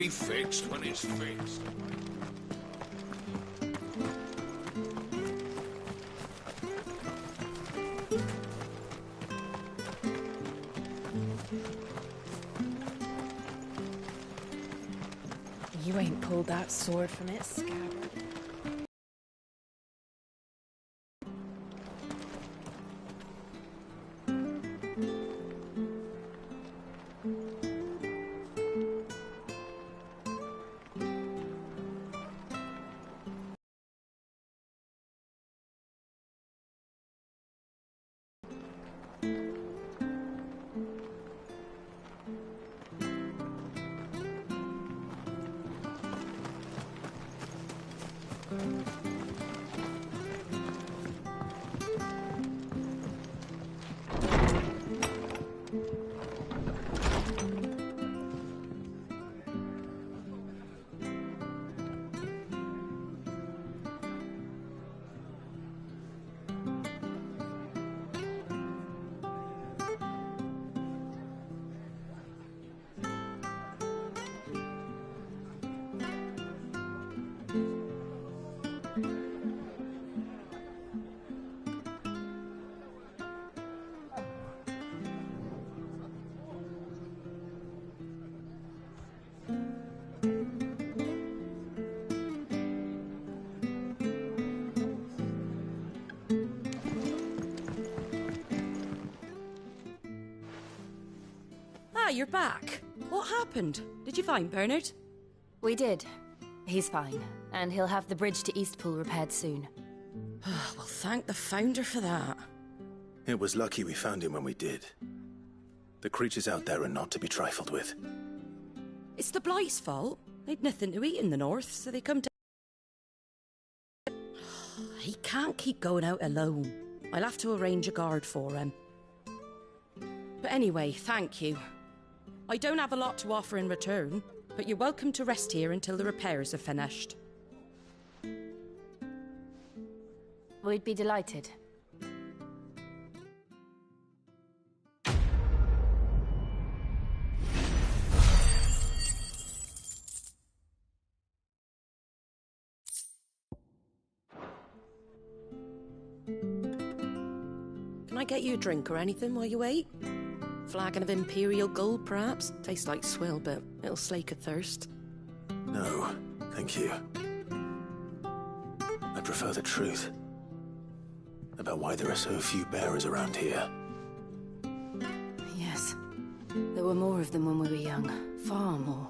Be fixed when it's fixed. You ain't pulled that sword from its scabbard. You're back. What happened? Did you find Bernard? We did. He's fine, and he'll have the bridge to Eastpool repaired soon. Well, thank the Founder for that. It was lucky we found him when we did. The creatures out there are not to be trifled with. It's the Blight's fault. They'd nothing to eat in the north, so they come to... He can't keep going out alone. I'll have to arrange a guard for him. But anyway, thank you. I don't have a lot to offer in return, but you're welcome to rest here until the repairs are finished. We'd be delighted. Can I get you a drink or anything while you wait? Flagon of Imperial Gold, perhaps? Tastes like swill, but it'll slake a thirst. No, thank you. I prefer the truth. About why there are so few bearers around here. Yes. There were more of them when we were young. Far more.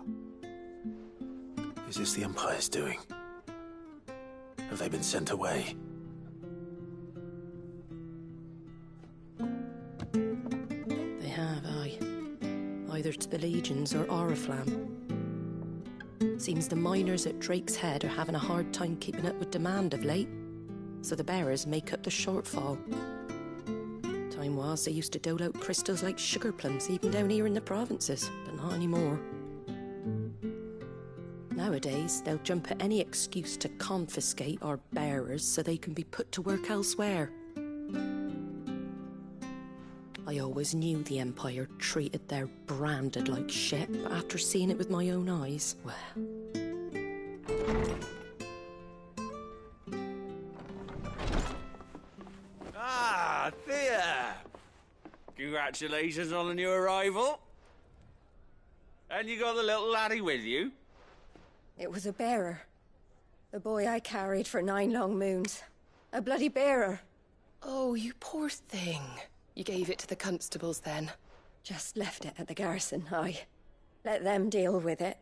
Is this the Empire's doing? Have they been sent away? Either to the Legions or Oriflamme. Seems the miners at Drake's Head are having a hard time keeping up with demand of late, so the bearers make up the shortfall. Time was they used to dole out crystals like sugar plums even down here in the provinces, but not anymore. Nowadays, they'll jump at any excuse to confiscate our bearers so they can be put to work elsewhere. I always knew the Empire treated their branded like shit, but after seeing it with my own eyes, well... Ah, Thea! Congratulations on the new arrival. And you got the little laddie with you? It was a bearer. The boy I carried for 9 long moons. A bloody bearer. Oh, you poor thing. You gave it to the constables, then? Just left it at the garrison, aye. Let them deal with it.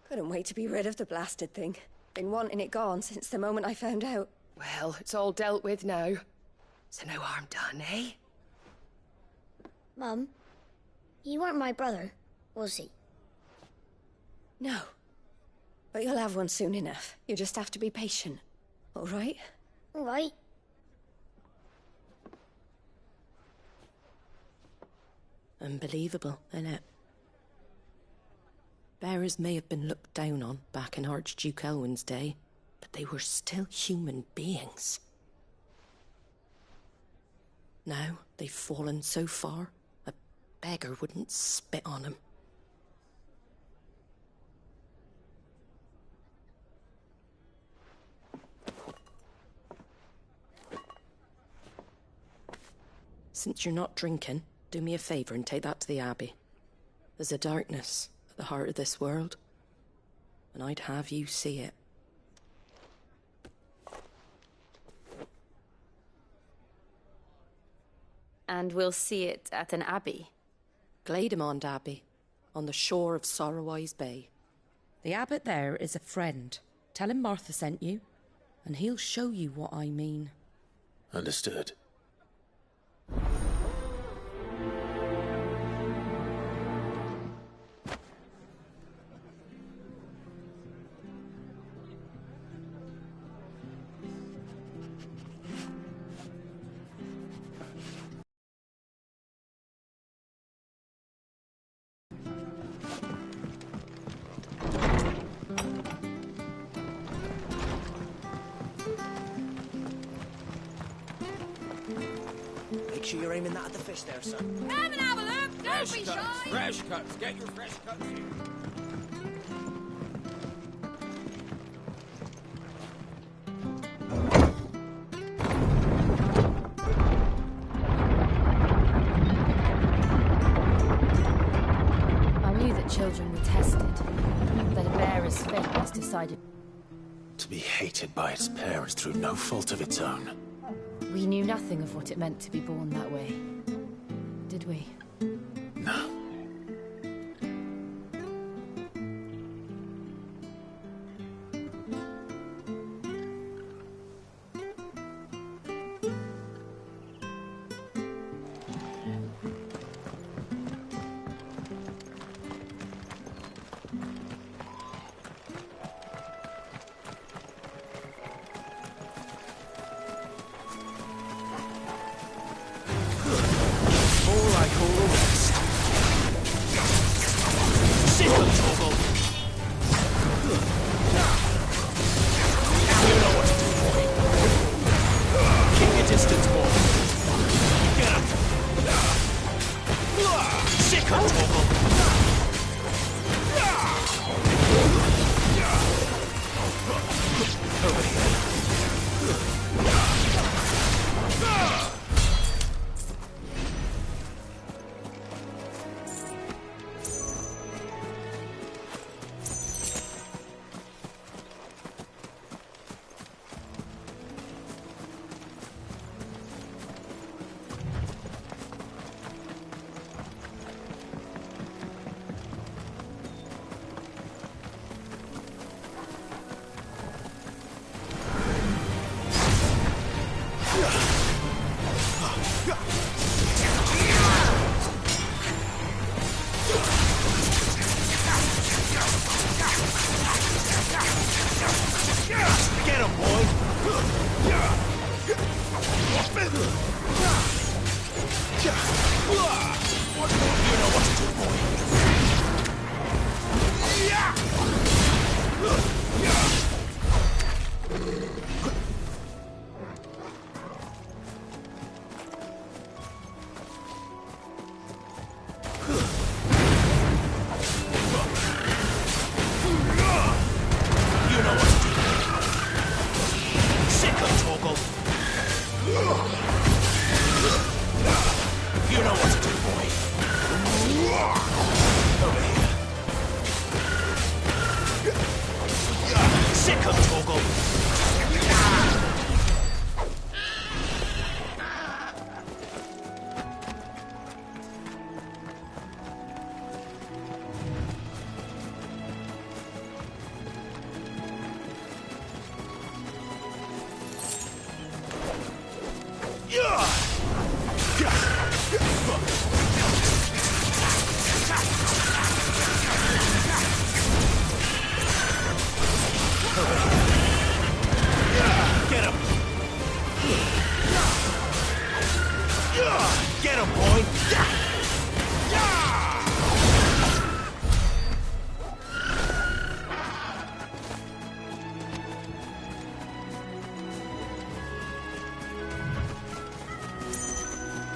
Couldn't wait to be rid of the blasted thing. Been wanting it gone since the moment I found out. Well, it's all dealt with now. So no harm done, eh? Mum, you weren't my brother, was he? No. But you'll have one soon enough. You just have to be patient. All right? All right. Unbelievable, innit? Bearers may have been looked down on back in Archduke Elwin's day, but they were still human beings. Now they've fallen so far, a beggar wouldn't spit on them. Since you're not drinking, do me a favour and take that to the Abbey. There's a darkness at the heart of this world, and I'd have you see it. And we'll see it at an abbey. Glademond Abbey, on the shore of Sorrowise Bay. The abbot there is a friend. Tell him Martha sent you, and he'll show you what I mean. Understood. Make sure you're aiming that at the fish there, son. Come and have a look! Don't be shy! Fresh cuts. Get your fresh cuts here. I knew that children were tested, that a bearer's fate was decided. To be hated by its parents through no fault of its own. We knew nothing of what it meant to be born that way, did we? No.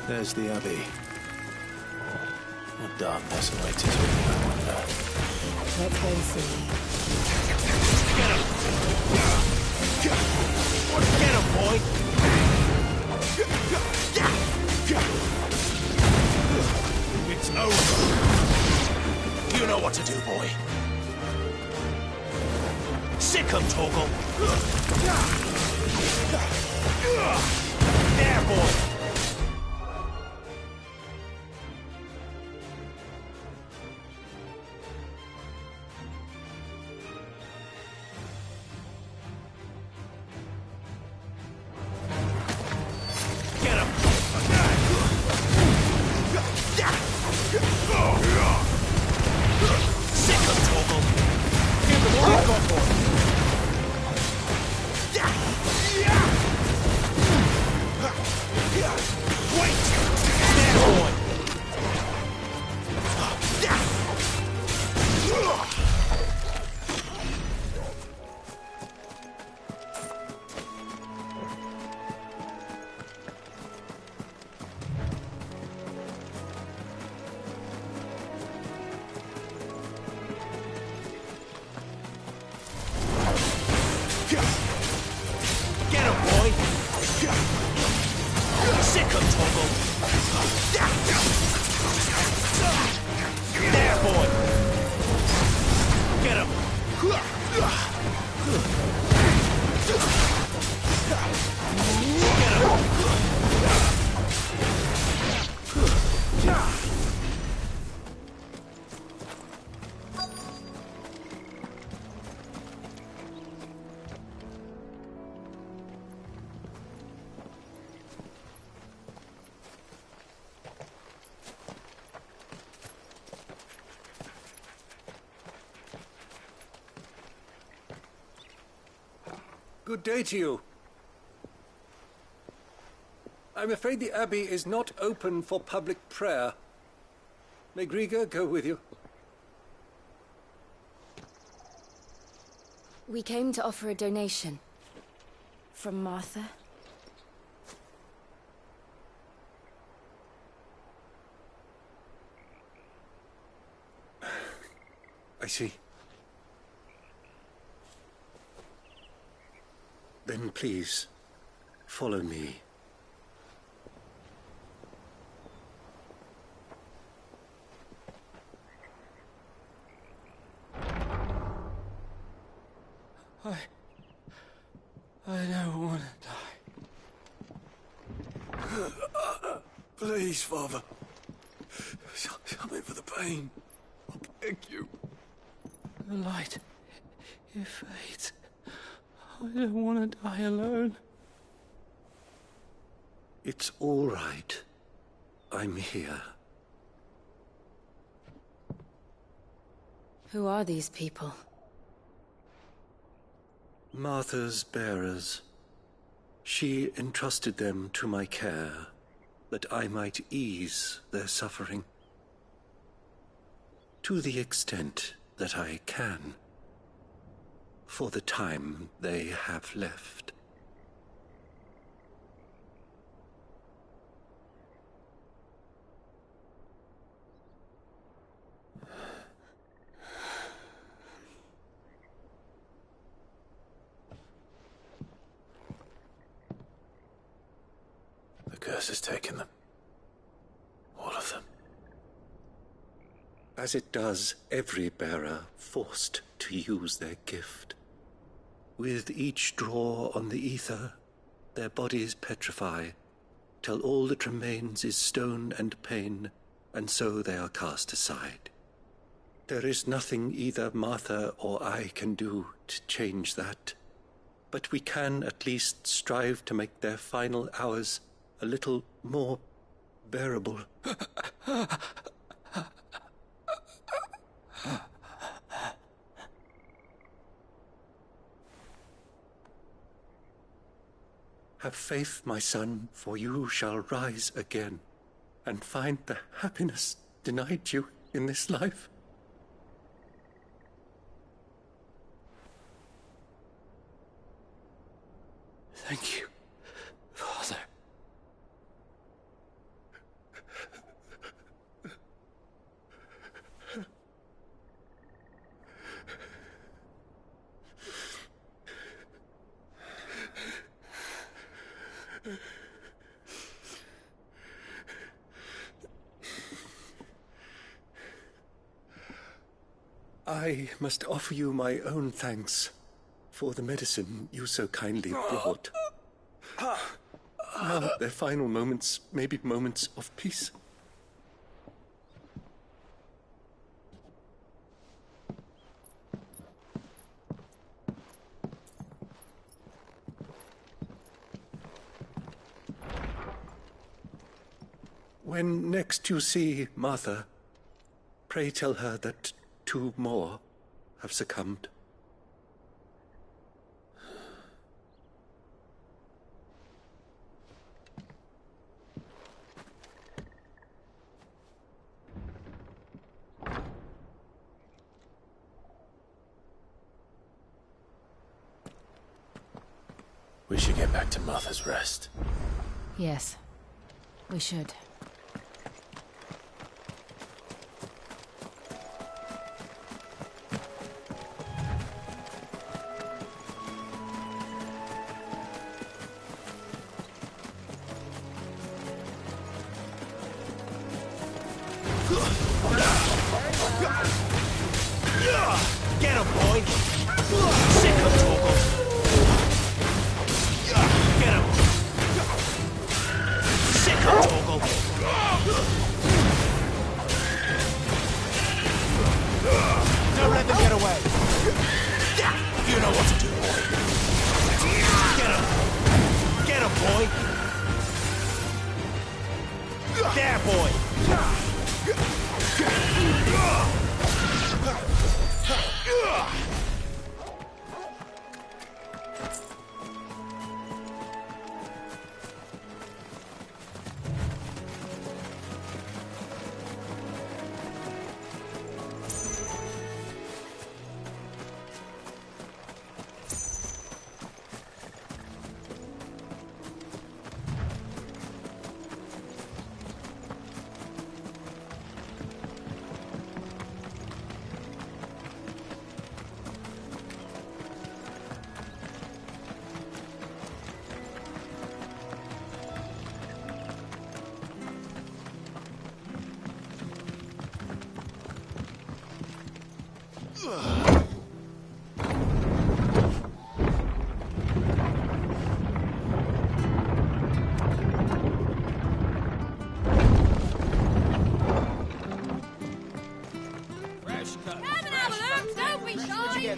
There's the Abbey. What darkness awaits us within, I wonder. Let's go and see. Get him! Get him, boy! It's over. You know what to do, boy. Sick 'em, Torgal. There, boy. Good day to you. I'm afraid the Abbey is not open for public prayer. May Griga go with you? We came to offer a donation. From Martha. I see. Then please, follow me. I don't want to die. Please, Father. Come in for the pain. I beg you. The light, it fades. I don't want to die alone. It's all right. I'm here. Who are these people? Martha's bearers. She entrusted them to my care, that I might ease their suffering. To the extent that I can, for the time they have left. The curse has taken them. All of them. As it does every bearer forced to use their gift. With each draw on the ether, their bodies petrify, till all that remains is stone and pain, and so they are cast aside. There is nothing either Martha or I can do to change that, but we can at least strive to make their final hours a little more bearable. Have faith, my son, for you shall rise again and find the happiness denied you in this life. Thank you, Father. I must offer you my own thanks for the medicine you so kindly brought. Now, their final moments may be moments of peace. When next you see Martha, pray tell her that 2 more have succumbed. We should get back to Martha's Rest. Yes, we should. Get him, boy! Sick of Torgal! Get him! Sick of Torgal! Don't let them get away! You know what to do, boy! Get him! Get him, boy! There, boy!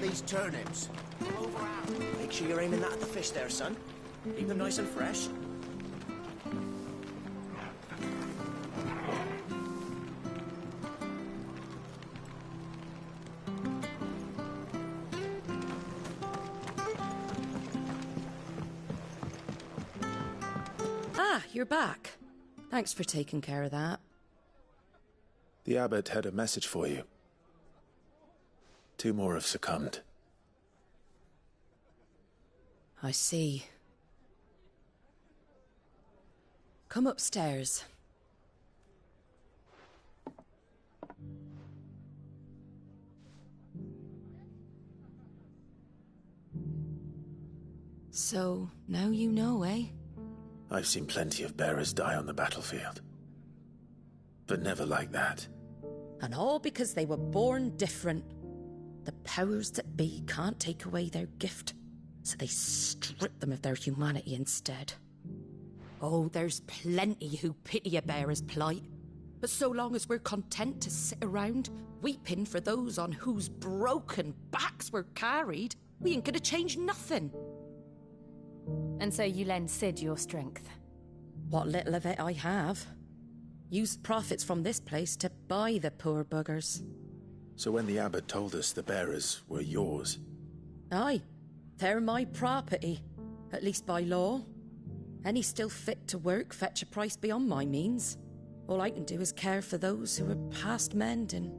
These turnips. Make sure you're aiming that at the fish there, son. Keep them nice and fresh. Ah, you're back. Thanks for taking care of that. The abbot had a message for you. 2 more have succumbed. I see. Come upstairs. So, now you know, eh? I've seen plenty of bearers die on the battlefield. But never like that. And all because they were born different. The powers that be can't take away their gift, so they strip them of their humanity instead. Oh, there's plenty who pity a bearer's plight. But so long as we're content to sit around, weeping for those on whose broken backs we're carried, we ain't gonna change nothing. And so you lend Sid your strength? What little of it I have. Used profits from this place to buy the poor buggers. So when the abbot told us the bearers were yours... Aye, they're my property, at least by law. Any still fit to work fetch a price beyond my means. All I can do is care for those who are past mending.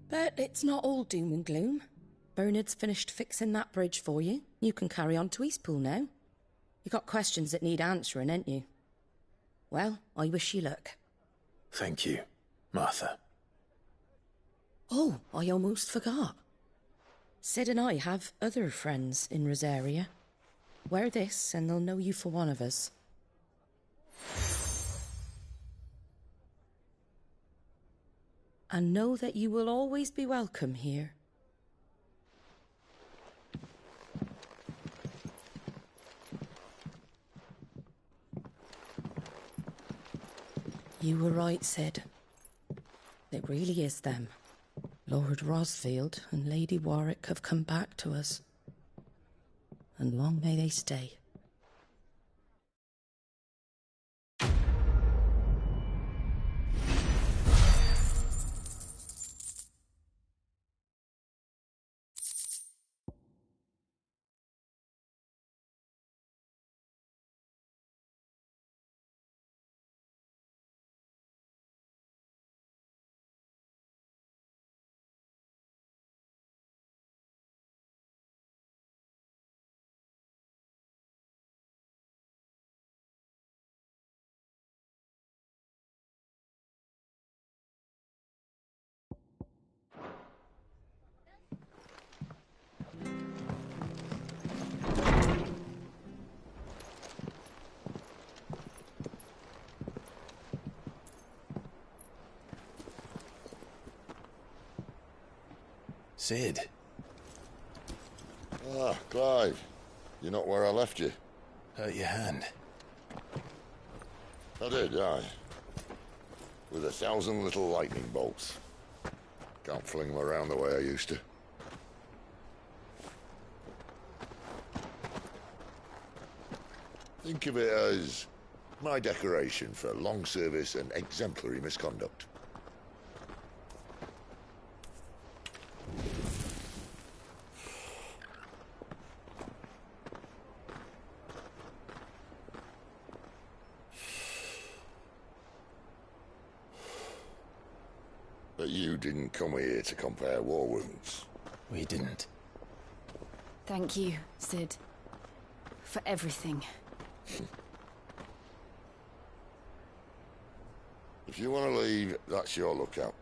But it's not all doom and gloom. Bernard's finished fixing that bridge for you. You can carry on to Eastpool now. You got questions that need answering, ain't you? Well, I wish you luck. Thank you, Martha. Oh, I almost forgot. Sid and I have other friends in Rosaria. Wear this and they'll know you for one of us. and know that you will always be welcome here. You were right, Sid. It really is them. Lord Rosfield and Lady Warwick have come back to us. And long may they stay. Sid. Ah, Clive. You're not where I left you. Hurt your hand. I did, aye. With 1,000 little lightning bolts. Can't fling them around the way I used to. Think of it as my decoration for long service and exemplary misconduct. But you didn't come here to compare war wounds. We didn't. Thank you, Sid. For everything. If you want to leave, that's your lookout.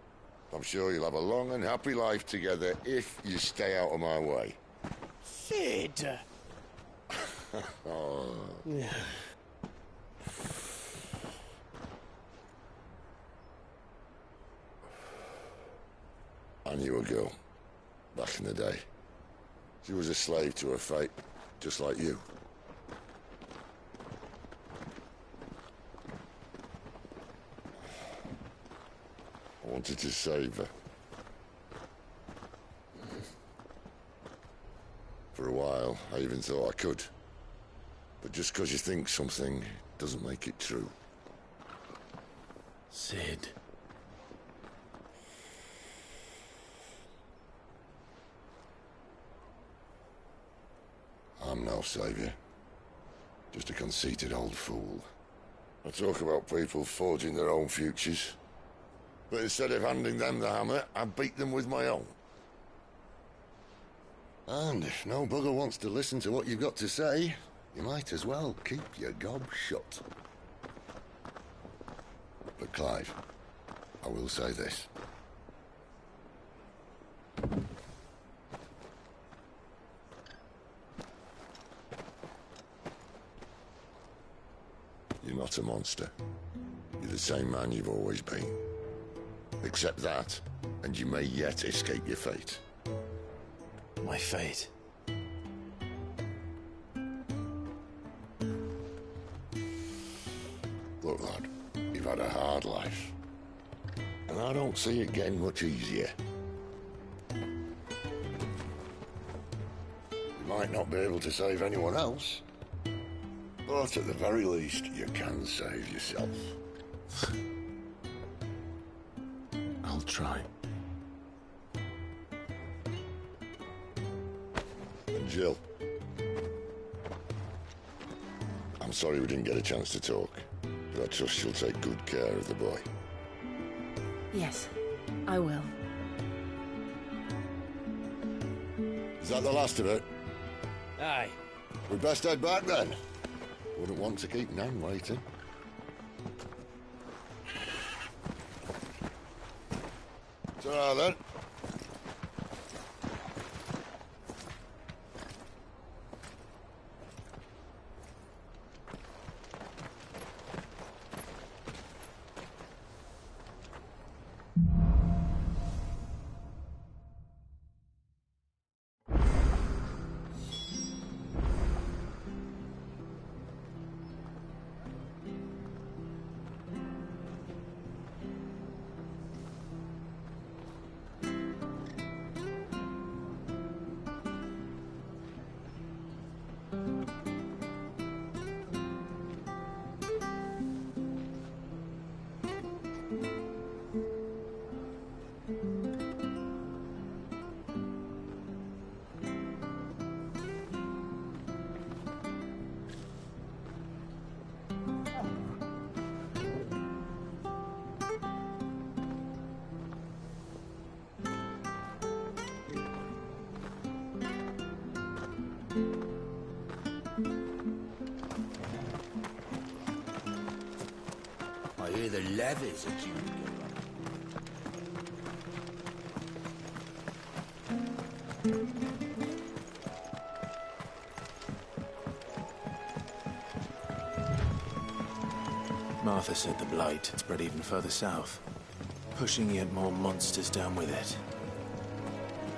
I'm sure you'll have a long and happy life together if you stay out of my way. Sid! Oh. I knew a girl, back in the day. She was a slave to her fate, just like you. I wanted to save her. For a while, I even thought I could. But just because you think something doesn't make it true. Sid. I'm no savior. Just a conceited old fool. I talk about people forging their own futures. But instead of handing them the hammer, I beat them with my own. And if no bugger wants to listen to what you've got to say, you might as well keep your gob shut. But Clive, I will say this. You're not a monster. You're the same man you've always been. Accept that, and you may yet escape your fate. My fate? Look, lad, you've had a hard life. And I don't see it getting much easier. You might not be able to save anyone else, but at the very least, you can save yourself. I'll try. And Jill, I'm sorry we didn't get a chance to talk, but I trust she'll take good care of the boy. Yes, I will. Is that the last of it? Aye. We'd best head back then. Wouldn't want to keep Nan waiting. Ta-ra then. hear the leathers are due to go up. Martha said the blight had spread even further south, pushing yet more monsters down with it.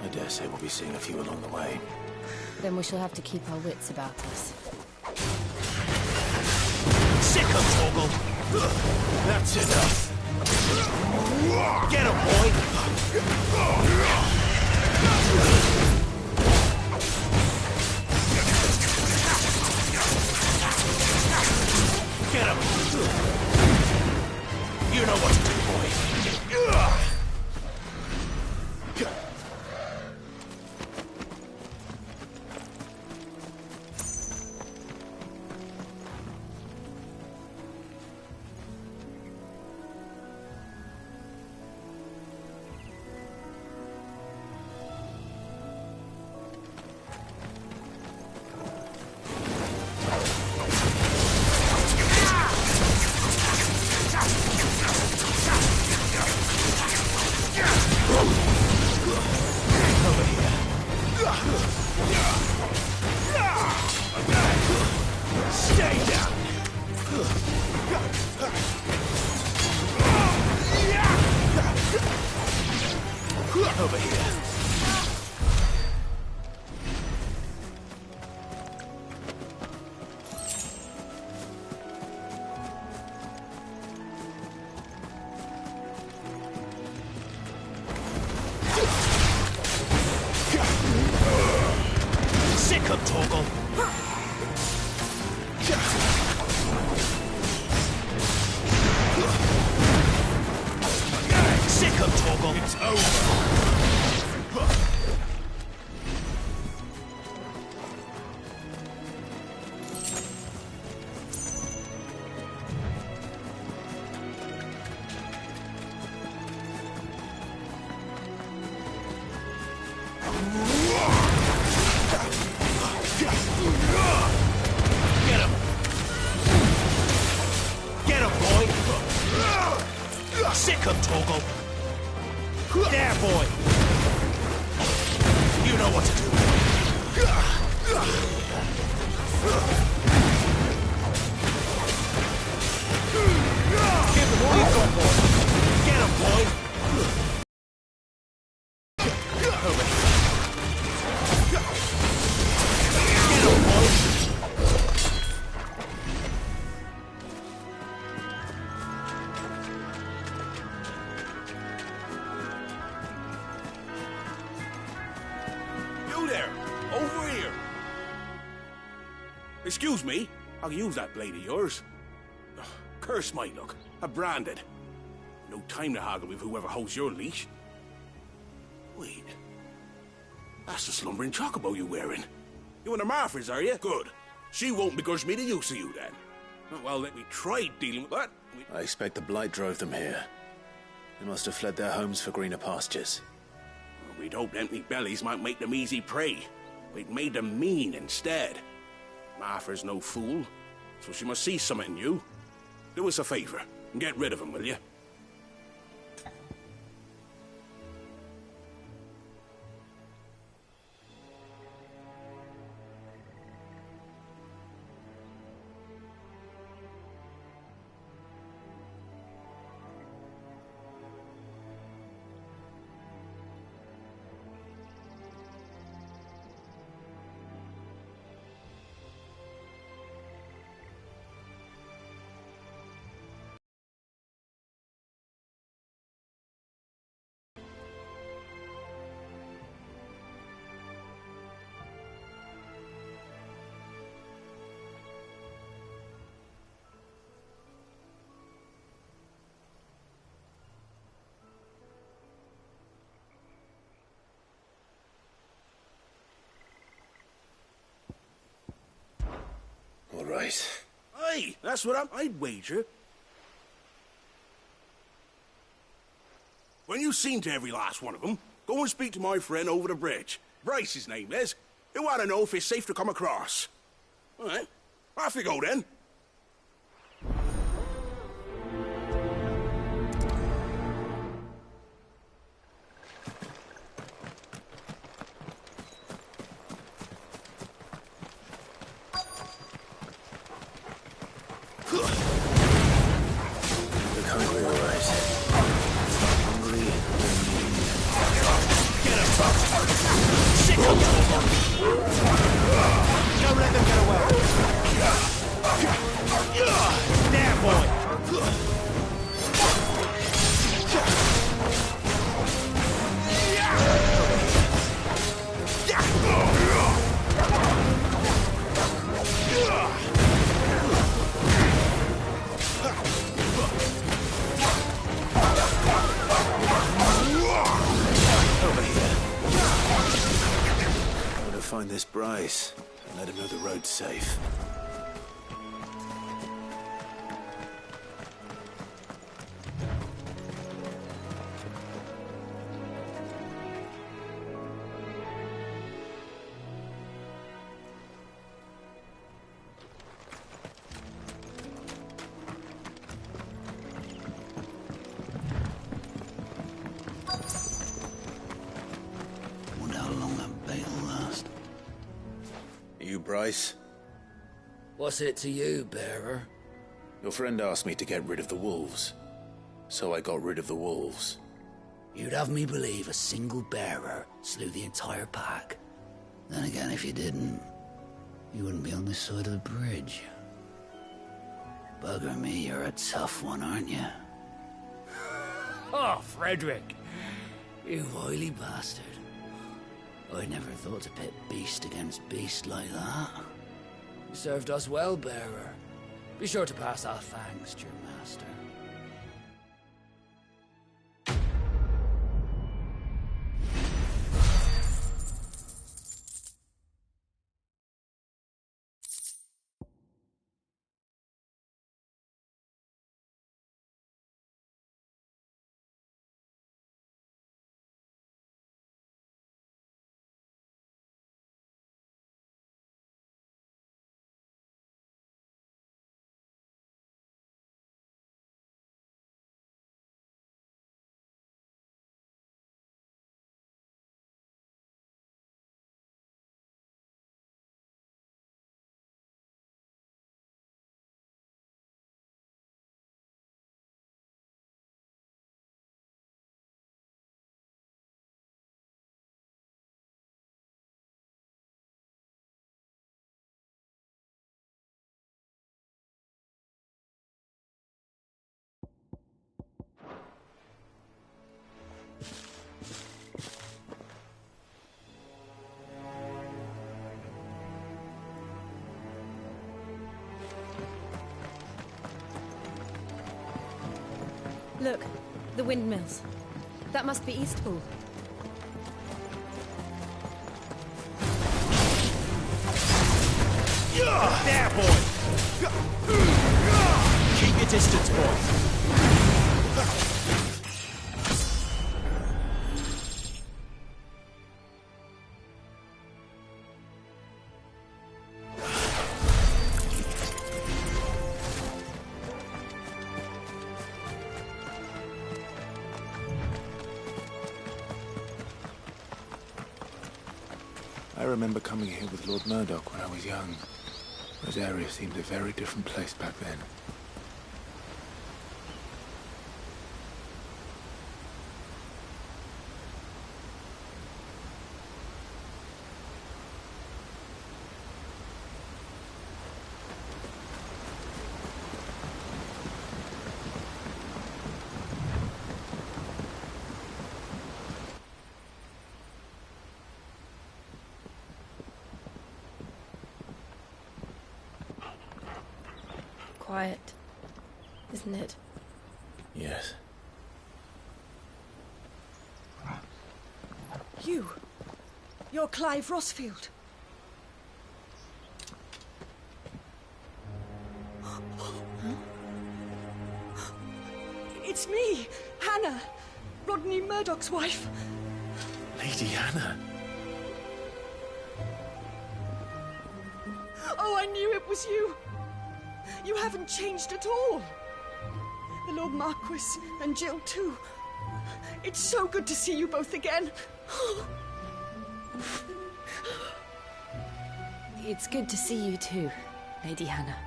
I dare say we'll be seeing a few along the way. Then we shall have to keep our wits about us. Sick of Torgal! That's enough! Get him, boy! Get him! You know what to do, boy! Over here. Sick of Torgal. Sick of Torgal. It's over. Sick of Torgal. There, boy. You know what to do. Give him all you've got, boy. Get him, boy. Over here. Get him, boy. Over here! Excuse me, I can use that blade of yours. Ugh, curse my luck. I'm branded. No time to haggle with whoever holds your leash. Wait. That's the slumbering chocobo you're wearing. You and the Marthas, are you? Good. She won't begrudge me the use of you, then. Well, let me try dealing with that. I expect the blight drove them here. They must have fled their homes for greener pastures. Well, we'd hoped empty bellies might make them easy prey. We'd made them mean instead. Martha's no fool, so she must see something in you. Do us a favor and get rid of them, will you? All right. Aye, that's what I'd wager. When you've seen to every last one of them, go and speak to my friend over the bridge. Bryce, his name is. He'll want to know if it's safe to come across. All right, off you go then. find this Bryce and let him know the road's safe. Bryce? What's it to you, bearer? Your friend asked me to get rid of the wolves, so I got rid of the wolves. You'd have me believe a single bearer slew the entire pack. Then again, if you didn't, you wouldn't be on this side of the bridge. Bugger me, you're a tough one, aren't you? Oh, Frederick! You wily bastard. I never thought to pit beast against beast like that. You served us well, bearer. Be sure to pass our thanks to your master. Look, the windmills. That must be Eastpool. There, boy! Keep your distance, boy. I remember coming here with Lord Murdoch when I was young. Rosaria seemed a very different place back then. Quiet, isn't it? Yes. You're Clive Rossfield. It's me, Hannah, Rodney Murdoch's wife. Lady Hannah. Oh, I knew it was you. You haven't changed at all. The Lord Marquis and Jill too. It's so good to see you both again. It's good to see you too, Lady Hannah.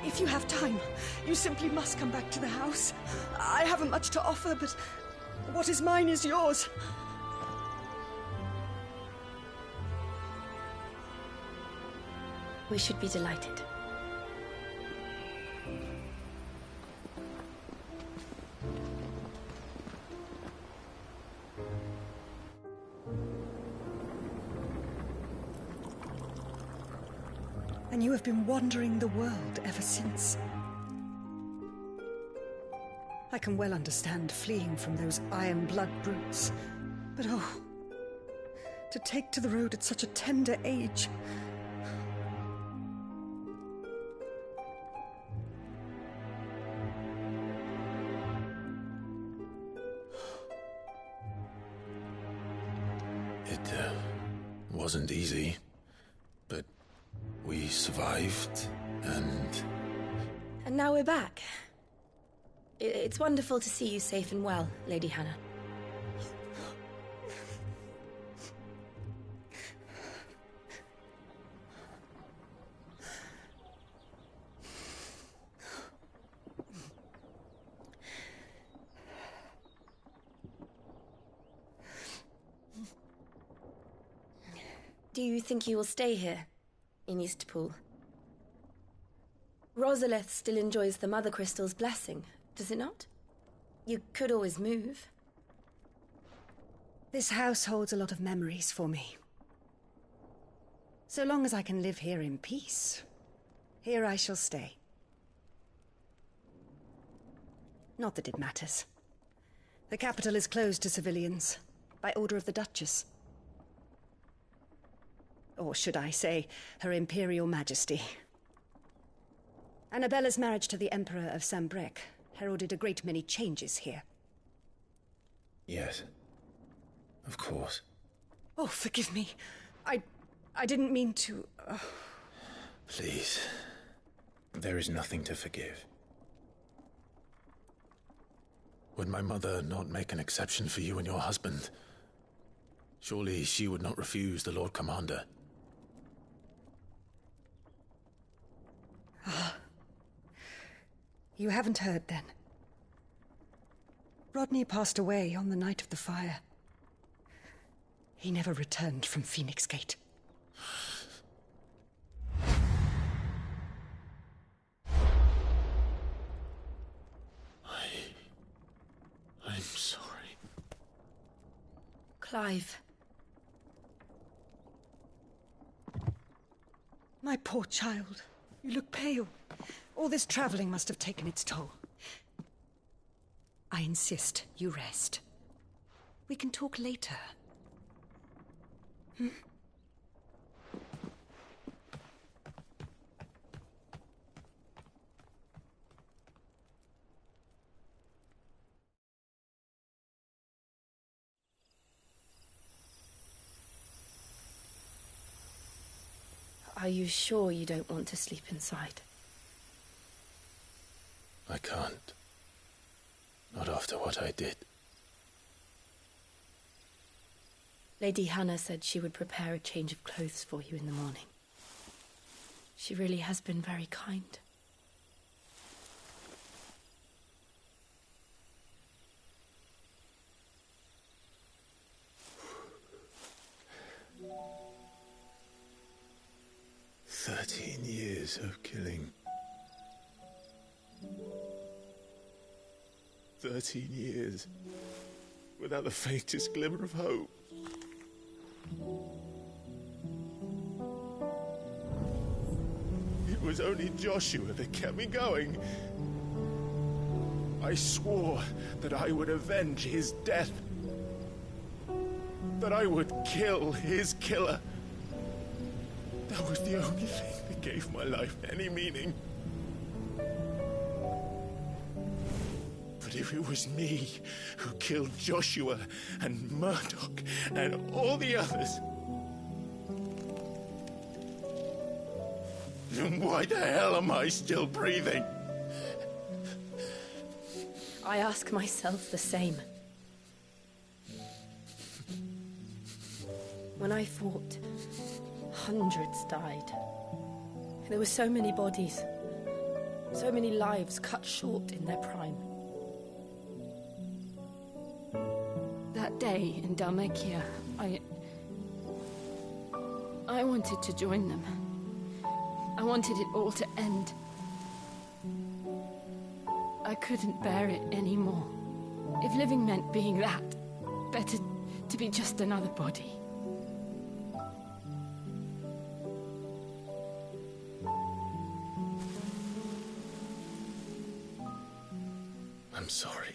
If you have time, you simply must come back to the house. I haven't much to offer, but what is mine is yours. We should be delighted. and you have been wandering the world ever since. I can well understand fleeing from those iron blood brutes, but oh, to take to the road at such a tender age. It wasn't easy, but we survived, and... And now we're back. It's wonderful to see you safe and well, Lady Hannah. Do you think you will stay here, in Eastpool? Rosalith still enjoys the Mother Crystal's blessing, does it not? You could always move. This house holds a lot of memories for me. So long as I can live here in peace, here I shall stay. Not that it matters. The capital is closed to civilians, by order of the Duchess. Or should I say, Her Imperial Majesty. Annabella's marriage to the Emperor of Sambrec heralded a great many changes here. Yes. Of course. Oh, forgive me. I didn't mean to... Please. There is nothing to forgive. Would my mother not make an exception for you and your husband? Surely she would not refuse the Lord Commander. You haven't heard, then. Rodney passed away on the night of the fire. He never returned from Phoenix Gate. I'm sorry. Clive. My poor child. You look pale. All this traveling must have taken its toll. I insist you rest. We can talk later. Hmm? Are you sure you don't want to sleep inside? I can't. Not after what I did. Lady Hannah said she would prepare a change of clothes for you in the morning. She really has been very kind. Years of killing. 13 years without the faintest glimmer of hope. It was only Joshua that kept me going. I swore that I would avenge his death. That I would kill his killer. That was the only thing that gave my life any meaning. But if it was me who killed Joshua and Murdoch and all the others, then why the hell am I still breathing? I ask myself the same. When I fought, hundreds died. There were so many bodies, so many lives cut short in their prime. That day in Dalmekia, I wanted to join them. I wanted it all to end. I couldn't bear it anymore. If living meant being that, better to be just another body. I'm sorry.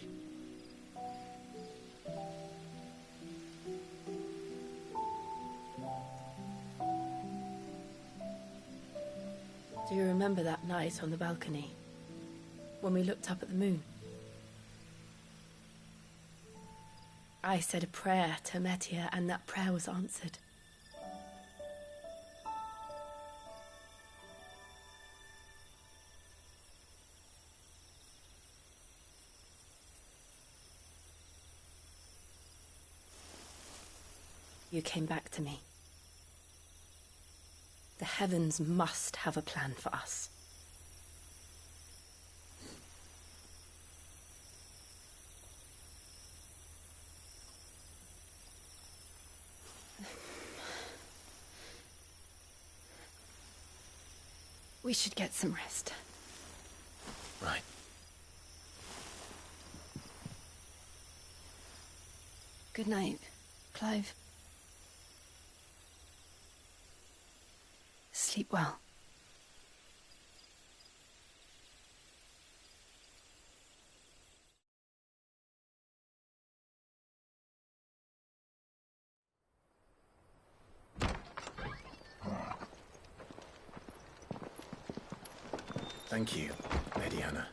Do you remember that night on the balcony? When we looked up at the moon? I said a prayer to Metia, and that prayer was answered. You came back to me. The heavens must have a plan for us. We should get some rest. Right. Good night, Clive. Sleep well. Thank you, Lady Hannah.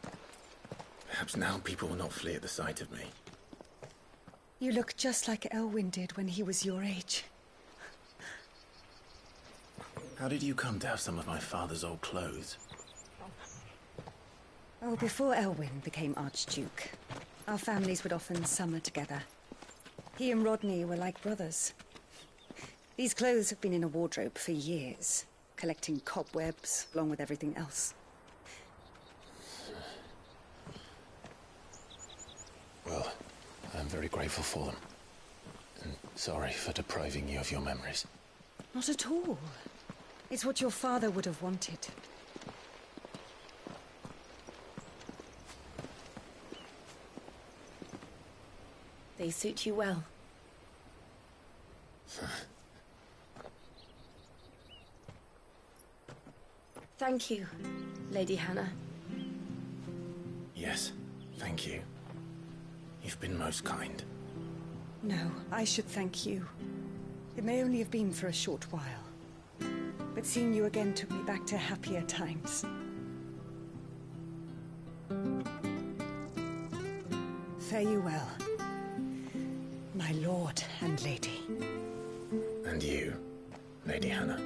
Perhaps now people will not flee at the sight of me. You look just like Elwyn did when he was your age. How did you come to have some of my father's old clothes? Oh, before Elwyn became Archduke, our families would often summer together. He and Rodney were like brothers. These clothes have been in a wardrobe for years, collecting cobwebs along with everything else. Well, I'm very grateful for them. And sorry for depriving you of your memories. Not at all. It's what your father would have wanted. They suit you well. Thank you, Lady Hannah. Yes, thank you. You've been most kind. No, I should thank you. It may only have been for a short while, but seeing you again took me back to happier times. Fare you well, my lord and lady. And you, Lady Hannah.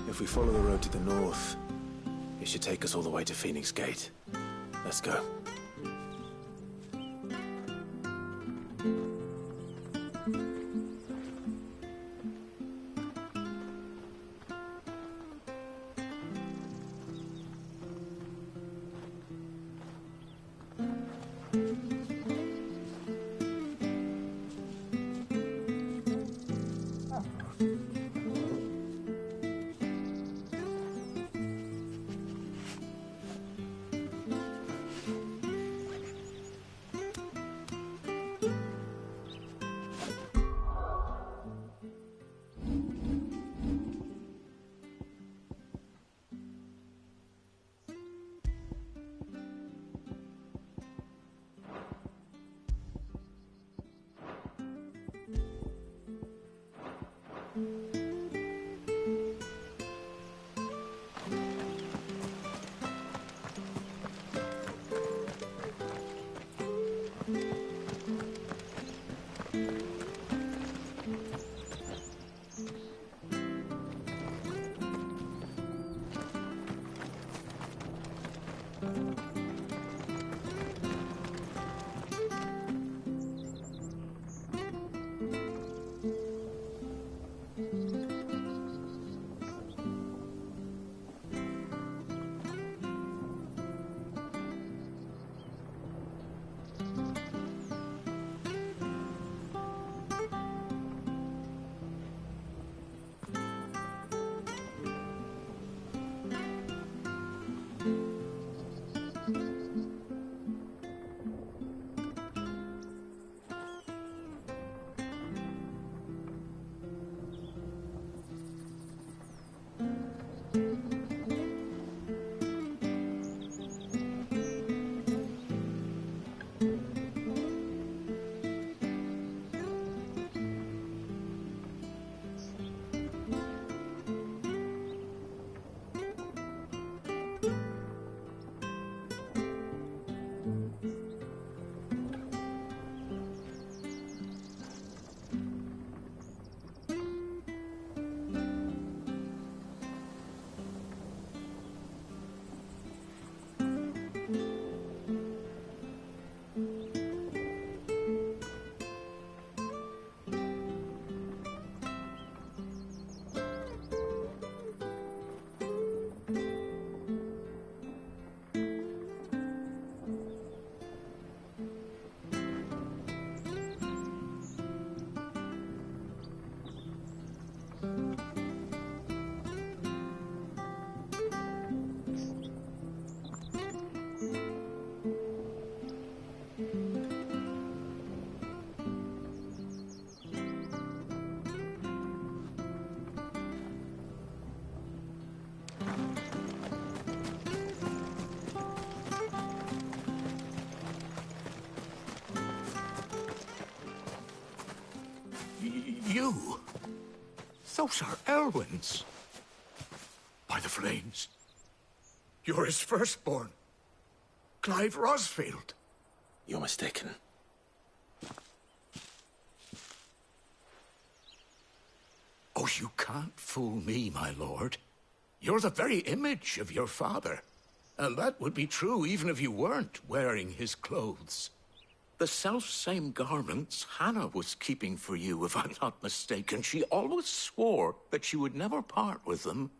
If we follow the road to the north, it should take us all the way to Phoenix Gate. Let's go. Those are Elwyn's. By the flames. You're his firstborn. Clive Rosfield. You're mistaken. Oh, you can't fool me, my lord. You're the very image of your father. And that would be true even if you weren't wearing his clothes. The self-same garments Hannah was keeping for you, if I'm not mistaken. She always swore that she would never part with them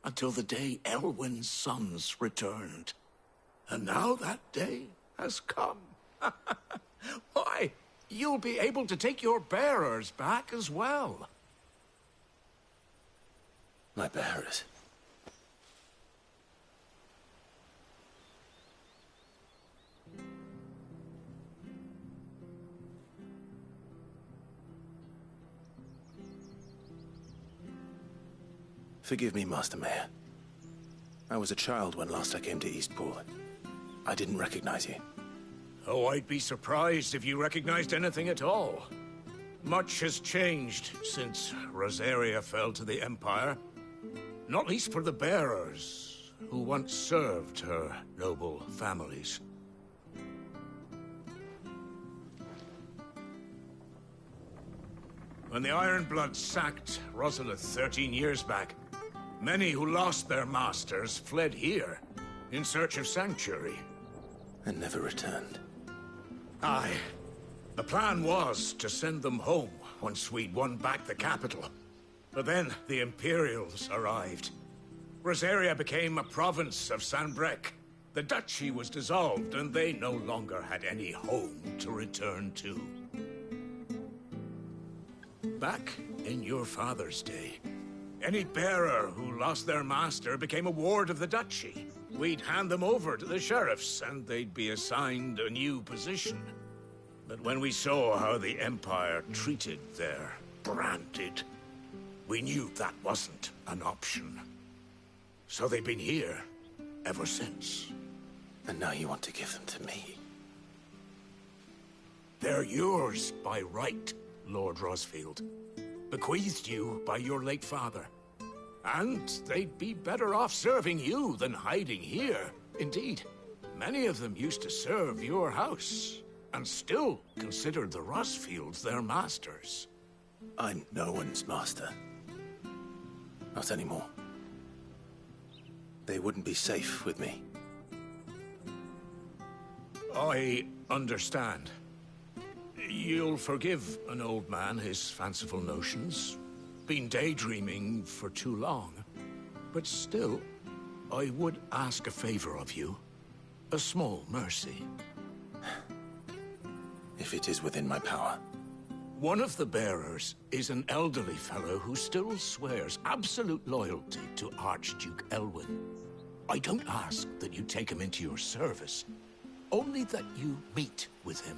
until the day Elwyn's sons returned. And now that day has come. Why, you'll be able to take your bearers back as well. My bearers? Forgive me, Master Mayor. I was a child when last I came to Eastpool. I didn't recognize you. Oh, I'd be surprised if you recognized anything at all. Much has changed since Rosaria fell to the Empire. Not least for the bearers, who once served her noble families. When the Ironbloods sacked Rosalith 13 years back, many who lost their masters fled here, in search of sanctuary. And never returned. Aye. The plan was to send them home once we'd won back the capital. But then the Imperials arrived. Rosaria became a province of Sanbreque. The duchy was dissolved, and they no longer had any home to return to. Back in your father's day, any bearer who lost their master became a ward of the duchy. We'd hand them over to the sheriffs, and they'd be assigned a new position. But when we saw how the Empire treated their branded, we knew that wasn't an option. So they've been here ever since. And now you want to give them to me? They're yours by right, Lord Rosfield. Bequeathed you by your late father. And they'd be better off serving you than hiding here. Indeed, many of them used to serve your house, and still considered the Rosfields their masters. I'm no one's master. Not anymore. They wouldn't be safe with me. I understand. You'll forgive an old man his fanciful notions. Been daydreaming for too long. But still, I would ask a favor of you. A small mercy. If it is within my power. One of the bearers is an elderly fellow who still swears absolute loyalty to Archduke Elwyn. I don't ask that you take him into your service, only that you meet with him.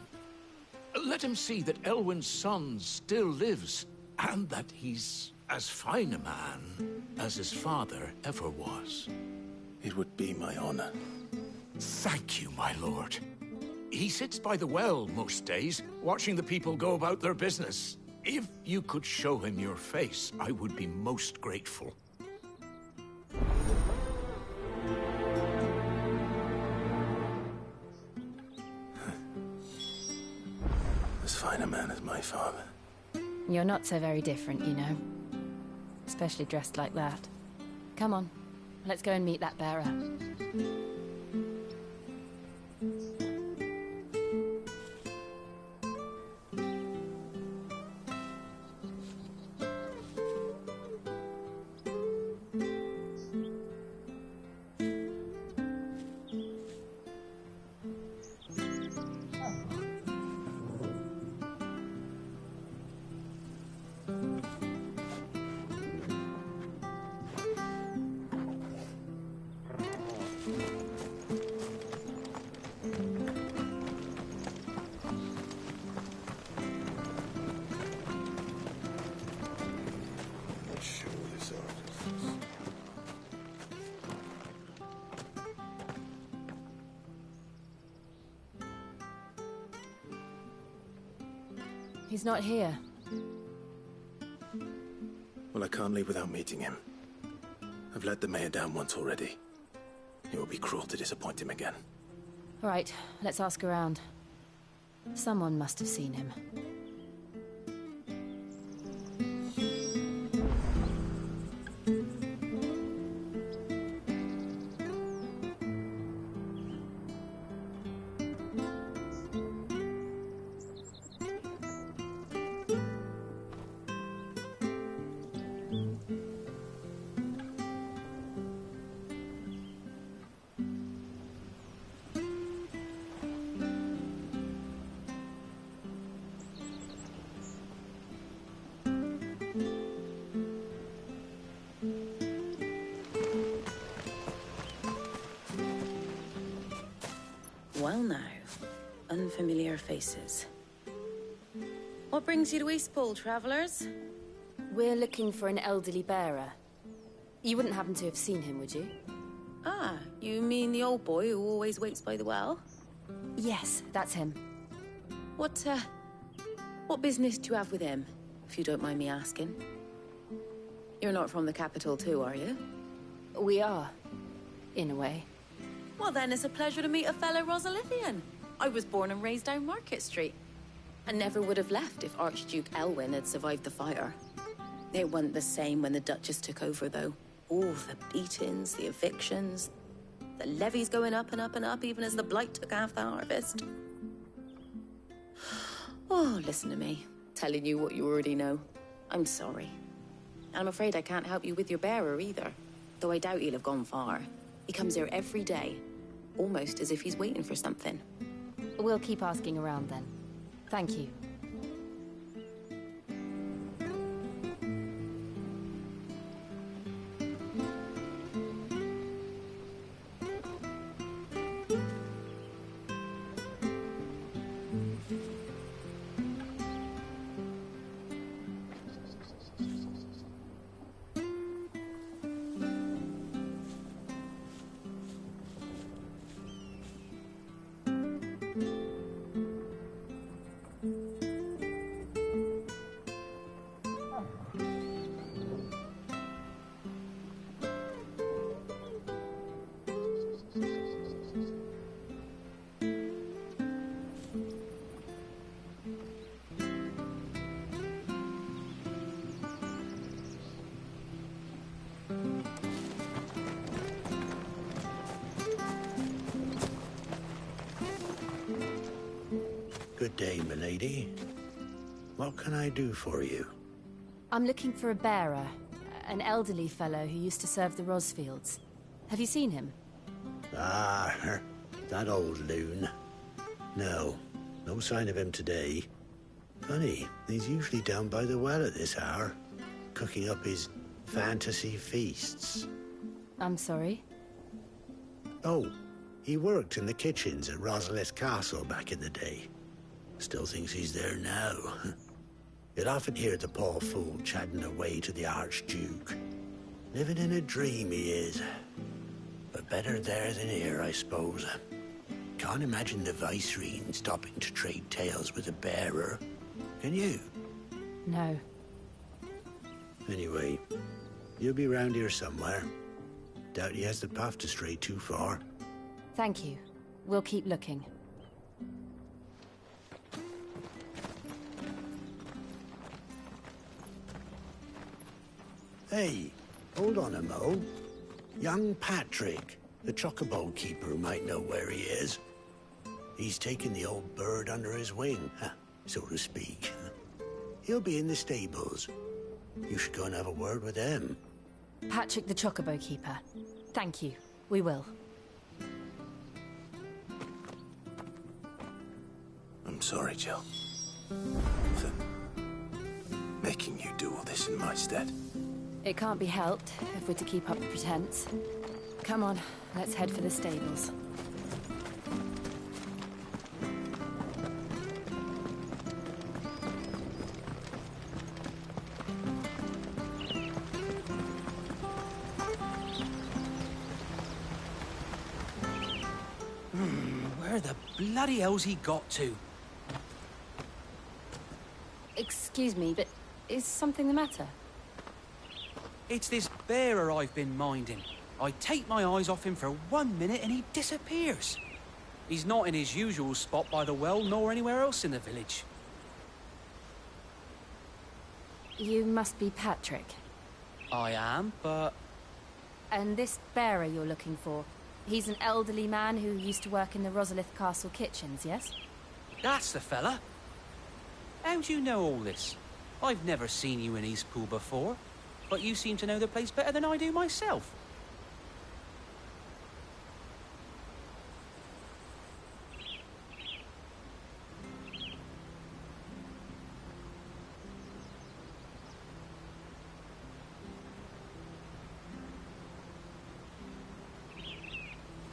Let him see that Elwyn's son still lives, and that he's as fine a man as his father ever was. It would be my honor. Thank you, my lord. He sits by the well most days, watching the people go about their business. If you could show him your face, I would be most grateful. As fine a man as my father. You're not so very different, you know. Especially dressed like that. Come on, let's go and meet that bearer. He's not here. Well, I can't leave without meeting him. I've let the mayor down once already. It would be cruel to disappoint him again. All right, let's ask around. Someone must have seen him. Well now, unfamiliar faces. What brings you to Eastpool, travellers? We're looking for an elderly bearer. You wouldn't happen to have seen him, would you? Ah, you mean the old boy who always waits by the well? Yes, that's him. What business do you have with him, if you don't mind me asking? You're not from the capital too, are you? We are, in a way. Well then, it's a pleasure to meet a fellow Rosalithian. I was born and raised down Market Street. And never would have left if Archduke Elwyn had survived the fire. It wasn't the same when the Duchess took over, though. All the beatings, the evictions, the levies going up and up and up, even as the blight took half the harvest. Oh, listen to me, telling you what you already know. I'm sorry. And I'm afraid I can't help you with your bearer either, though I doubt he'll have gone far. He comes here every day, almost as if he's waiting for something. We'll keep asking around then. Thank you. Good day, milady. What can I do for you? I'm looking for a bearer, an elderly fellow who used to serve the Rosfields. Have you seen him? Ah, that old loon. No sign of him today. Funny, he's usually down by the well at this hour, cooking up his fantasy feasts. I'm sorry? Oh, he worked in the kitchens at Rosalith Castle back in the day. Still thinks he's there now. You'd often hear the poor fool chatting away to the Archduke. Living in a dream he is. But better there than here, I suppose. Can't imagine the Viceroy stopping to trade tales with a bearer. Can you? No. Anyway, you'll be round here somewhere. Doubt he has the path to stray too far. Thank you. We'll keep looking. Hey, hold on a mo. Young Patrick, the chocobo keeper, might know where he is. He's taken the old bird under his wing, so to speak. He'll be in the stables. You should go and have a word with him. Patrick the chocobo keeper. Thank you. We will. I'm sorry, Jill. For making you do all this in my stead. It can't be helped if we're to keep up the pretense. Come on, let's head for the stables. Where the bloody hell's he got to? Excuse me, but is something the matter? It's this bearer I've been minding. I take my eyes off him for 1 minute and he disappears. He's not in his usual spot by the well, nor anywhere else in the village. You must be Patrick. I am, but... And this bearer you're looking for, he's an elderly man who used to work in the Rosalith Castle kitchens, yes? That's the fella. How do you know all this? I've never seen you in Eastpool before, but you seem to know the place better than I do myself.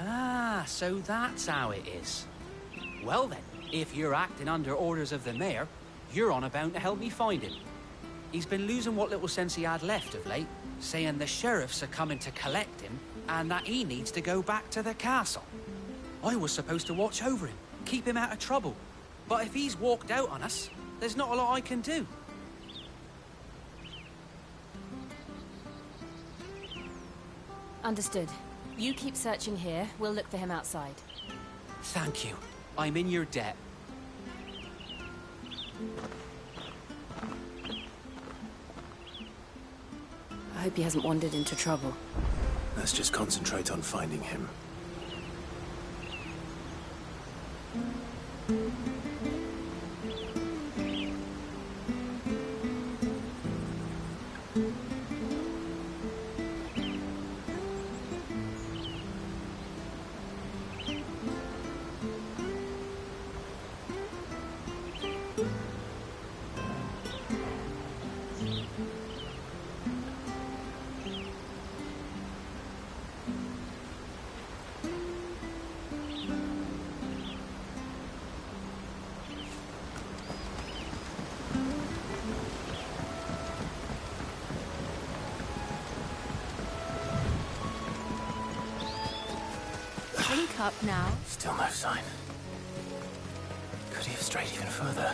Ah, so that's how it is. Well then, if you're acting under orders of the mayor, you're on about to help me find him. He's been losing what little sense he had left of late, saying the sheriffs are coming to collect him and that he needs to go back to the castle. I was supposed to watch over him, keep him out of trouble. But if he's walked out on us, there's not a lot I can do. Understood. You keep searching here, we'll look for him outside. Thank you. I'm in your debt. I hope he hasn't wandered into trouble. Let's just concentrate on finding him. Link up now. Still no sign. Could he have strayed even further?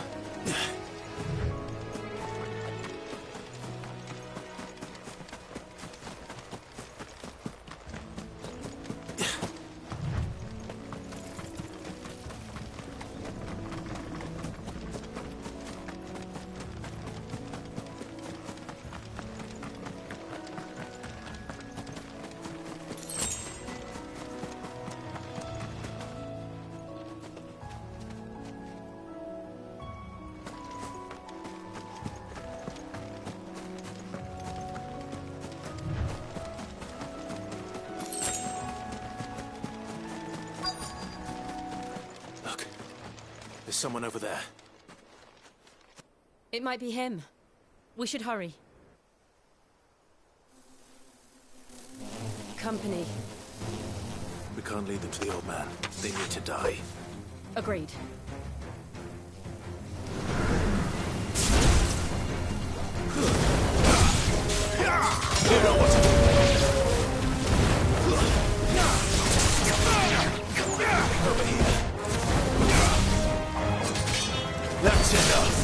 There's someone over there. It might be him. We should hurry. Company. We can't lead them to the old man. They need to die. Agreed. You know what to do. Over here. That's enough.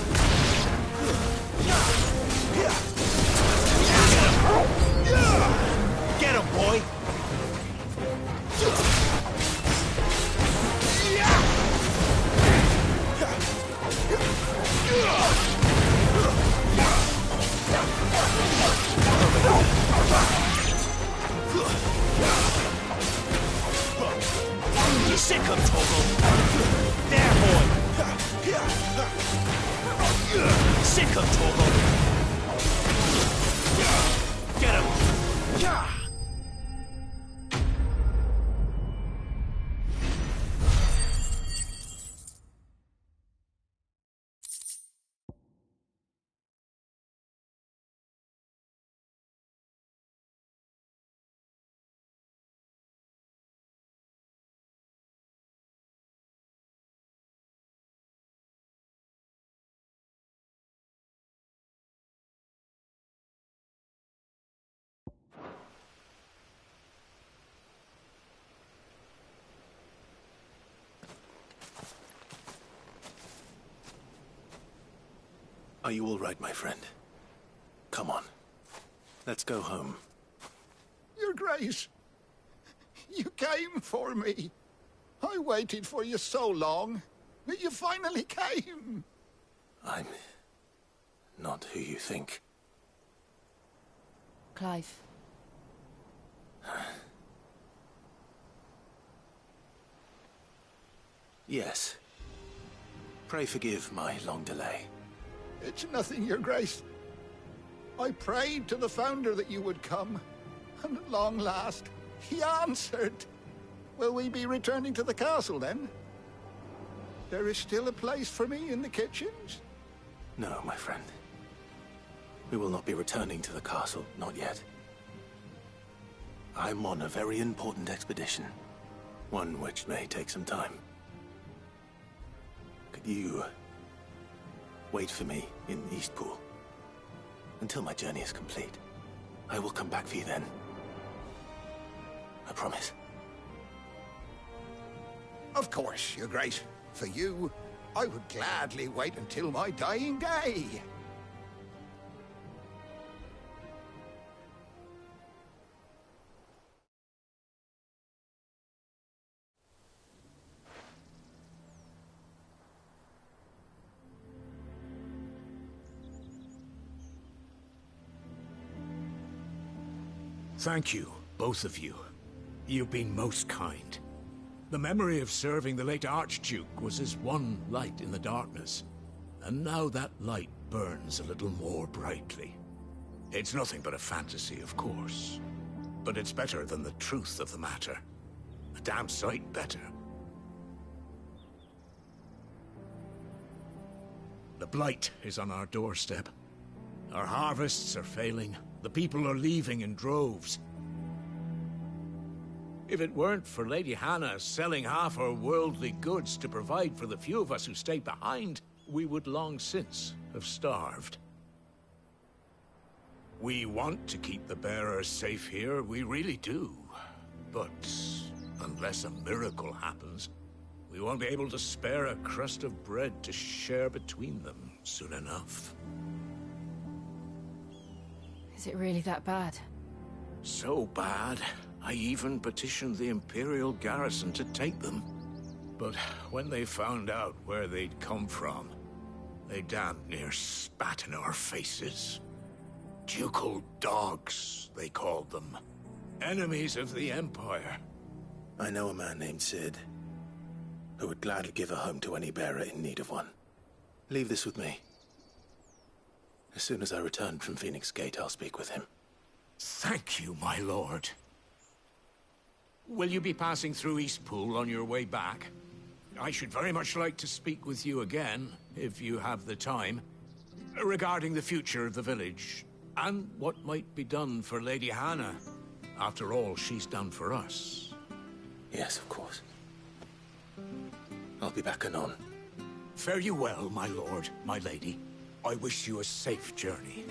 Get him, boy. Sick of Toggle. There, boy. Sick of Toggle. Get him. Are you all right, my friend? Come on. Let's go home. Your Grace, you came for me. I waited for you so long, but you finally came. I'm not who you think. Clive. Yes. Pray forgive my long delay. It's nothing, Your Grace. I prayed to the Founder that you would come, and at long last, he answered. Will we be returning to the castle, then? There is still a place for me in the kitchens? No, my friend. We will not be returning to the castle, not yet. I'm on a very important expedition. One which may take some time. Could you wait for me in Eastpool until my journey is complete? I will come back for you then. I promise. Of course, Your Grace. For you, I would gladly wait until my dying day. Thank you, both of you. You've been most kind. The memory of serving the late Archduke was as one light in the darkness, and now that light burns a little more brightly. It's nothing but a fantasy, of course, but it's better than the truth of the matter. A damn sight better. The blight is on our doorstep. Our harvests are failing. The people are leaving in droves. If it weren't for Lady Hannah selling half her worldly goods to provide for the few of us who stayed behind, we would long since have starved. We want to keep the bearers safe here, we really do. But unless a miracle happens, we won't be able to spare a crust of bread to share between them soon enough. Is it really that bad? So bad, I even petitioned the Imperial garrison to take them. But when they found out where they'd come from, they damn near spat in our faces. Ducal dogs, they called them. Enemies of the Empire. I know a man named Sid, who would gladly give a home to any bearer in need of one. Leave this with me. As soon as I return from Phoenix Gate, I'll speak with him. Thank you, my lord. Will you be passing through Eastpool on your way back? I should very much like to speak with you again, if you have the time, regarding the future of the village, and what might be done for Lady Hannah, after all she's done for us. Yes, of course. I'll be back anon. Fare you well, my lord, my lady. I wish you a safe journey.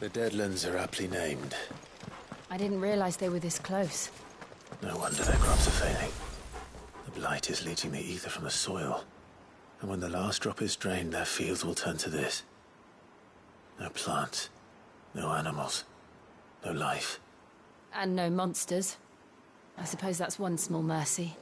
The Deadlands are aptly named. I didn't realize they were this close. No wonder their crops are failing. The blight is leaching the ether from the soil. And when the last drop is drained, their fields will turn to this. No plants, no animals, no life. And no monsters. I suppose that's one small mercy.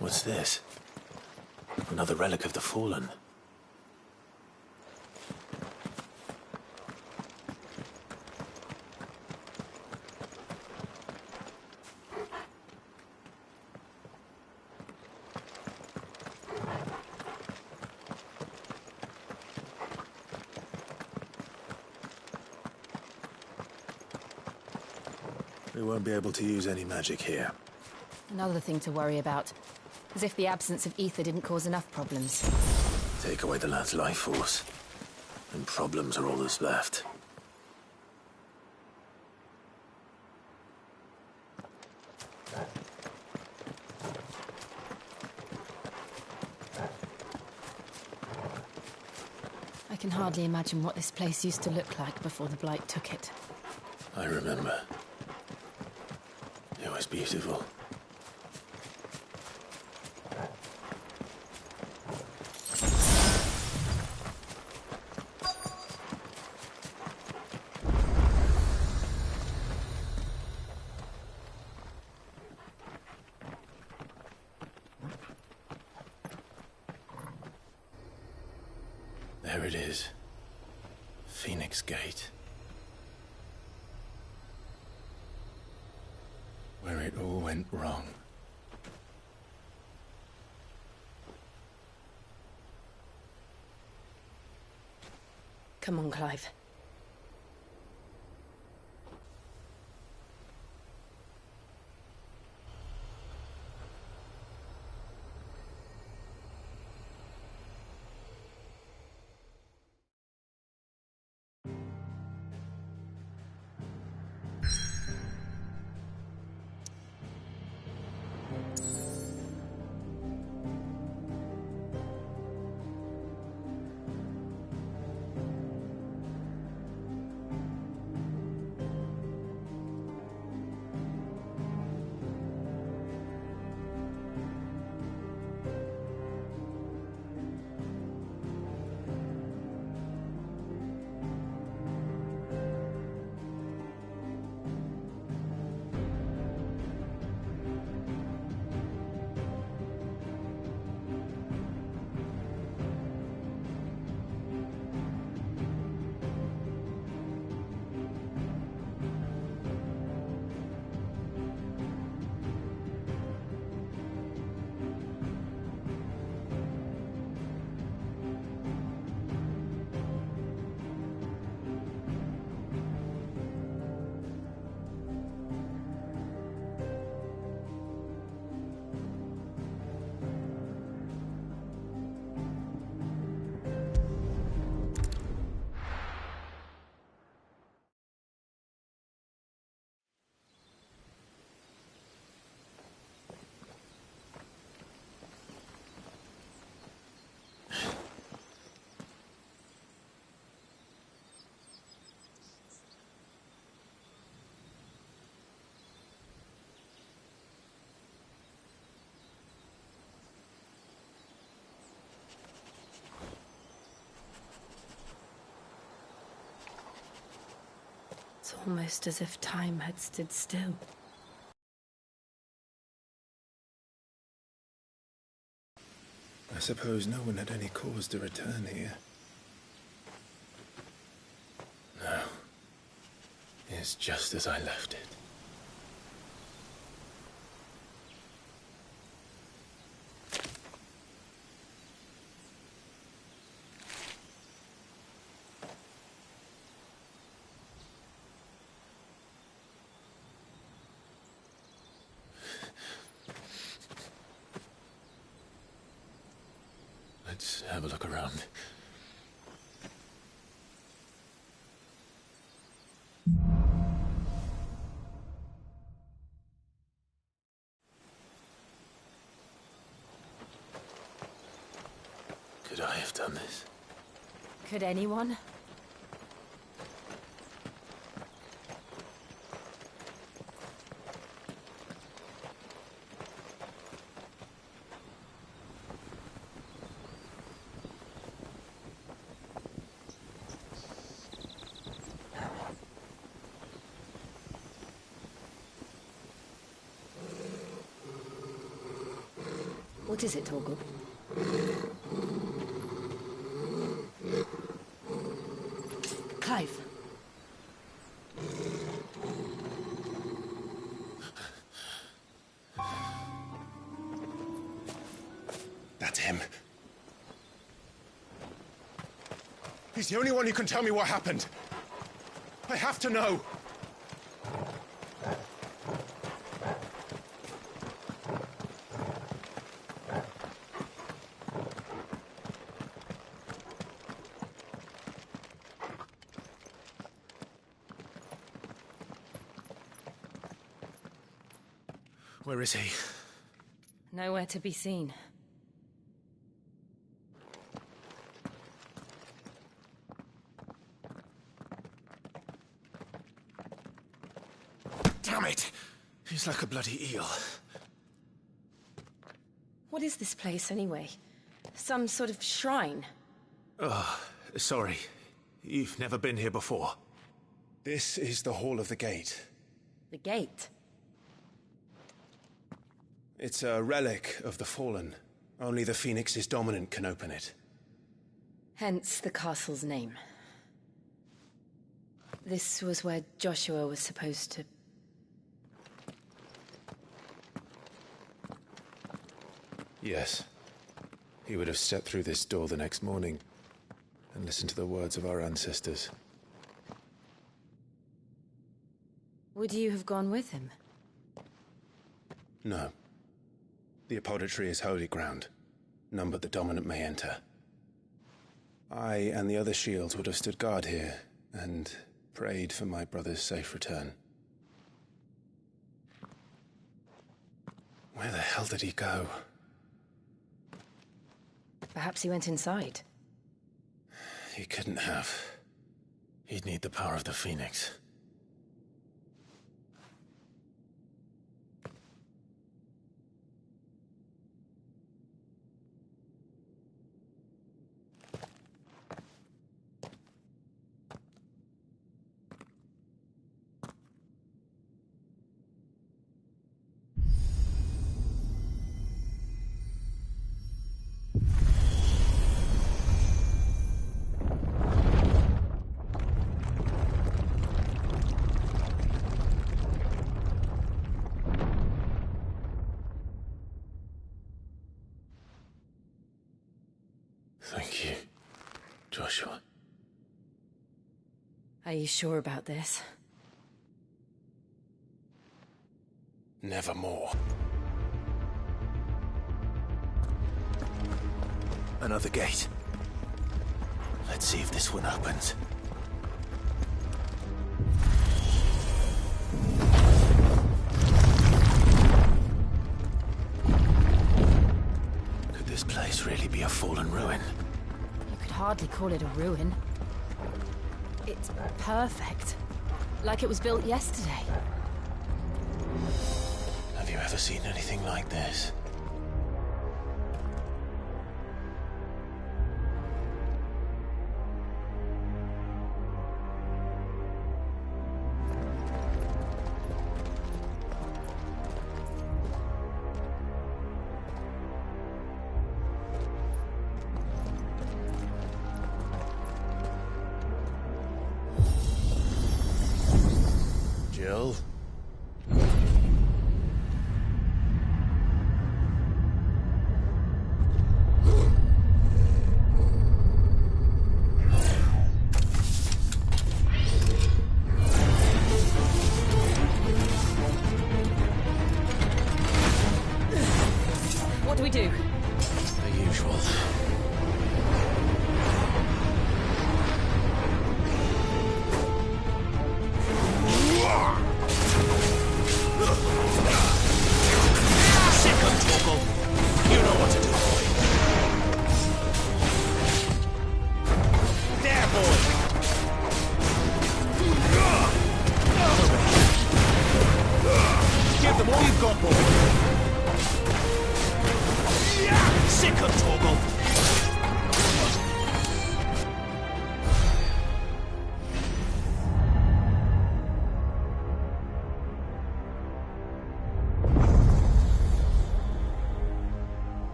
What's this? Another relic of the fallen. We won't be able to use any magic here. Another thing to worry about. As if the absence of ether didn't cause enough problems. Take away the lad's life force, and problems are all that's left. I can hardly imagine what this place used to look like before the Blight took it. I remember. It was beautiful. There it is. Phoenix Gate. Where it all went wrong. Come on, Clive. It's almost as if time had stood still. I suppose no one had any cause to return here. No. It's just as I left it. Let's have a look around. Could I have done this? Could anyone? What is it, Torgal? Clive. That's him. He's the only one who can tell me what happened. I have to know. Where is he? Nowhere to be seen. Damn it! He's like a bloody eel. What is this place, anyway? Some sort of shrine? Oh, sorry. You've never been here before. This is the Hall of the Gate. The gate? It's a relic of the Fallen. Only the Phoenix's dominant can open it. Hence the castle's name. This was where Joshua was supposed to... Yes. He would have stepped through this door the next morning and listened to the words of our ancestors. Would you have gone with him? No. The apodatory is holy ground. None but the dominant may enter. I and the other shields would have stood guard here and prayed for my brother's safe return. Where the hell did he go? Perhaps he went inside. He couldn't have. He'd need the power of the Phoenix. Thank you, Joshua. Are you sure about this? Nevermore. Another gate. Let's see if this one opens. Could this place really be a fallen ruin? You could hardly call it a ruin. It's perfect. Like it was built yesterday. Have you ever seen anything like this? Jill? What do we do? The usual.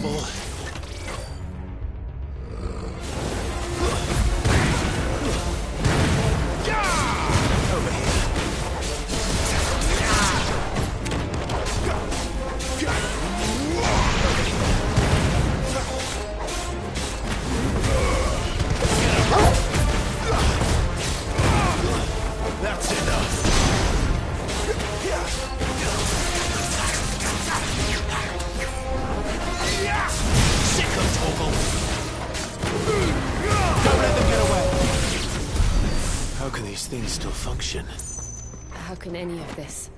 careful. Over here. That's enough. Sick of Toggle. Don't let them get away. How can these things still function? How can any of this?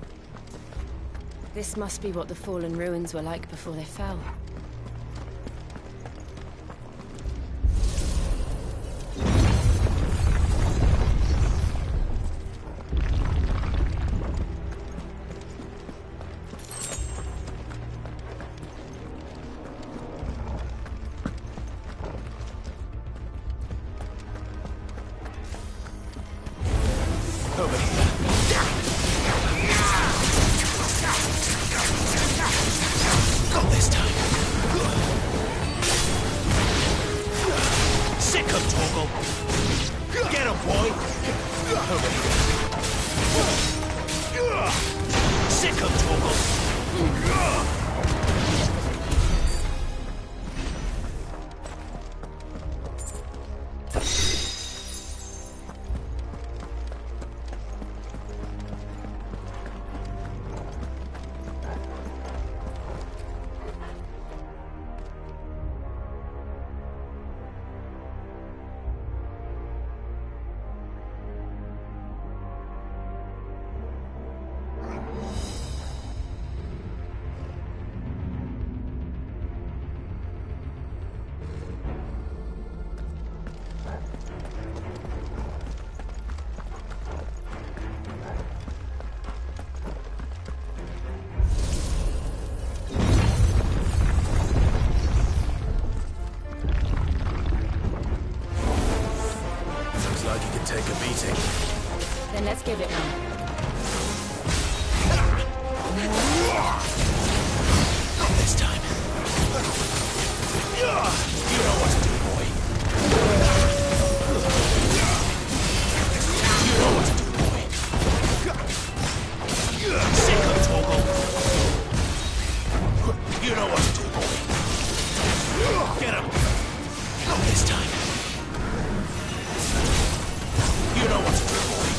This must be what the fallen ruins were like before they fell. Over here. Not this time. Sick of Toggle. Get him, boy. Over here. Sick of Toggle. Looks like you can take a beating. Then let's give it one. Not this time. You know what to do, boy. You know what to do, boy. Sick of Toggle. You know what to do, boy. Get him. Not this time. You know what to do, boy.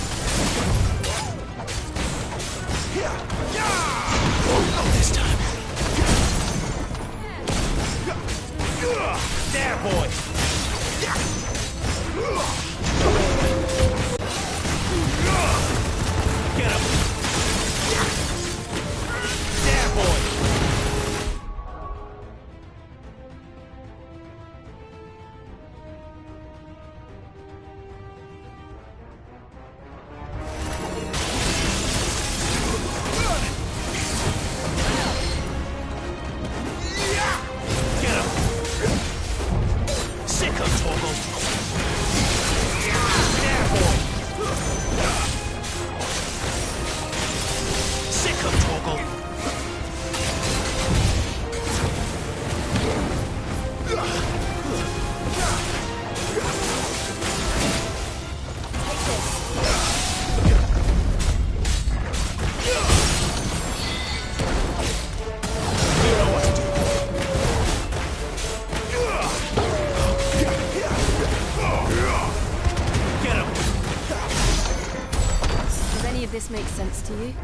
Not this time. There, boy. Get him. There, boy. Get him! Sick of Toggle! There, boy! Sick of Toggle! You know what to do. Get him! Does any of this make sense to you?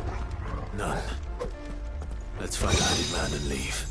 None. Let's find a handy man and leave.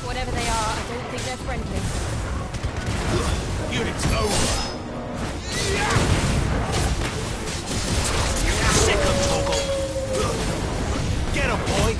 Whatever they are, I don't think they're friendly. Unit's over. Sick of Toggle. Get him, boy.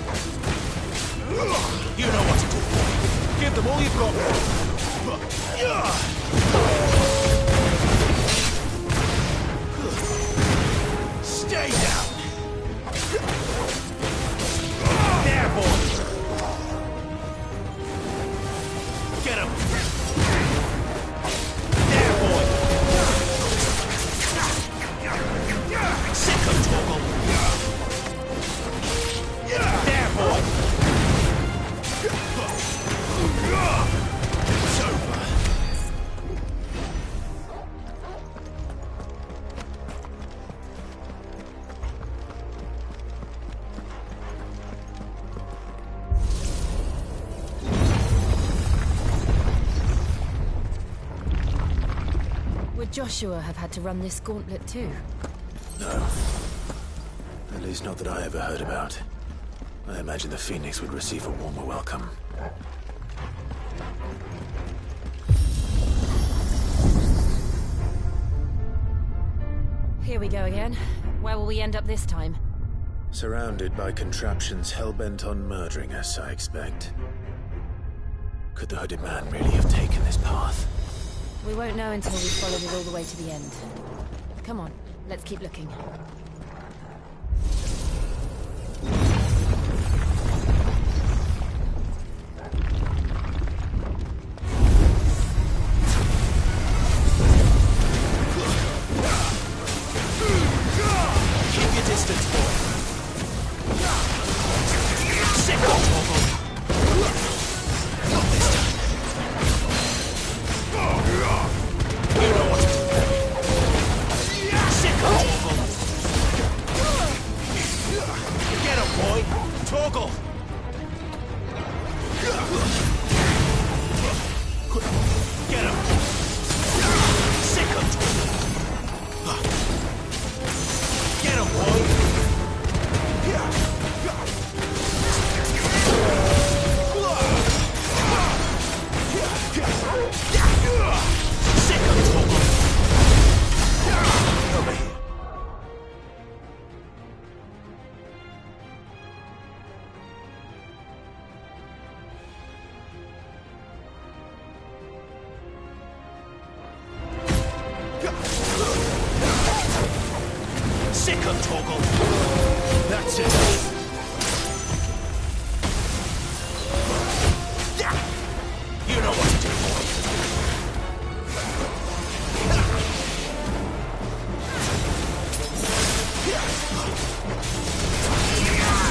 Would Joshua have had to run this gauntlet too? No. At least not that I ever heard about. I imagine the Phoenix would receive a warmer welcome. Here we go again. Where will we end up this time? Surrounded by contraptions hell-bent on murdering us, I expect. Could the hooded man really have taken this path? We won't know until we've followed it all the way to the end. Come on, let's keep looking. Keep your distance, boy. Sick of trouble. Not this time. You know what to do, boy. Sick of trouble. Get him, boy. Toggle. Get him. Sick of trouble. Get him, boy! Sick of trouble! Over here. Sick of toggle. That's it. You know what to do, boy.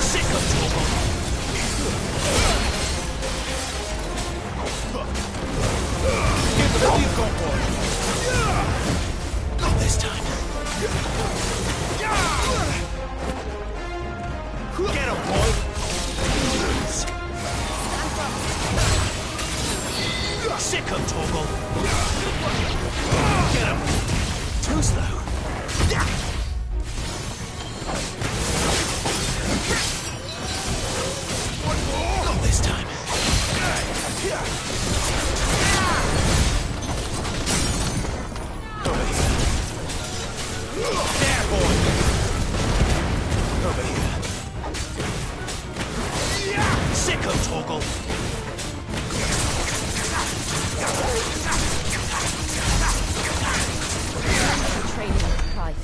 Sick of toggle. Give the ball you go, boy. Not this time. Get him, boy! Sick of toggle! Get him! Too slow! Not this time! Over here! There, boy! Over here! Sick of toggle! Training with Clive.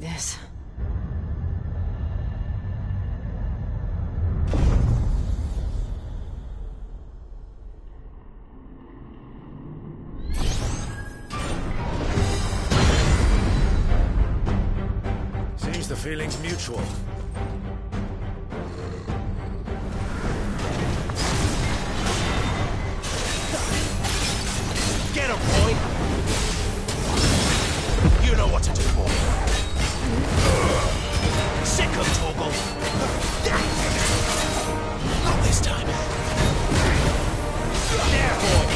this. Seems the feeling's mutual. Get him, boy! You know what to do, boy. Sick of Torgal. Not this time. There, boy!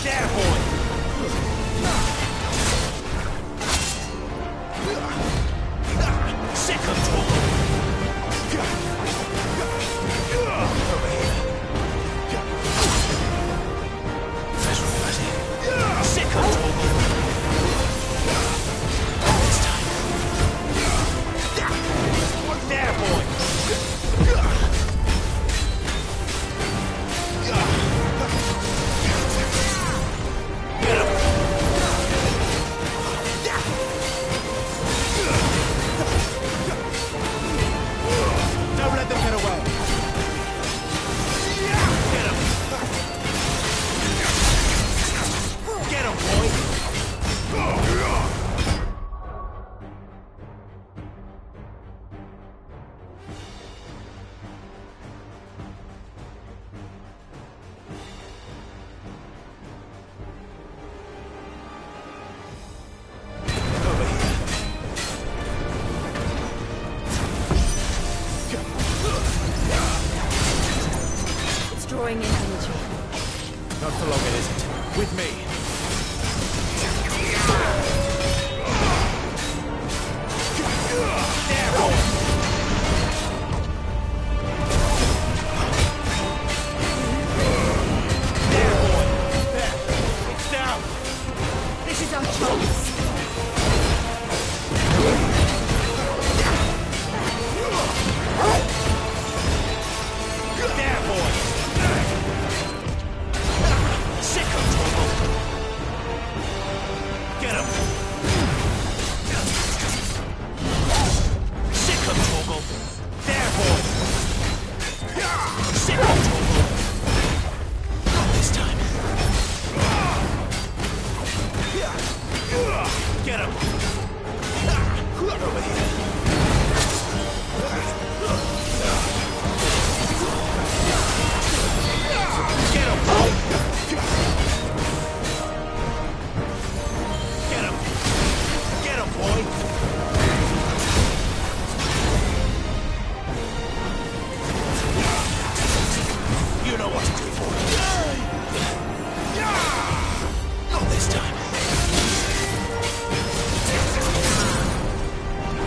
There, boy! Sick of Torgal. Over here. Professional fighting. Sick of Torgal. This time. There, boy! Don't let them get away. Get him. Get him, boy. Over here. It's drawing in energy. Not for long, it isn't. With me. There, boy! There, boy. There. It's down. This is our chance. There, boy. Sick of Torgal. Get him. Sick of Torgal. There, boy. Sick of Torgal. Not this time. Get him. Over here. Get him, boy! Get him! Get him, boy! You know what to do, boy. Not this time.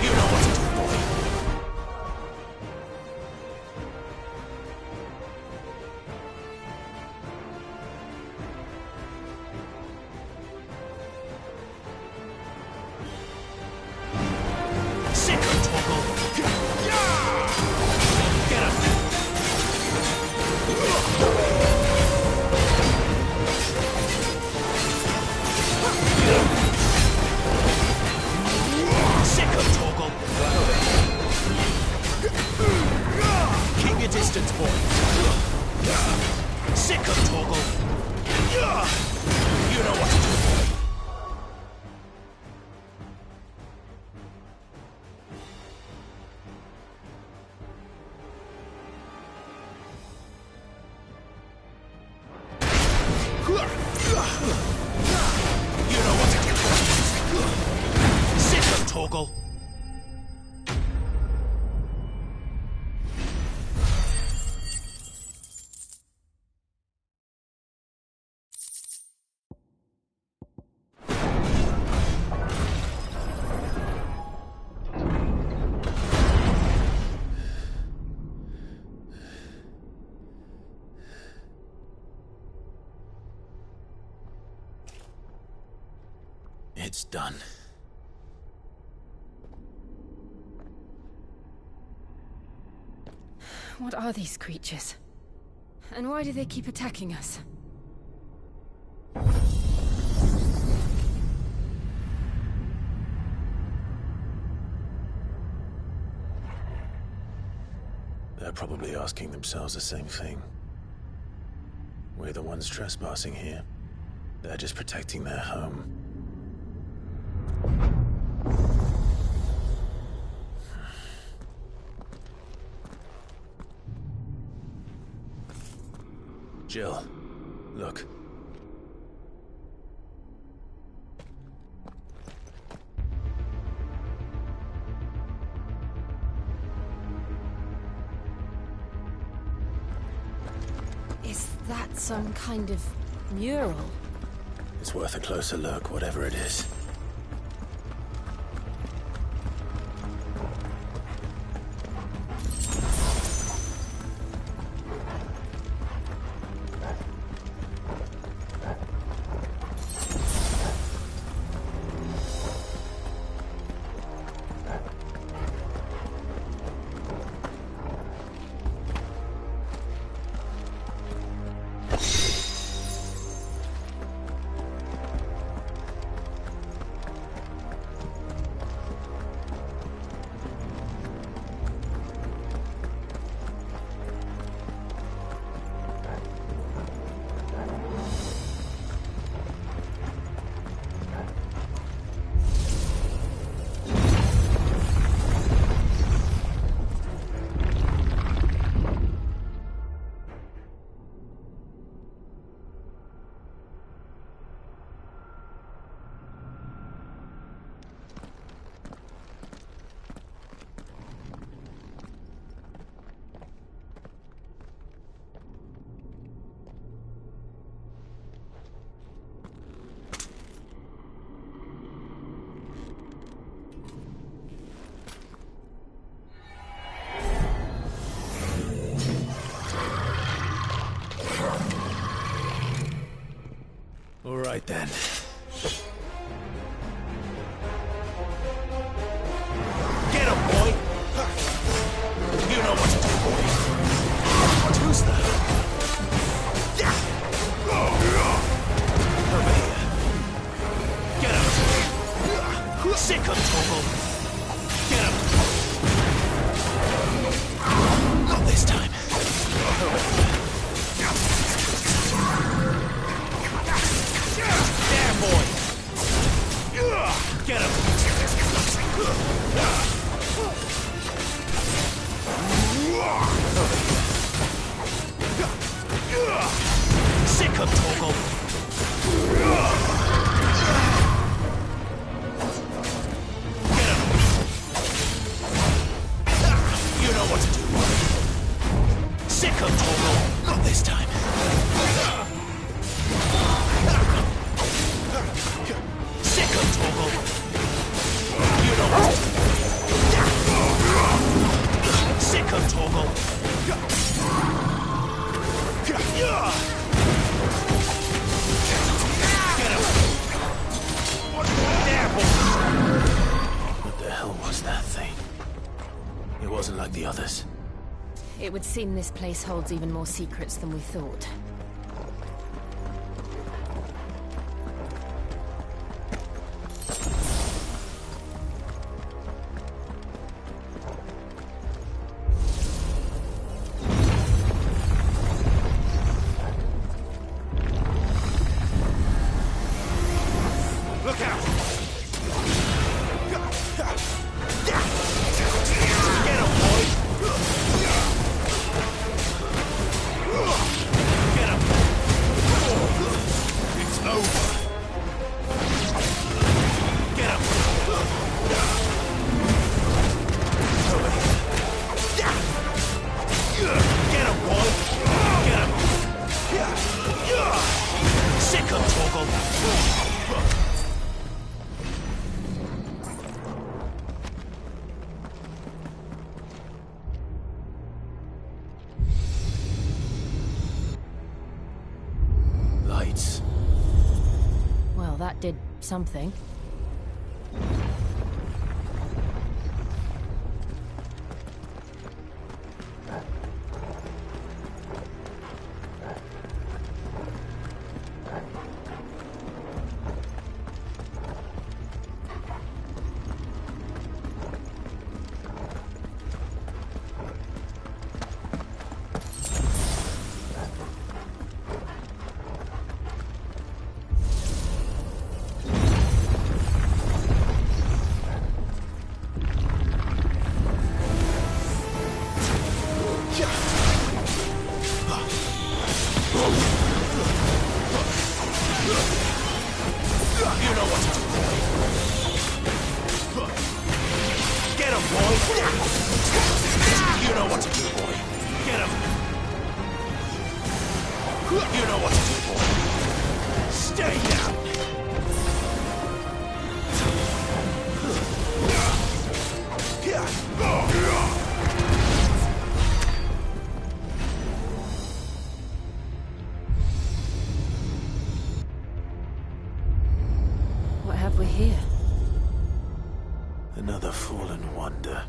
You know what to do, boy. Sick of Torgal. Get him. Sick of Torgal. Keep your distance, boy. Sick of Torgal. You know what to do, boy. You know what to do. Sick of Torgal. It's done. What are these creatures? And why do they keep attacking us? They're probably asking themselves the same thing. We're the ones trespassing here. They're just protecting their home. Jill, look. Is that some kind of mural? It's worth a closer look, whatever it is. All right then. Get him, boy! You know what to do, boy. Who's that? Over here. Get him! Sick him, Toggle! Get him! Not this time. Over here. There, boy! Get him! Sick of Toggle! Get him! You know what to do. Sick of Toggle! Not this time. Sick of Toggle! You know what to do. Sick of Toggle! Get him! There, boy! What the hell was that thing? It wasn't like the others. It would seem this place holds even more secrets than we thought. Look out! Get him, boy! Get him! It's over. Get him! Over here. Get him, boy! Get him! Sick him, Toggle! Lights. Well, that did something. You know what to do, boy. Get him, boy. You know what to do, boy. Get him. You know what to do, boy. Stay down. What have we here? Another fallen wonder.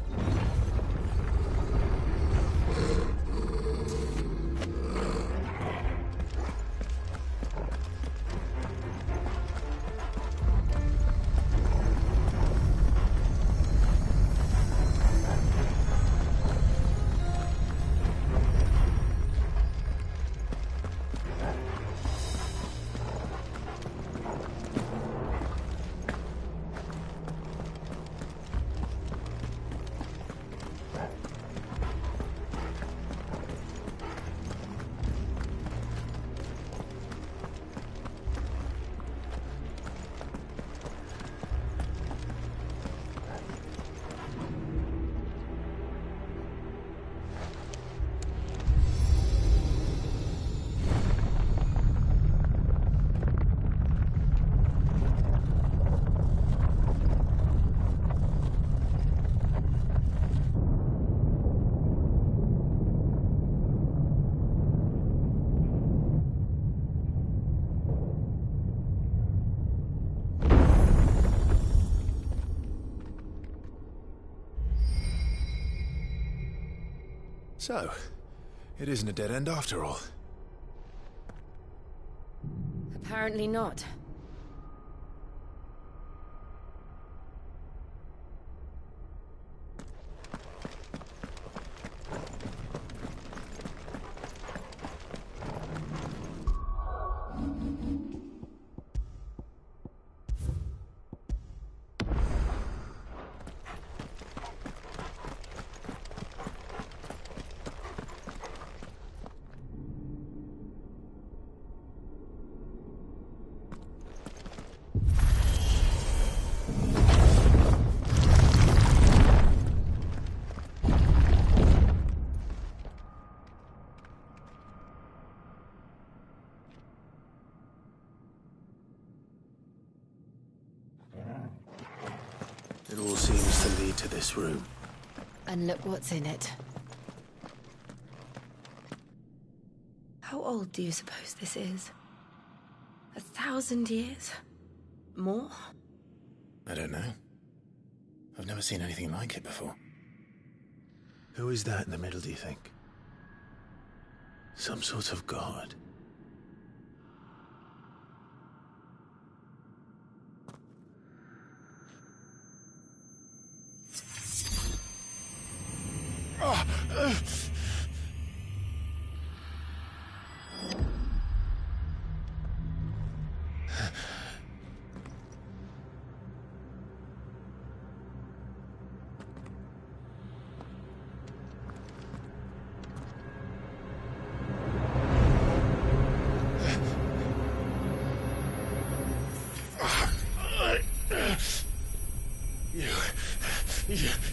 So, it isn't a dead end after all. Apparently not. It all seems to lead to this room. And look what's in it. How old do you suppose this is? 1,000 years? More? I don't know. I've never seen anything like it before. Who is that in the middle, do you think? Some sort of god?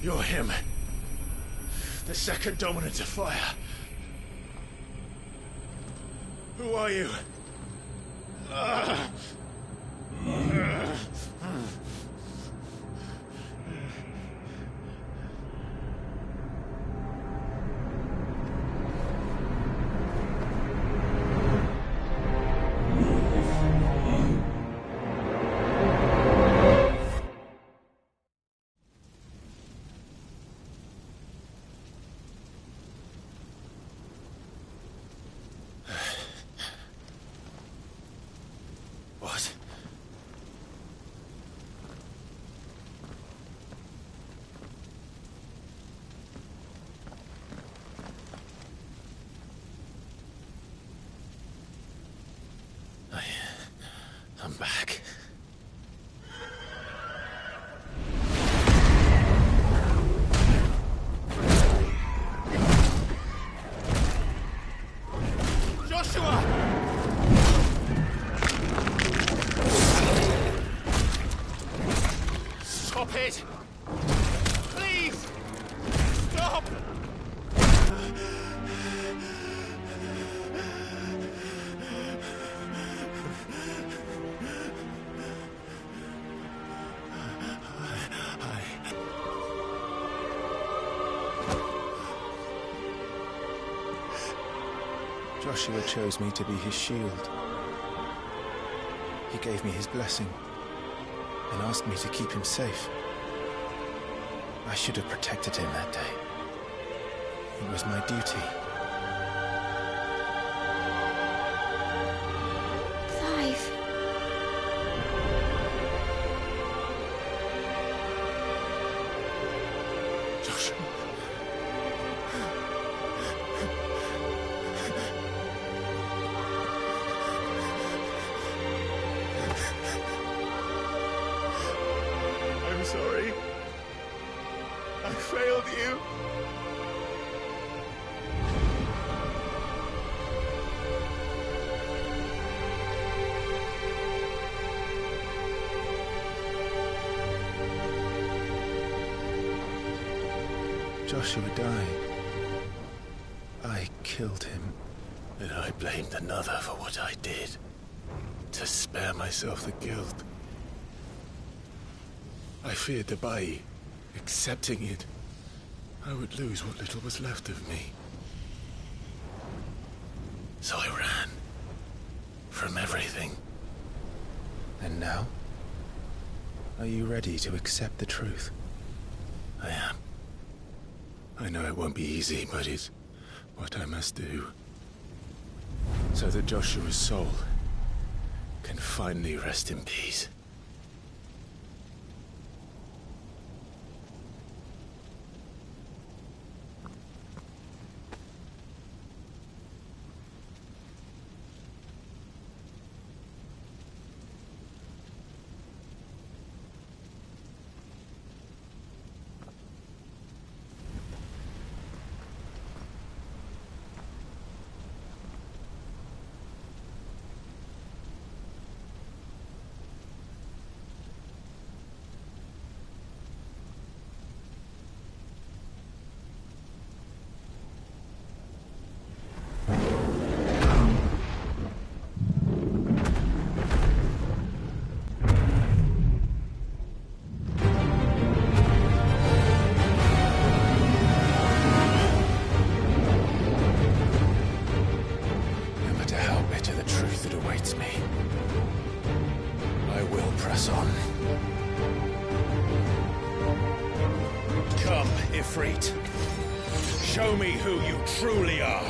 You're him. The second dominant of fire. Who are you? What? I'm back. Joshua! Stop it! Please! Stop! Joshua chose me to be his shield. He gave me his blessing and asked me to keep him safe. I should have protected him that day. It was my duty. Clive. Joshua. I'm sorry. I failed you. Joshua died. I killed him. And I blamed another for what I did, to spare myself the guilt. I feared that by accepting it, I would lose what little was left of me. So I ran. From everything. And now? Are you ready to accept the truth? I am. I know it won't be easy, but it's what I must do. So that Joshua's soul can finally rest in peace. Come, Ifrit. Show me who you truly are.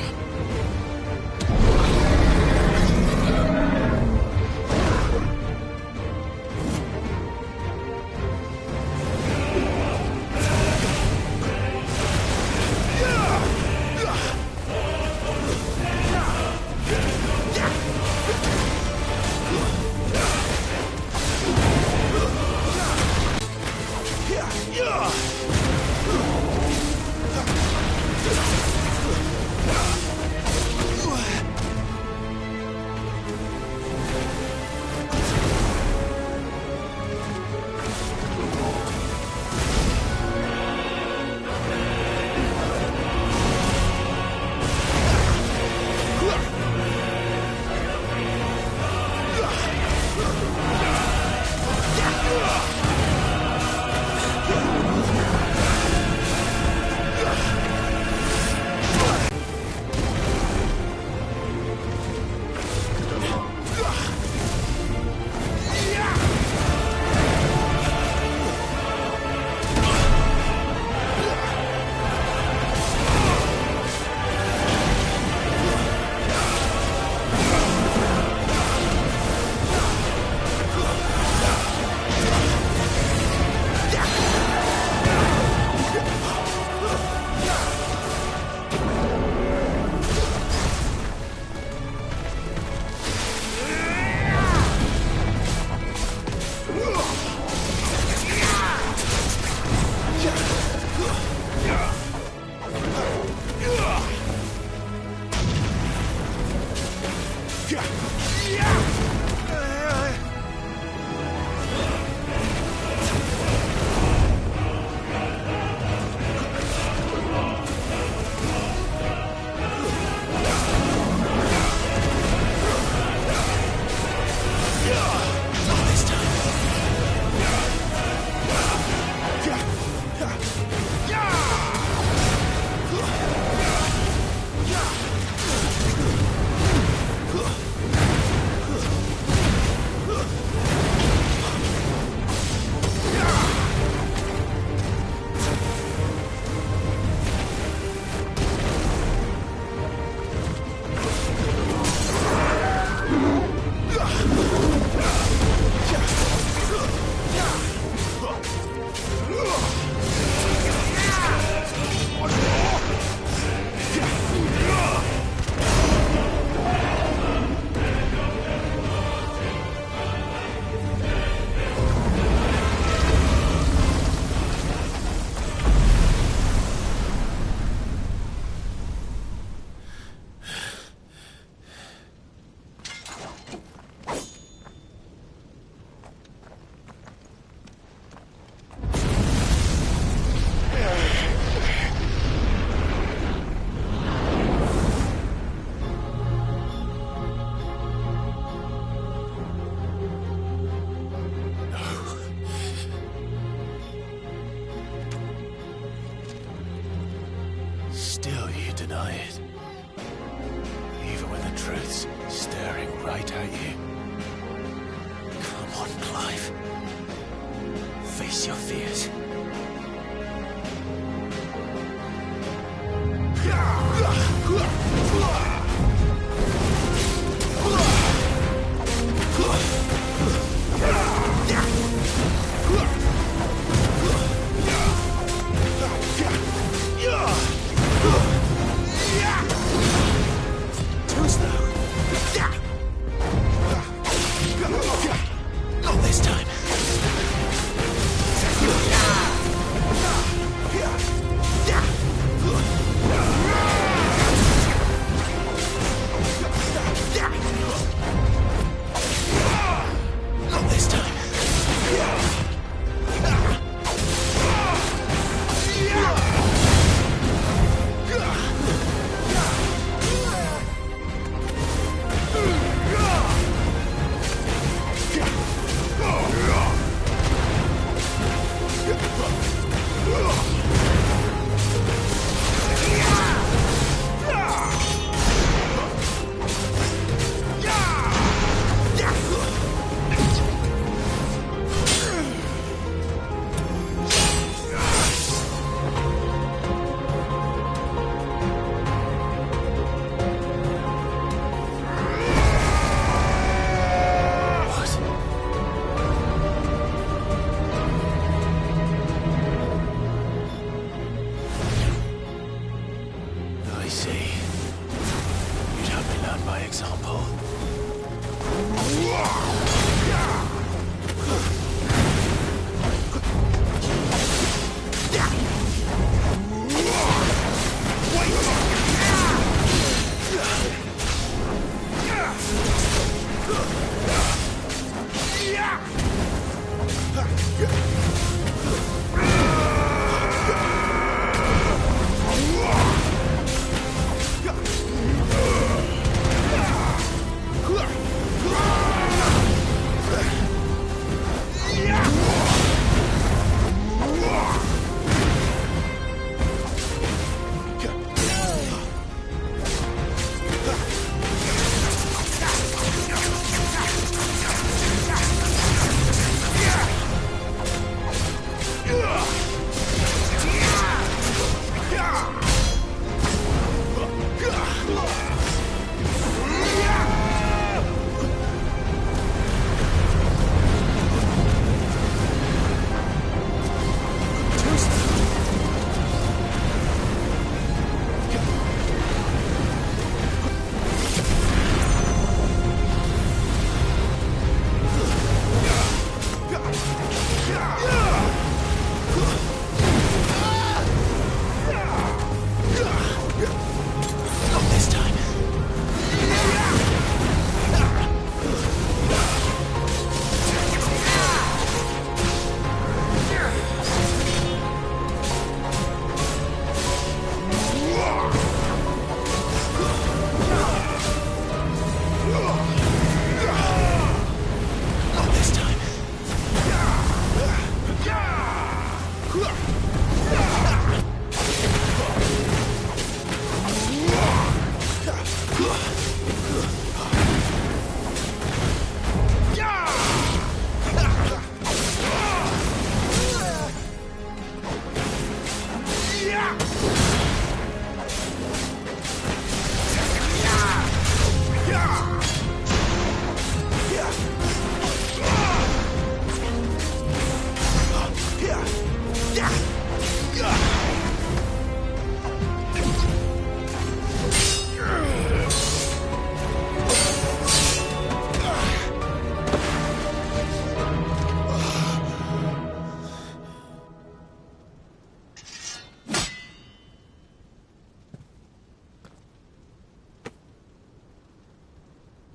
still you deny it. Even when the truth's staring right at you. Come on, Clive. Face your fears. Not this time. Not this time. I see. You'd have me learn by example.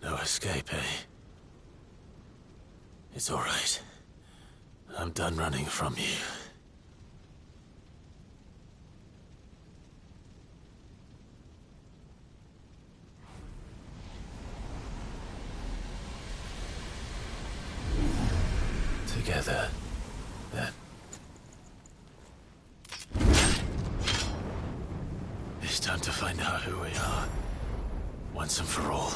No escape, eh? It's all right. I'm done running from you. Together, then. This to find out who we are, once and for all.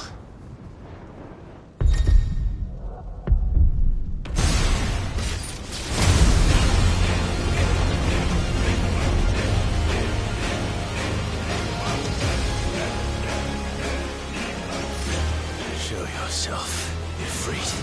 Show yourself, Ifrit.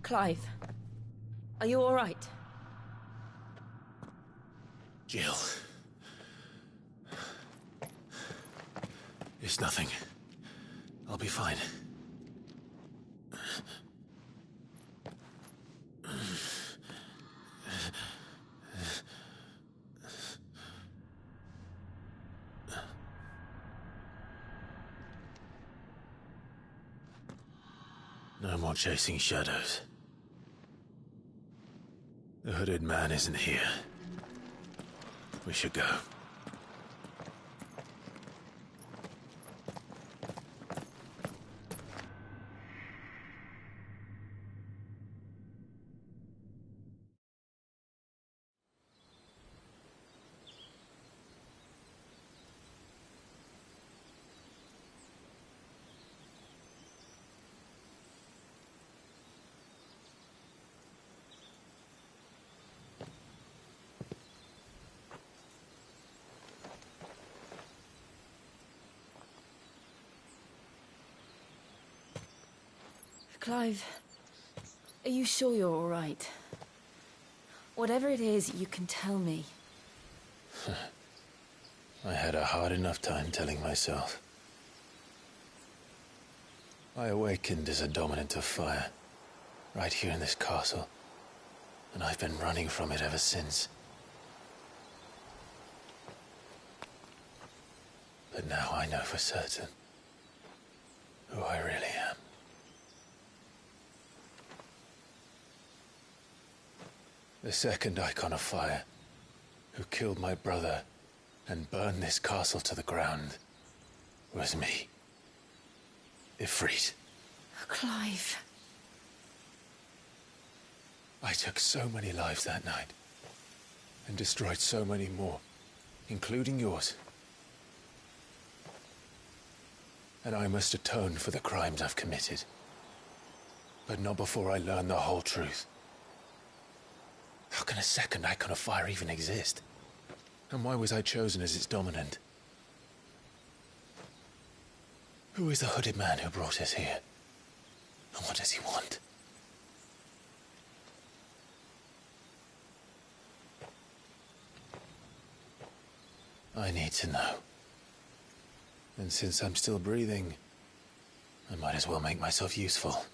Clive, are you all right? Jill. It's nothing. I'll be fine. No more chasing shadows. The hooded man isn't here. We should go. Clive, are you sure you're all right? Whatever it is, you can tell me. I had a hard enough time telling myself. I awakened as a dominant of fire, right here in this castle, and I've been running from it ever since. But now I know for certain who I really am. The second icon of fire, who killed my brother and burned this castle to the ground, was me. Ifrit. Clive. I took so many lives that night, and destroyed so many more, including yours. And I must atone for the crimes I've committed. But not before I learn the whole truth. How can a second icon of fire even exist? And why was I chosen as its dominant? Who is the hooded man who brought us here? And what does he want? I need to know. And since I'm still breathing, I might as well make myself useful.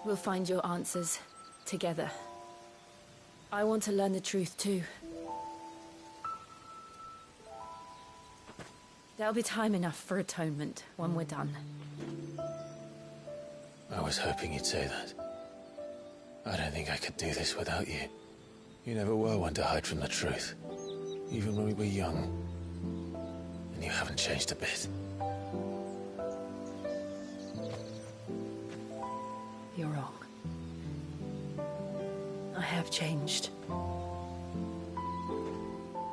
We'll find your answers together. I want to learn the truth too. There'll be time enough for atonement when we're done. I was hoping you'd say that. I don't think I could do this without you. You never were one to hide from the truth, even when we were young. And you haven't changed a bit. You're wrong. I have changed.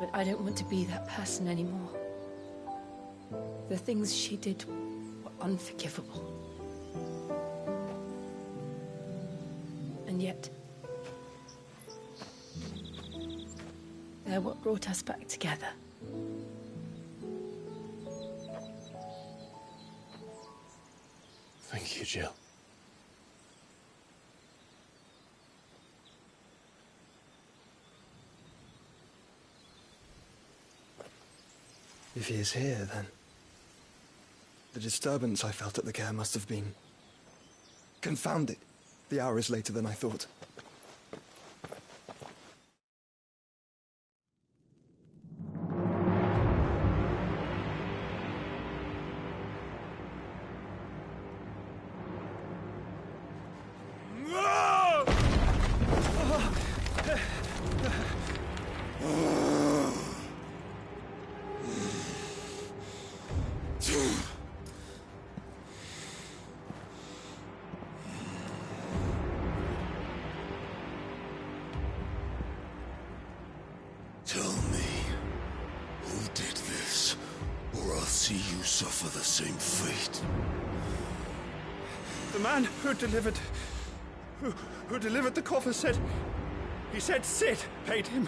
But I don't want to be that person anymore. The things she did were unforgivable. And yet, they're what brought us back together. Thank you, Jill. If he is here, then the disturbance I felt at the care must have been confounded. The hour is later than I thought. Tell me, who did this, or I'll see you suffer the same fate. The man who delivered the coffer said... He said Sid paid him.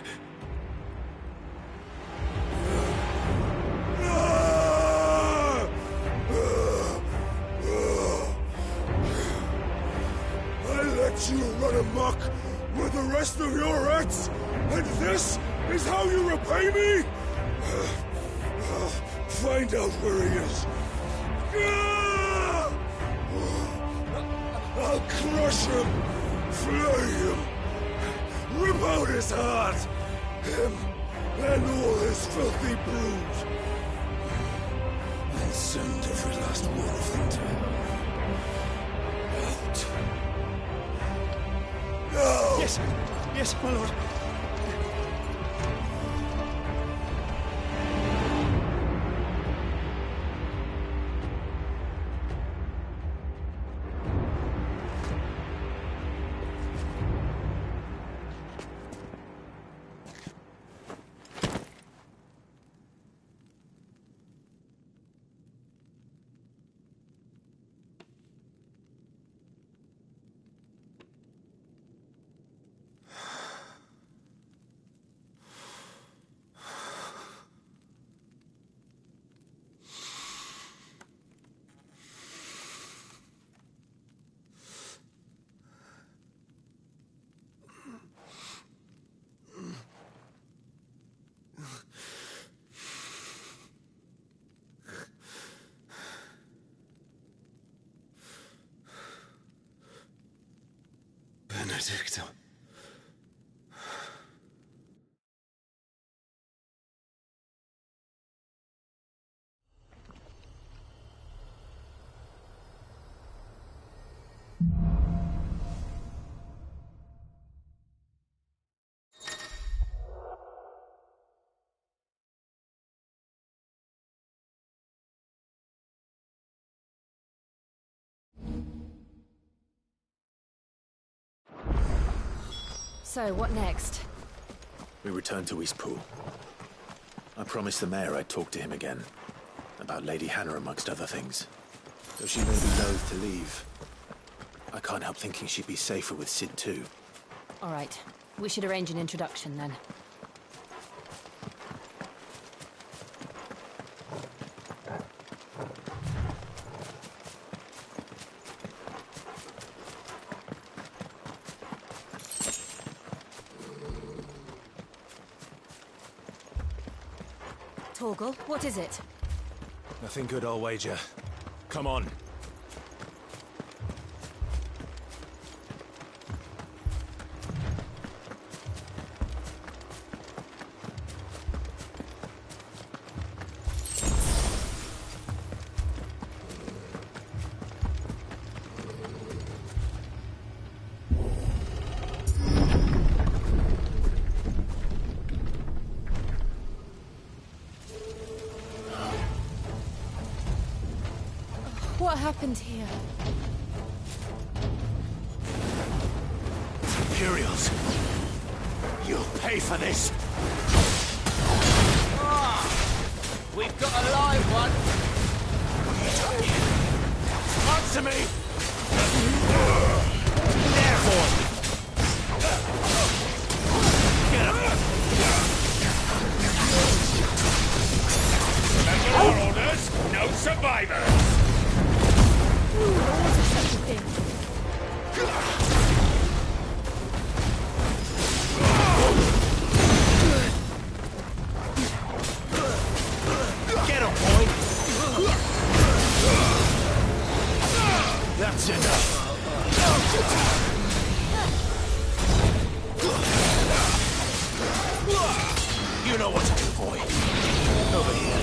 I let you run amok with the rest of your acts, and this is how you repay me? Find out where he is. I'll crush him, flay him, rip out his heart, him and all his filthy brood, and send every last one of them to hell. Out. No! Yes, yes, my lord. Benedicta. So, what next? We return to Eastpool. I promised the mayor I'd talk to him again. About Lady Hannah, amongst other things. Though she may be loath to leave, I can't help thinking she'd be safer with Sid too. All right. We should arrange an introduction, then. Torgal, what is it? Nothing good, I'll wager. Come on. What happened here? Imperials! You'll pay for this! We've got a live one! Answer me! Therefore! Get up! Remember our orders, no survivors! What is such a thing? Get him, boy! That's enough! You know what to do, boy. Over here.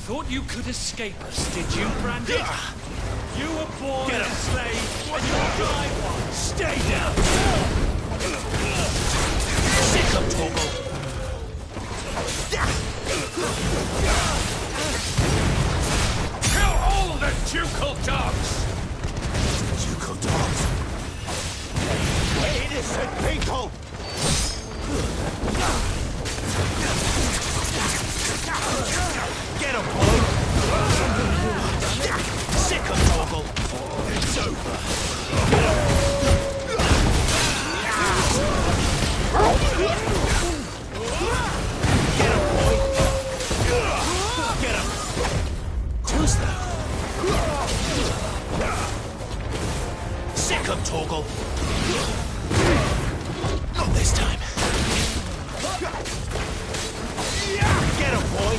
Thought you could escape us, did you, Brandon? You were born a slave, and you'll die one. Stay down! Sick of Torgal! Kill all the ducal dogs! Ducal dogs? Innocent people! Get him, boy! Sick of Torgal! It's over! Get him, boy! Get him! Tuesday! Sick of Torgal! Not this time! Get him, boy!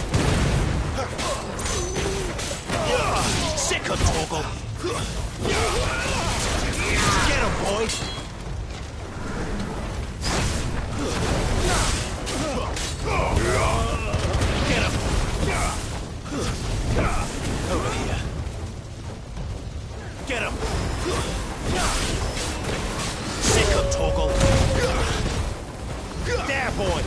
Sick of Torgal! Get him, boy! Get him! Over here. Get him! Sick of Torgal! There, boy!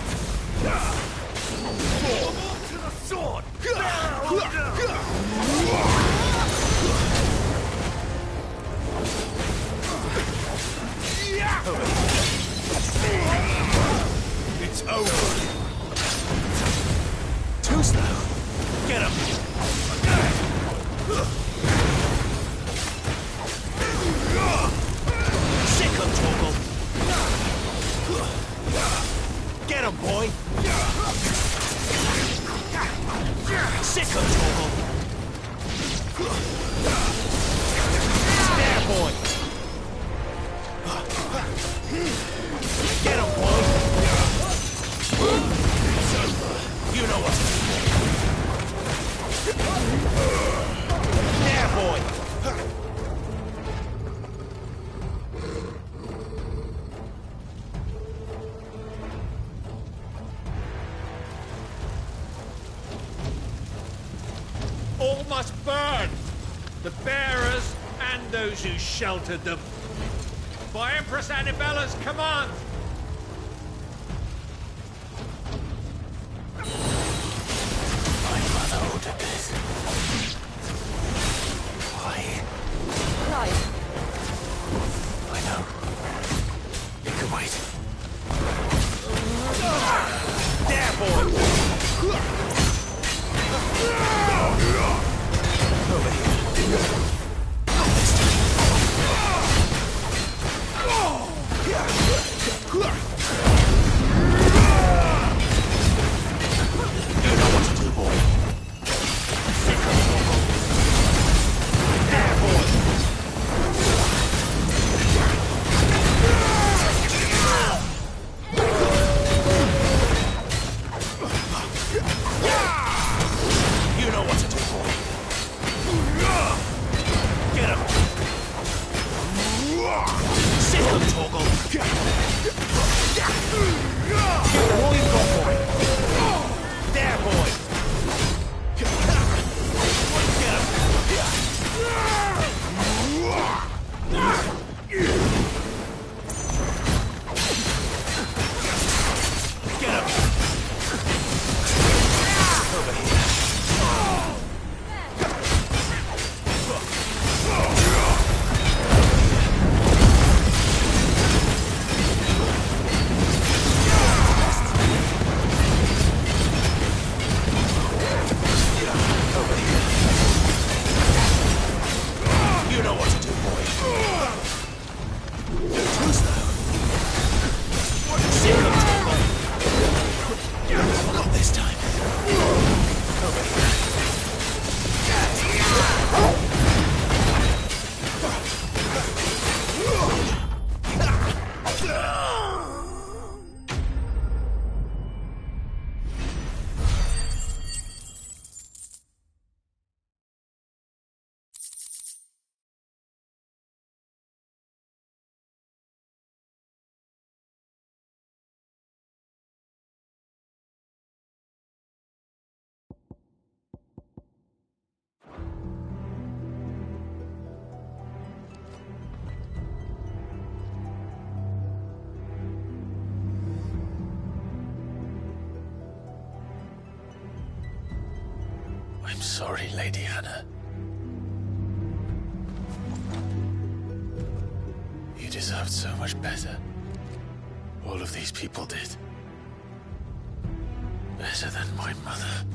To the sword! It's over. Too slow. Get him. Sick of Torgal. Get him, boy. Sick of Torgal. There, boy. Get him, boy. It's over. You know what to do. There, boy. All must burn! The bearers and those who sheltered them. By Empress Annabella's command! My mother ordered this. Why? Clive. I know. You can wait. There, boy! Over here. You know what to do, boy. There, boy. You know what to do, boy. Get him. Sick of Torgal. Get all you've got, boy. There, boy. Get him. Over here. You know what to do, boy. You're too slow. Sick of Torgal. Not this time. Over here. I'm sorry, Lady Anna. You deserved so much better. All of these people did. Better than my mother.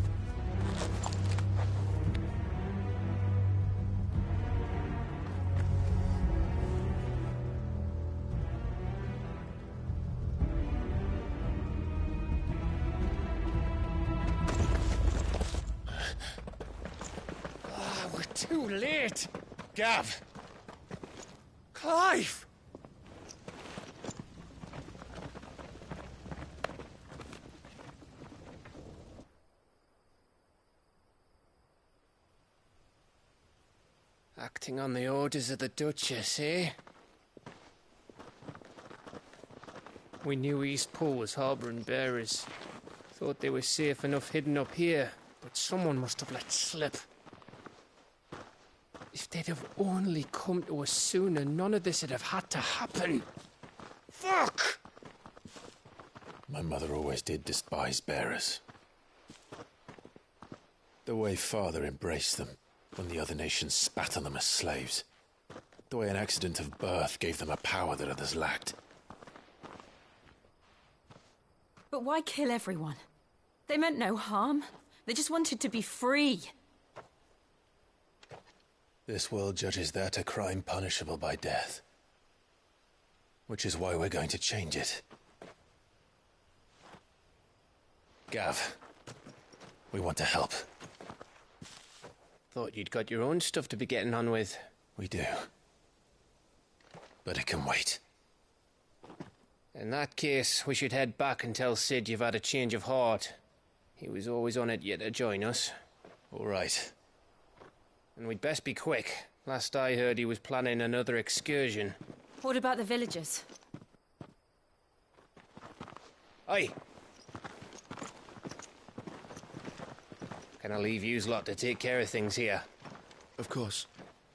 Too late! Gav! Clive! Acting on the orders of the Duchess, eh? We knew East Pool was harbouring bearers. Thought they were safe enough hidden up here, but someone must have let slip. If they'd have only come to us sooner, none of this would have had to happen. Fuck! My mother always did despise bearers. The way Father embraced them when the other nations spat on them as slaves. The way an accident of birth gave them a power that others lacked. But why kill everyone? They meant no harm. They just wanted to be free. This world judges that a crime punishable by death. Which is why we're going to change it. Gav, we want to help. Thought you'd got your own stuff to be getting on with. We do. But it can wait. In that case, we should head back and tell Sid you've had a change of heart. He was always on it yet to join us. All right. And we'd best be quick. Last I heard, he was planning another excursion. What about the villagers? Aye. Can I leave yous lot to take care of things here? Of course.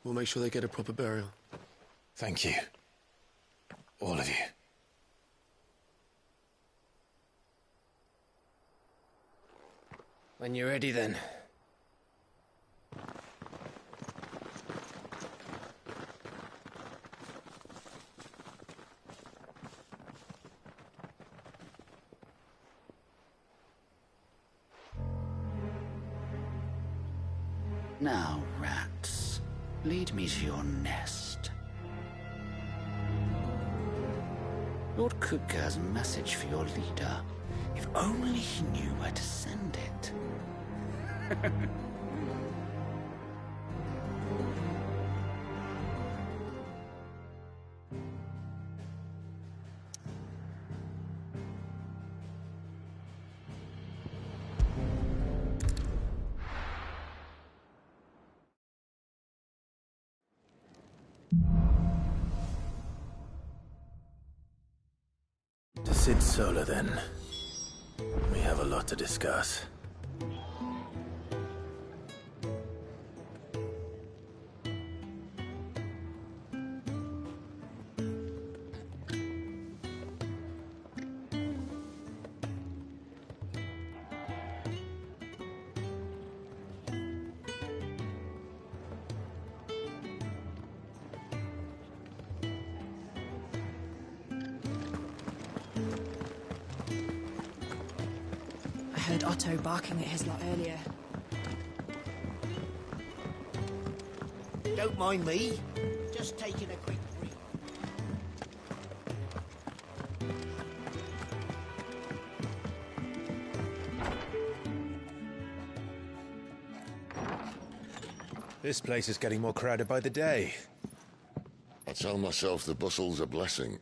We'll make sure they get a proper burial. Thank you. All of you. When you're ready, then. Now, rats, lead me to your nest. Lord Cook has a message for your leader. If only he knew where to send it. To Sid Solar, then. We have a lot to discuss. I heard Otto barking at his lot earlier. Don't mind me. Just taking a quick break. This place is getting more crowded by the day. I tell myself the bustle's a blessing.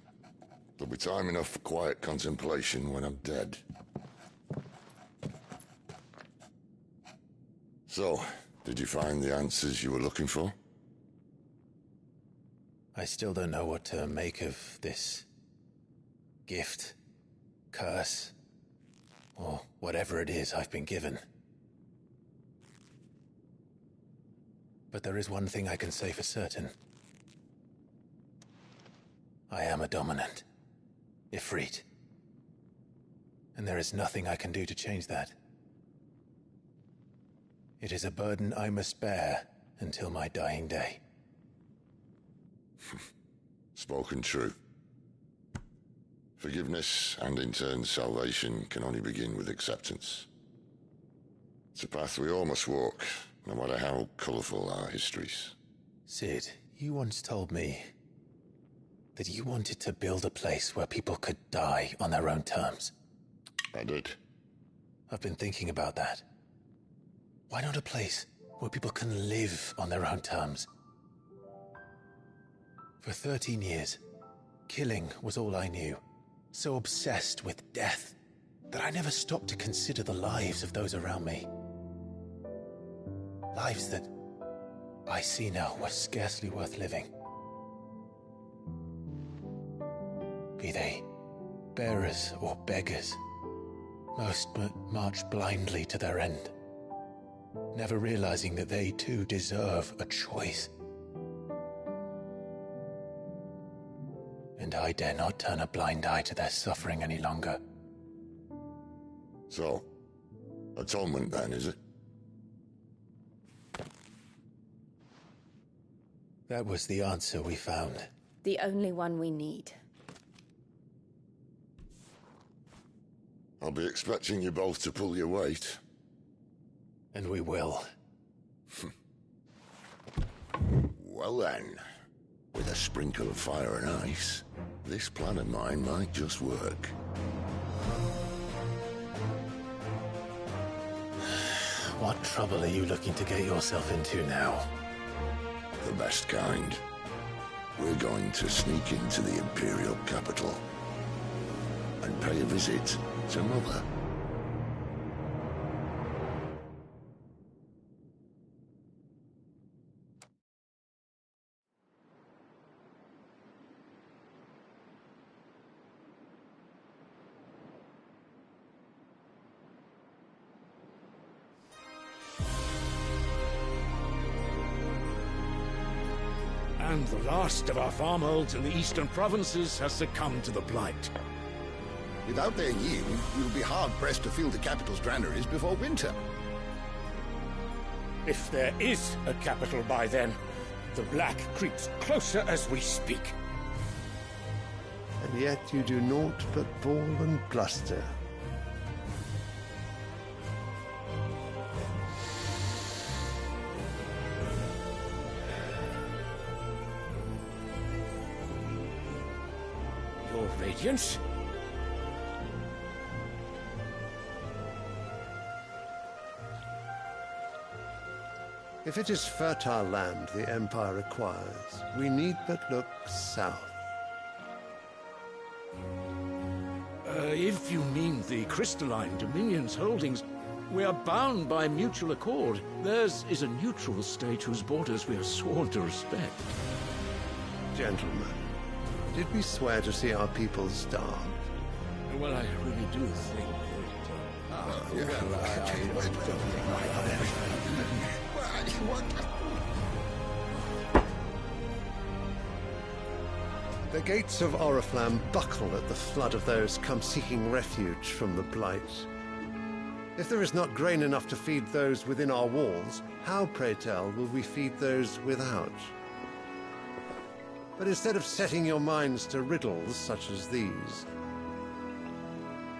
There'll be time enough for quiet contemplation when I'm dead. So, did you find the answers you were looking for? I still don't know what to make of this gift, curse, or whatever it is I've been given. But there is one thing I can say for certain. I am a dominant, Ifrit. And there is nothing I can do to change that. It is a burden I must bear until my dying day. Spoken true. Forgiveness, and in turn salvation, can only begin with acceptance. It's a path we all must walk, no matter how colourful our histories. Sid, you once told me that you wanted to build a place where people could die on their own terms. I did. I've been thinking about that. Why not a place where people can live on their own terms. For 13 years, killing was all I knew, so obsessed with death that I never stopped to consider the lives of those around me. Lives that I see now were scarcely worth living. Be they bearers or beggars, most march blindly to their end, never realizing that they too deserve a choice. And I dare not turn a blind eye to their suffering any longer. So, atonement then, is it? That was the answer we found. The only one we need. I'll be expecting you both to pull your weight. And we will. Well then, with a sprinkle of fire and ice, this plan of mine might just work. What trouble are you looking to get yourself into now? The best kind. We're going to sneak into the Imperial capital and pay a visit to Mother. And the last of our farmholds in the eastern provinces has succumbed to the blight. Without their yield, we'll be hard-pressed to fill the capital's granaries before winter. If there is a capital by then, the black creeps closer as we speak. And yet you do naught but bawl and bluster. Your Radiance? If it is fertile land the Empire requires, we need but look south. If you mean the crystalline Dominion's holdings, we are bound by mutual accord. Theirs is a neutral state whose borders we are sworn to respect. Gentlemen, did we swear to see our people starved? Well, I really do think The gates of Oriflamme buckle at the flood of those come seeking refuge from the Blight. If there is not grain enough to feed those within our walls, how, pray tell, will we feed those without? But instead of setting your minds to riddles such as these,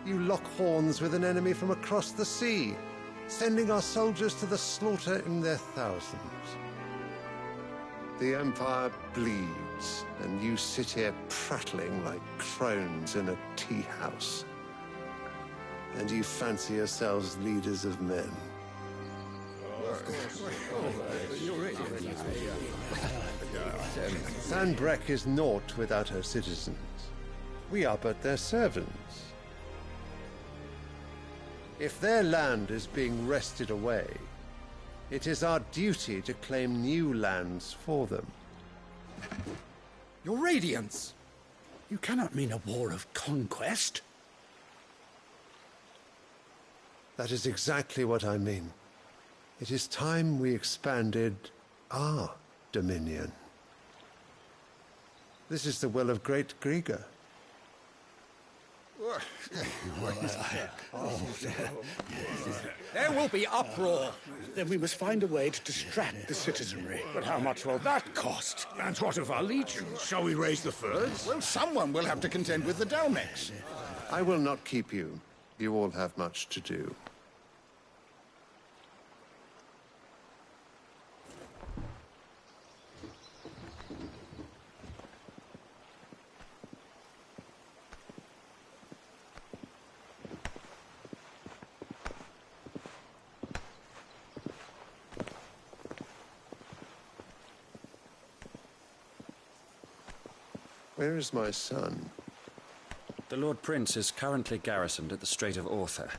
you lock horns with an enemy from across the sea, sending our soldiers to the slaughter in their thousands. The Empire bleeds, and you sit here prattling like crones in a tea house. And you fancy yourselves leaders of men. Sanbreque is naught without her citizens. We are but their servants. If their land is being wrested away, it is our duty to claim new lands for them. Your Radiance! You cannot mean a war of conquest. That is exactly what I mean. It is time we expanded our dominion. This is the will of great Grieger. There will be uproar. Then we must find a way to distract the citizenry. But how much will that cost? And what of our legions? Shall we raise the furs? Well, someone will have to contend with the Dalmex. I will not keep you. You all have much to do. Where is my son? The Lord Prince is currently garrisoned at the Strait of Arthur.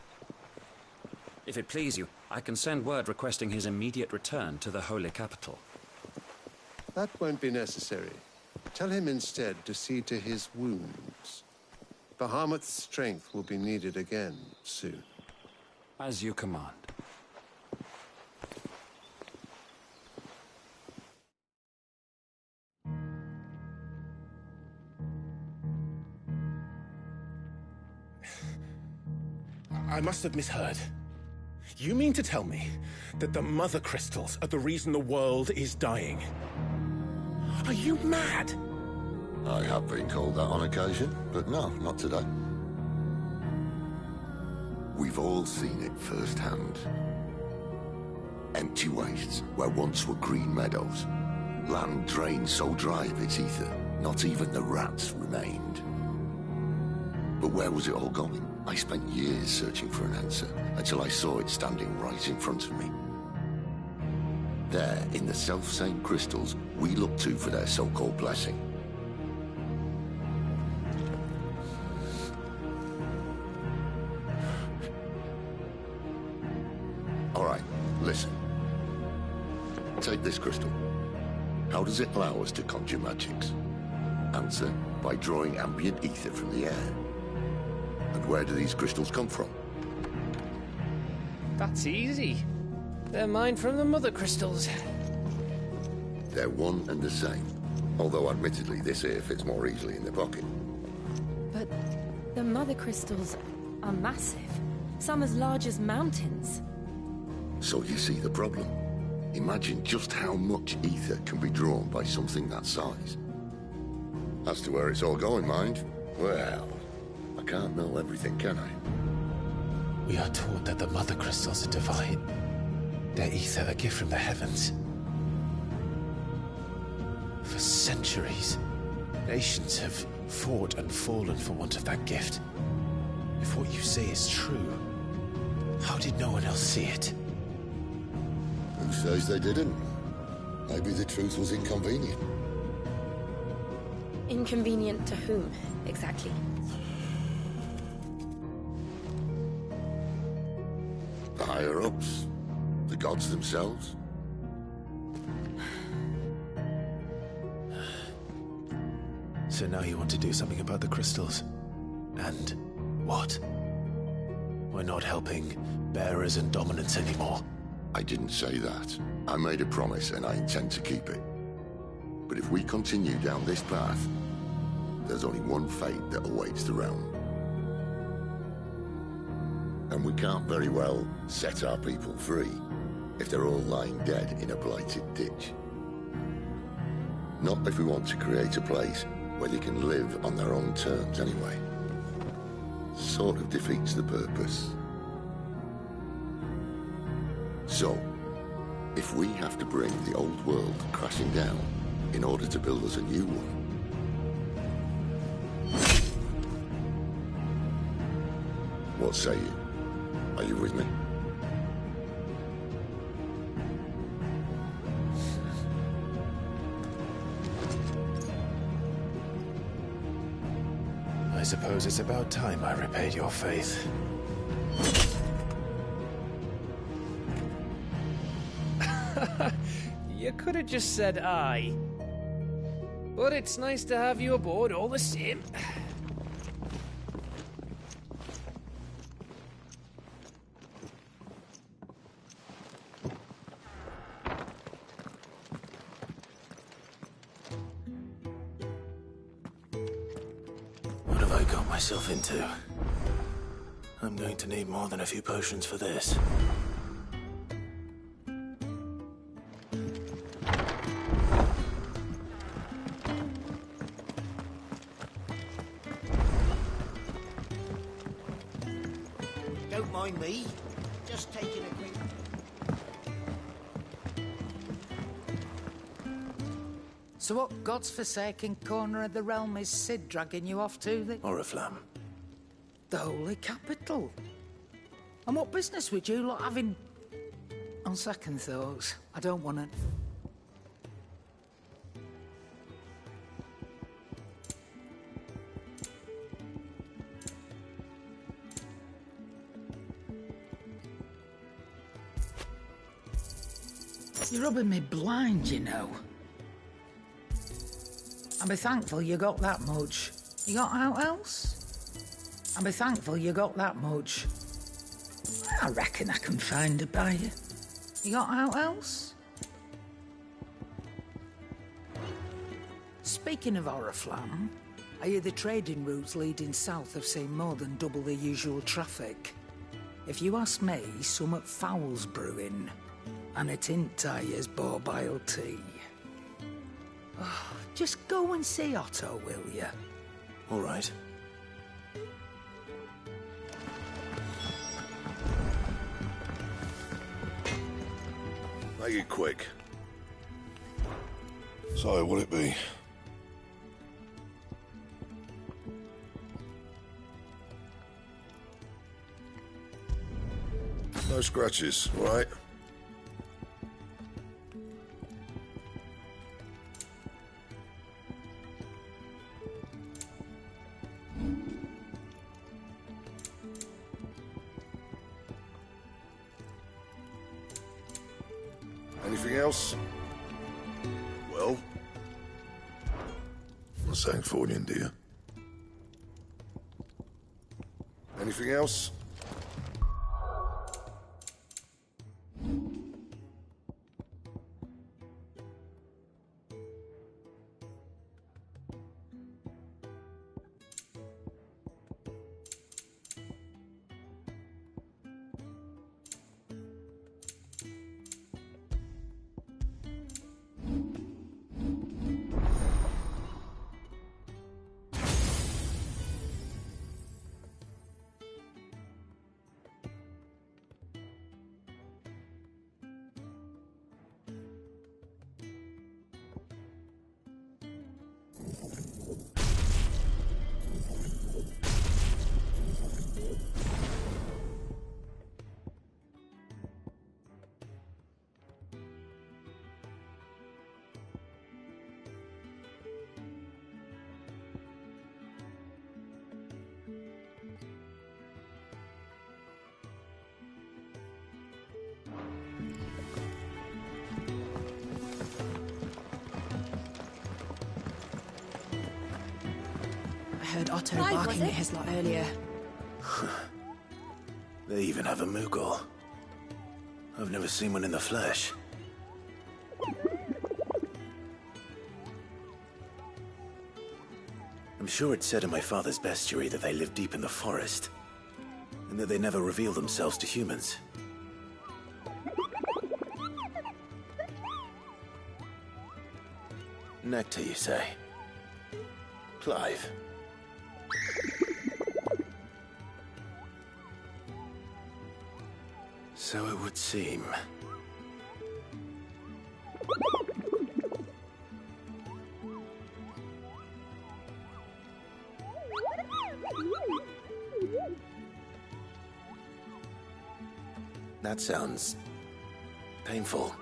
If it please you, I can send word requesting his immediate return to the Holy Capital. That won't be necessary. Tell him instead to see to his wounds. Bahamut's strength will be needed again soon. As you command. I must have misheard. You mean to tell me that the Mother Crystals are the reason the world is dying? Are you mad? I have been called that on occasion, but no, not today. We've all seen it firsthand. Empty wastes where once were green meadows. Land drained so dry of its ether, not even the rats remained. But where was it all going? I spent years searching for an answer, until I saw it standing right in front of me. There, in the self-same crystals we look to for their so-called blessing. All right, listen. Take this crystal. How does it allow us to conjure magics? Answer, by drawing ambient ether from the air. And where do these crystals come from? That's easy. They're mine from the Mother Crystals. They're one and the same. Although admittedly this here fits more easily in the pocket. But the Mother Crystals are massive. Some as large as mountains. So you see the problem. Imagine just how much ether can be drawn by something that size. As to where it's all going, mind, well, I can't know everything, can I? We are taught that the Mother Crystals are divine. Their ether a gift from the heavens. For centuries, nations have fought and fallen for want of that gift. If what you say is true, how did no one else see it? Who says they didn't? Maybe the truth was inconvenient. Inconvenient to whom, exactly? The higher-ups? The gods themselves? So now you want to do something about the crystals? And what? We're not helping bearers and dominants anymore. I didn't say that. I made a promise and I intend to keep it. But if we continue down this path, there's only one fate that awaits the realm. And we can't very well set our people free if they're all lying dead in a blighted ditch. Not if we want to create a place where they can live on their own terms anyway. Sort of defeats the purpose. So, if we have to bring the old world crashing down in order to build us a new one, what say you? Are you with me? I suppose it's about time I repaid your faith. You could have just said aye. But it's nice to have you aboard all the same. What have I got myself into? I'm going to need more than a few potions for this. Don't mind me. Just taking a quick... So what God's forsaken corner of the realm is Sid dragging you off to the... Oriflamme. The Holy Capital. And what business would you lot having... On second thoughts, I don't want to... You're rubbing me blind, you know. I'll be thankful you got that much. You got out else? I'll be thankful you got that much. I reckon I can find a buyer. You got out else? Speaking of Oriflamme, I hear the trading routes leading south have seen more than double the usual traffic. If you ask me, summat foul's brewing, and it ain't Tyre's borbile tea. Oh, just go and see Otto, will you? All right. Make it quick. So, what'll it be? No scratches, all right? Anything else? Well? Not saying Fordian, do you? Anything else? I heard Otto barking at his lot earlier. They even have a Moogle. I've never seen one in the flesh. I'm sure it said in my father's bestiary that they live deep in the forest, and that they never reveal themselves to humans. Nectar, you say? Clive. So it would seem. That sounds painful.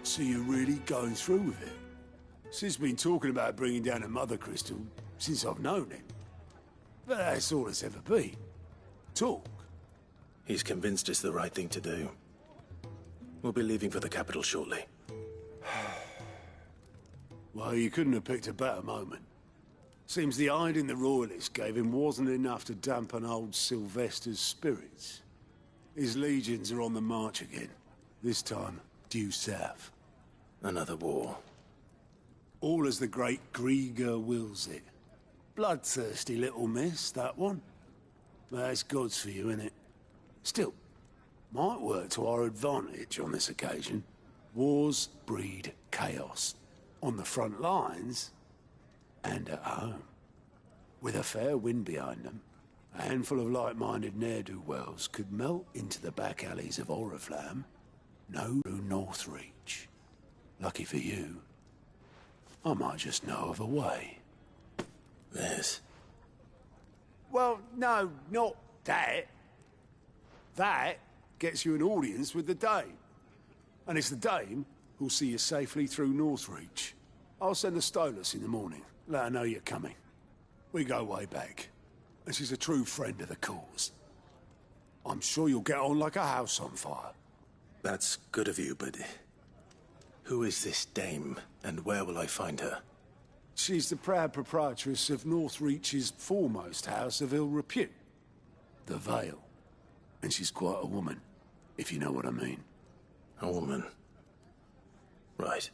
So you're really going through with it? Sid's been talking about bringing down a mother crystal since I've known him. But that's all it's ever been. Talk. He's convinced it's the right thing to do. We'll be leaving for the capital shortly. Well, you couldn't have picked a better moment. Seems the hiding the royalists gave him wasn't enough to dampen old Sylvester's spirits. His legions are on the march again. This time, due south. Another war. All as the great Grieger wills it. Bloodthirsty little miss, that one. But that's God's for you, innit? Still, might work to our advantage on this occasion. Wars breed chaos. On the front lines, and at home. With a fair wind behind them, a handful of like-minded ne'er-do-wells could melt into the back alleys of Oriflamme. No north reach. Lucky for you, I might just know of a way. This? Well, no, not that. That gets you an audience with the Dame. And it's the Dame who'll see you safely through Northreach. I'll send the Stolas in the morning. Let her know you're coming. We go way back, and she's a true friend of the cause. I'm sure you'll get on like a house on fire. That's good of you, but who is this dame, and where will I find her? She's the proud proprietress of Northreach's foremost house of ill repute, the Vale. And she's quite a woman, if you know what I mean. A woman? Right.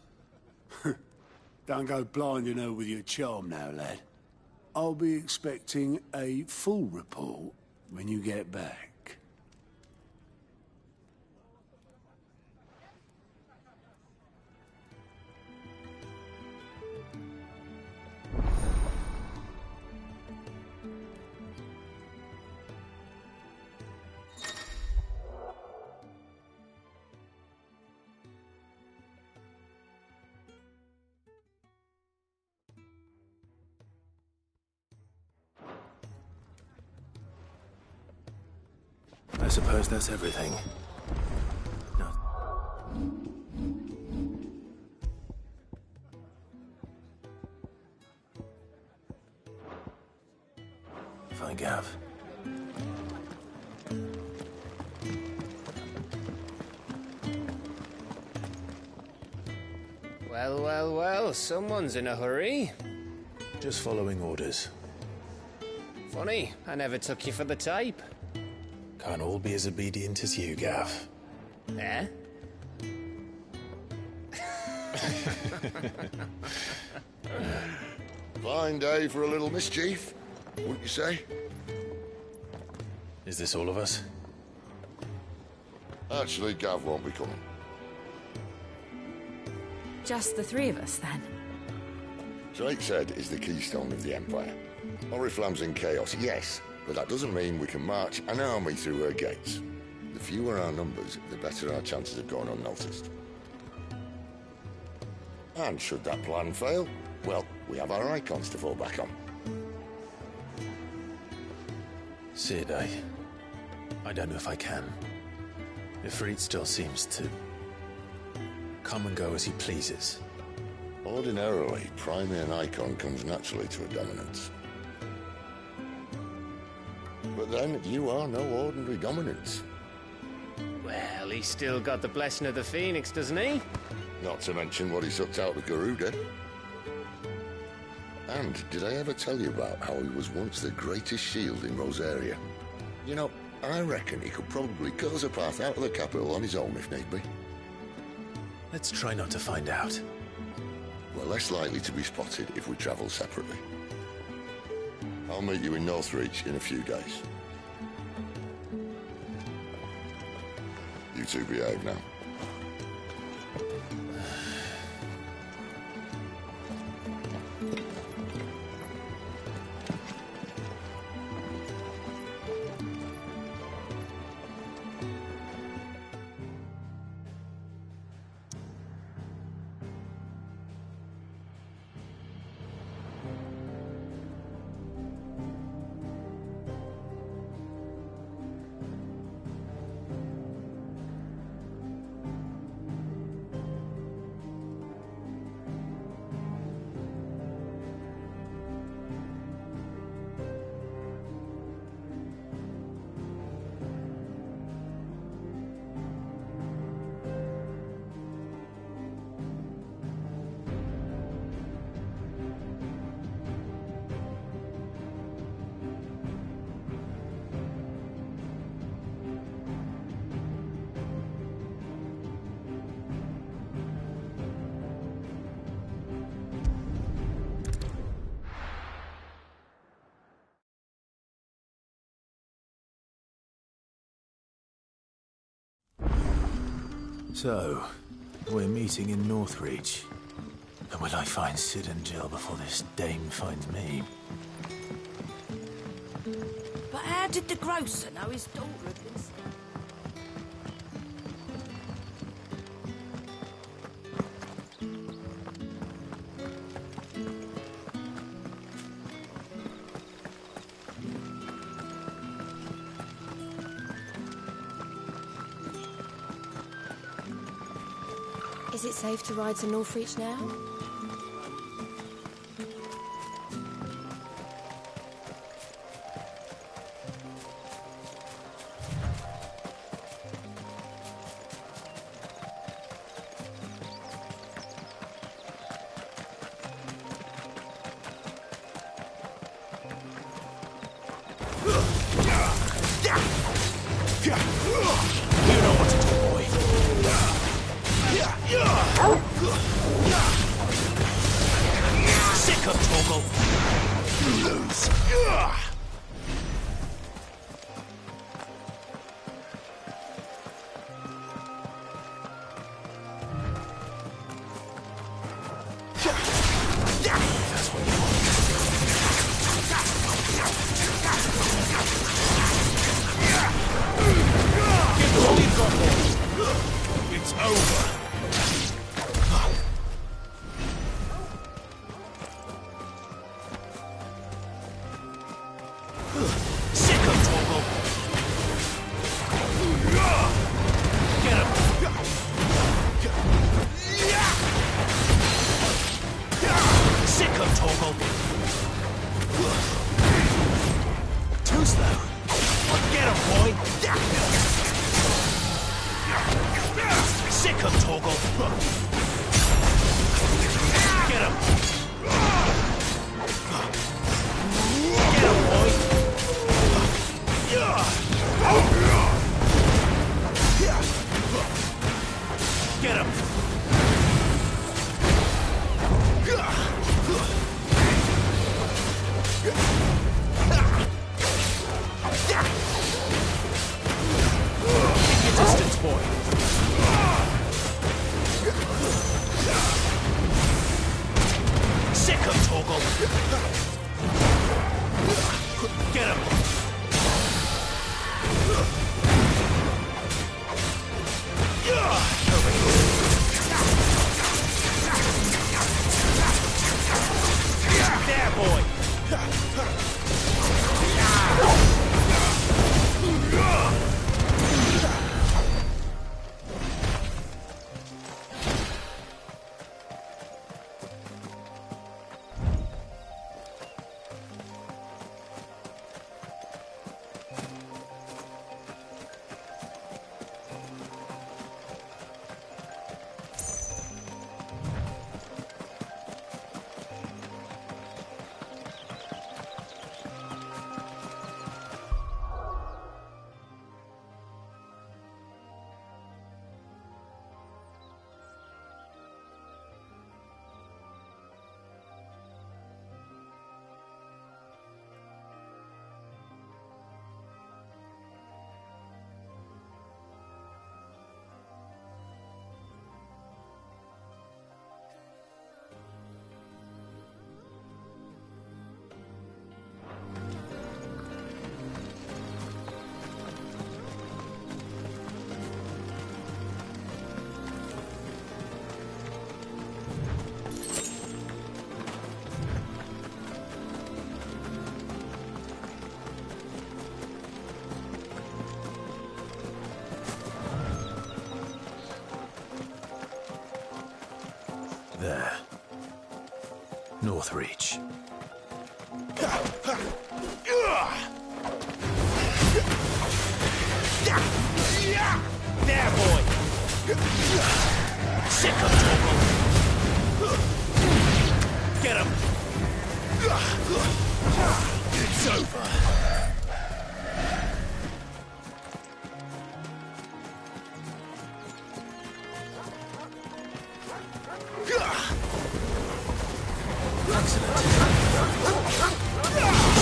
Don't go blinding her with your charm now, lad. I'll be expecting a full report when you get back. I suppose that's everything. No. Fine, Gav. Well, well, well, someone's in a hurry. Just following orders. Funny, I never took you for the type. Can't all be as obedient as you, Gav. Eh? Fine day for a little mischief, wouldn't you say? Is this all of us? Actually, Gav won't be coming. Just the three of us, then? Ff16 is the keystone of the Empire. Oriflamme's in chaos, yes, but that doesn't mean we can march an army through her gates. The fewer our numbers, the better our chances of going unnoticed. And should that plan fail, well, we have our icons to fall back on. Sid, I don't know if I can. Ifrit still seems to come and go as he pleases. Ordinarily, priming an icon comes naturally to a dominance. But then, you are no ordinary dominance. Well, he's still got the blessing of the Phoenix, doesn't he? Not to mention what he sucked out of Garuda. And did I ever tell you about how he was once the greatest shield in Rosaria? You know, I reckon he could probably cause a path out of the capital on his own if need be. Let's try not to find out. We're less likely to be spotted if we travel separately. I'll meet you in Northreach in a few days. You two behave now. So, we're meeting in Northreach. And will I find Sid and Jill before this dame finds me? But how did the grocer know his daughter had been... Is it safe to ride to Northreach now? You know what to do, boy. Sick of Torgal. You lose. That's what you want. Give us all you've got, boy. It's over. Sick of Torgal. Get him. Sick of Torgal. Too slow. Get him, boy. Sick of Torgal. Get him. Get him, boy. Get him. Keep your distance, boy. Sick of Torgal. Get him. There, boy. There. Northreach. There, boy! Sick of Torgal! Get him! It's over! Excellent.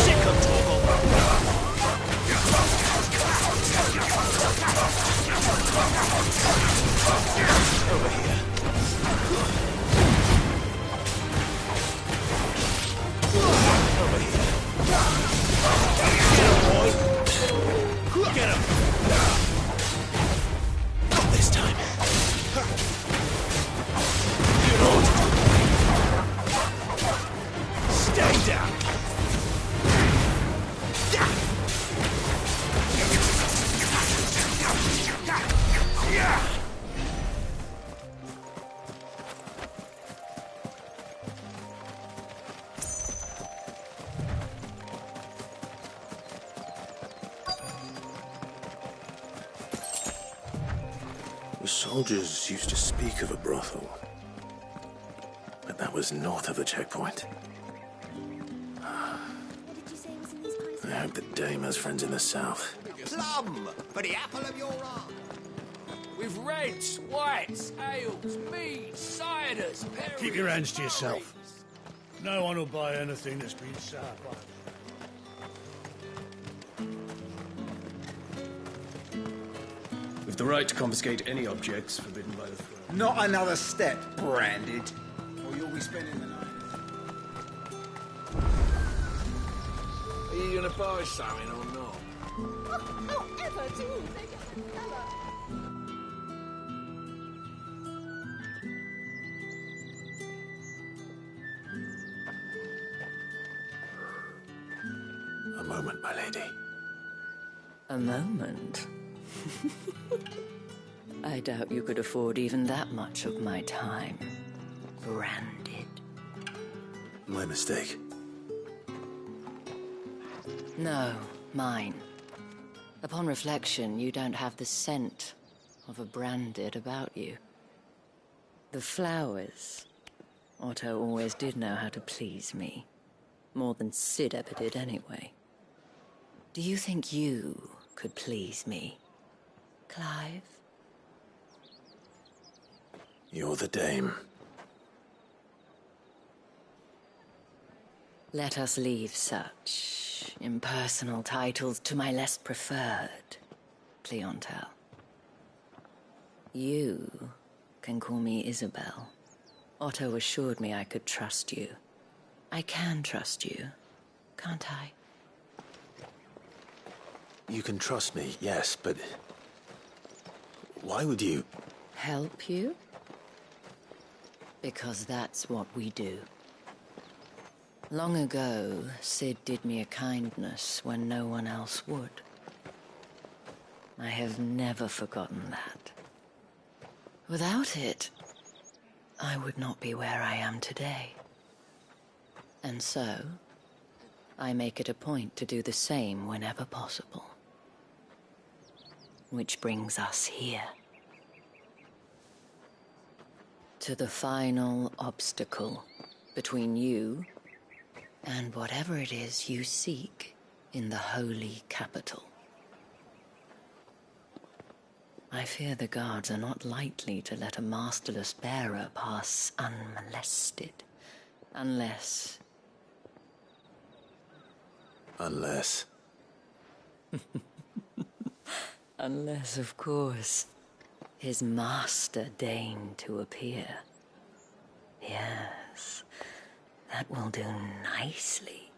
Sick of Torgal. Over here. Over here. Get him, boy. Get him. Not this time. You know what to do. Stay down. The soldiers used to speak of a brothel, but that was north of the checkpoint. I hope the dame has friends in the south. Plum for the apple of your eye. With reds, whites, ales, meads, ciders, perries... Keep your hands to yourself. No one will buy anything that's been sour by With the right to confiscate any objects forbidden by the throne. Not another step, branded. Or you'll be spending the night. Are you gonna buy something or not? However do they get the fella? A moment, my lady. A moment? I doubt you could afford even that much of my time. Branded. My mistake. No, mine. Upon reflection, you don't have the scent of a branded about you. The flowers. Otto always did know how to please me. More than Sid ever did anyway. Do you think you could please me, Clive? You're the dame. Let us leave such impersonal titles to my less preferred clientele. You can call me Isabel. Otto assured me I could trust you. I can trust you, can't I? You can trust me, yes, but... why would you... Help you? Because that's what we do. Long ago, Sid did me a kindness when no one else would. I have never forgotten that. Without it, I would not be where I am today. And so, I make it a point to do the same whenever possible. Which brings us here. To the final obstacle between you and whatever it is you seek in the holy capital. I fear the guards are not likely to let a masterless bearer pass unmolested. Unless... Unless... Unless, of course, his master deigned to appear. Yes, that will do nicely.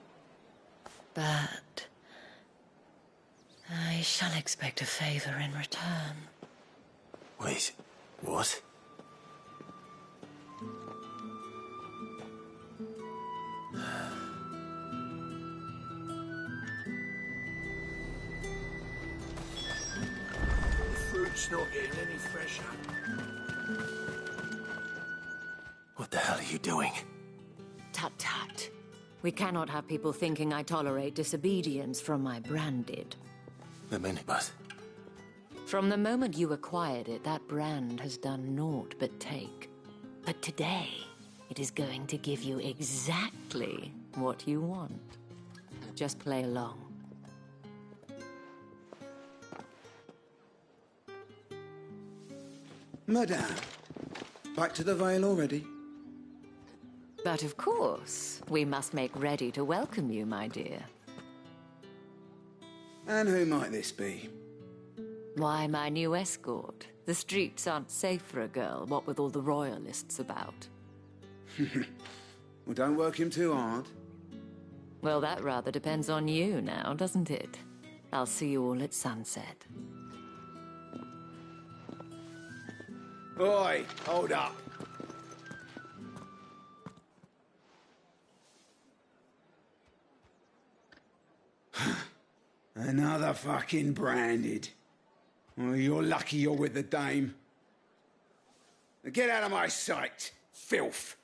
But I shall expect a favor in return. Wait, what? Fruit's not getting any fresher. What the hell are you doing? Tut-tut. We cannot have people thinking I tolerate disobedience from my branded. The minibus. From the moment you acquired it, that brand has done naught but take. But today, it is going to give you exactly what you want. Just play along. Madame, back to the Vale already? But of course, we must make ready to welcome you, my dear. And who might this be? Why, my new escort. The streets aren't safe for a girl, what with all the royalists about. Well, don't work him too hard. Well, that rather depends on you now, doesn't it? I'll see you all at sunset. Oi, hold up. Another fucking branded. Well, you're lucky you're with the dame. Now get out of my sight, filth.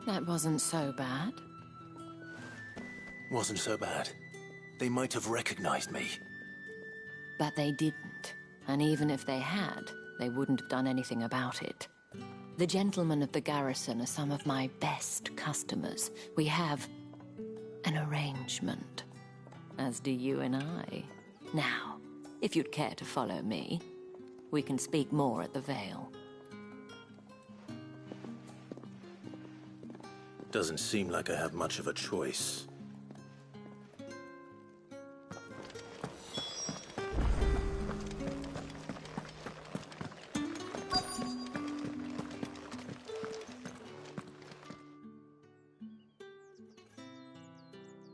That wasn't so bad. Wasn't so bad. They might have recognized me. But they didn't. And even if they had, they wouldn't have done anything about it. The gentlemen of the garrison are some of my best customers. We have an arrangement, as do you and I. Now, if you'd care to follow me, we can speak more at the Vale. Doesn't seem like I have much of a choice.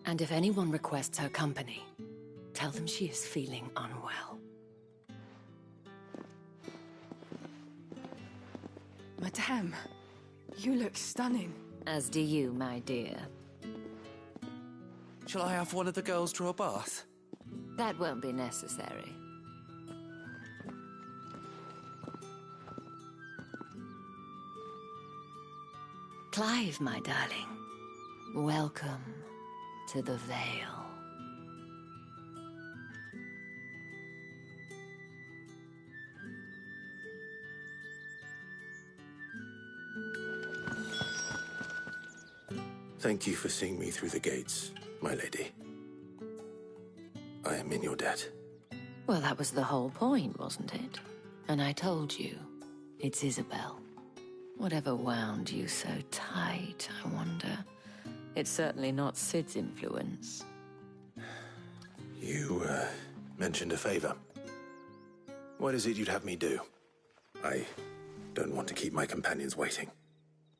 And if anyone requests her company, tell them she is feeling unwell. Madame, you look stunning. As do you, my dear. Shall I have one of the girls draw a bath? That won't be necessary. Clive, my darling. Welcome to the Vale. Thank you for seeing me through the gates, my lady. I am in your debt. Well, that was the whole point, wasn't it? And I told you, it's Isabel. Whatever wound you so tight, I wonder. It's certainly not Sid's influence. You, mentioned a favor. What is it you'd have me do? I don't want to keep my companions waiting.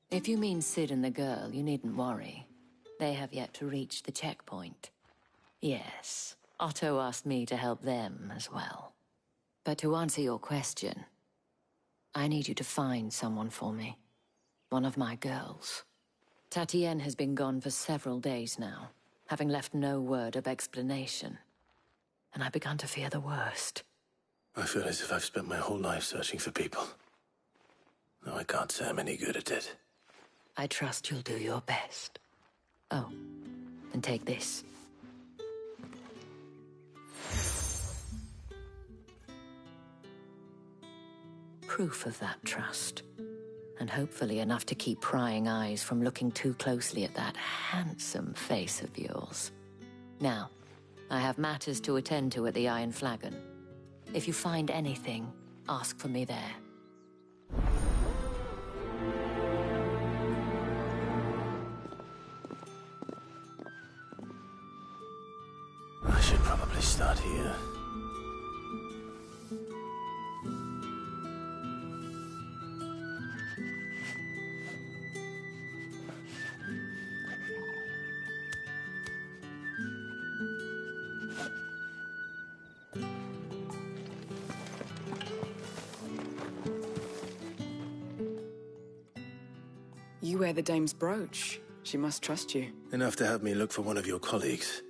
If you mean Sid and the girl, you needn't worry. They have yet to reach the checkpoint. Yes, Otto asked me to help them as well. But to answer your question, I need you to find someone for me. One of my girls. Tatienne has been gone for several days now, having left no word of explanation. And I've begun to fear the worst. I feel as if I've spent my whole life searching for people. No, I can't say I'm any good at it. I trust you'll do your best. Oh, and take this. Proof of that trust. And hopefully enough to keep prying eyes from looking too closely at that handsome face of yours. Now, I have matters to attend to at the Iron Flagon. If you find anything, ask for me there. I should probably start here. You wear the dame's brooch. She must trust you. Enough to have me look for one of your colleagues.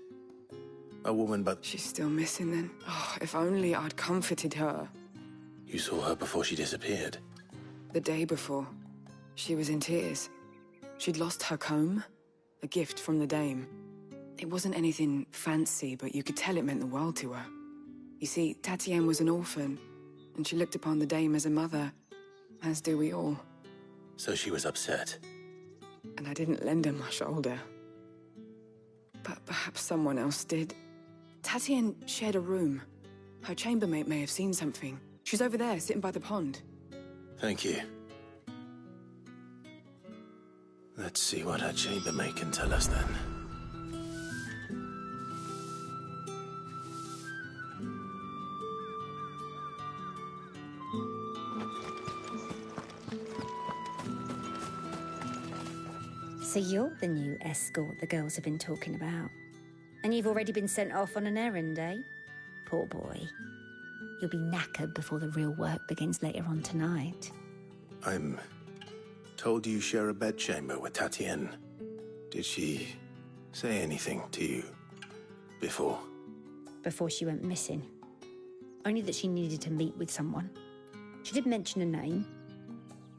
A woman, but... She's still missing then. Oh, if only I'd comforted her. You saw her before she disappeared. The day before. She was in tears. She'd lost her comb. A gift from the dame. It wasn't anything fancy, but you could tell it meant the world to her. You see, Tatienne was an orphan, and she looked upon the dame as a mother, as do we all. So she was upset. And I didn't lend her my shoulder. But perhaps someone else did. Tatienne shared a room. Her chambermaid may have seen something. She's over there, sitting by the pond. Thank you. Let's see what her chambermaid can tell us then. So you're the new escort the girls have been talking about. And you've already been sent off on an errand, eh? Poor boy. You'll be knackered before the real work begins later on tonight. I'm told you share a bedchamber with Tatienne. Did she say anything to you before? Before she went missing. Only that she needed to meet with someone. She did mention a name,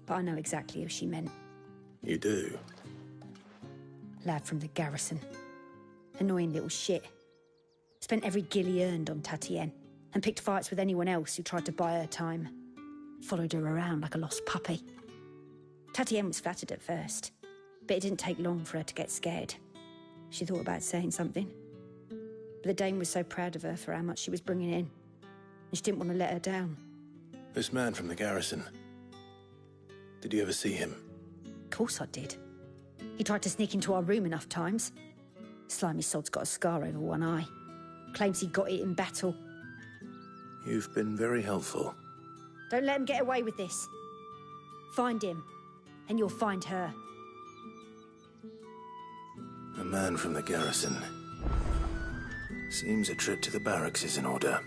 but I know exactly who she meant. You do? Lad from the garrison. Annoying little shit. Spent every gil he earned on Tatienne, and picked fights with anyone else who tried to buy her time. Followed her around like a lost puppy. Tatienne was flattered at first, but it didn't take long for her to get scared. She thought about saying something. But the dame was so proud of her for how much she was bringing in, and she didn't want to let her down. This man from the garrison. Did you ever see him? Of course I did. He tried to sneak into our room enough times. Slimy sod's got a scar over one eye. Claims he got it in battle. You've been very helpful. Don't let him get away with this. Find him, and you'll find her. A man from the garrison. Seems a trip to the barracks is in order.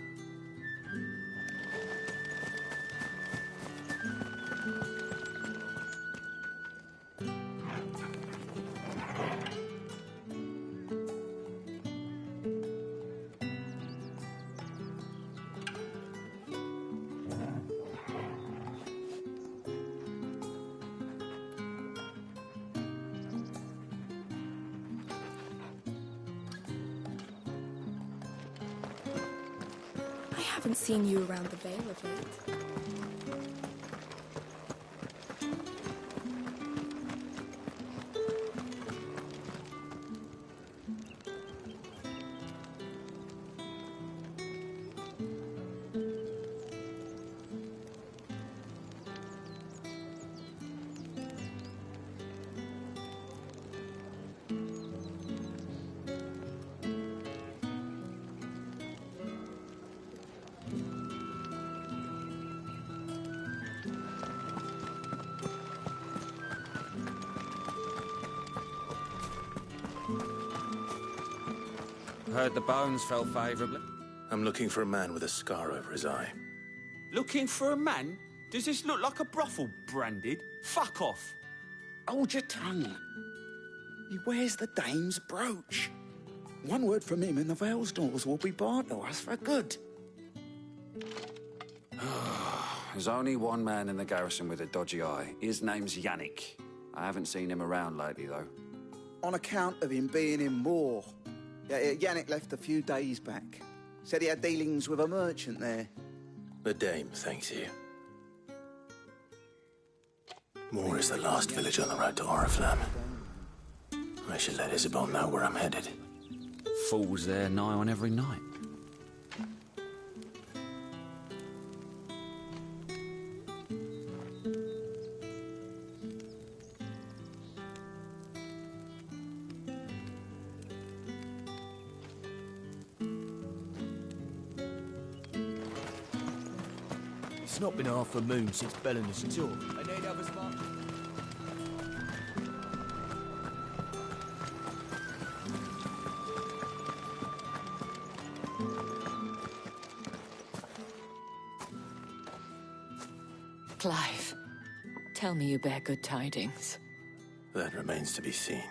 I haven't seen you around the Vale of late. Heard the bones fell favourably. I'm looking for a man with a scar over his eye. Looking for a man? Does this look like a brothel, Branded? Fuck off. Hold your tongue. He wears the dame's brooch. One word from him and the Vale's doors will be barred to us for good. There's only one man in the garrison with a dodgy eye. His name's Yannick. I haven't seen him around lately, though. On account of him being in war. Yeah, Yannick left a few days back. Said he had dealings with a merchant there. The dame thanks you. Moor is the last village on the road to Oriflamme. I should let Isabel know where I'm headed. Fools there nigh on every night. It's not been half a moon since Bellinus tour. I need others, Mark. Clive, tell me you bear good tidings. That remains to be seen.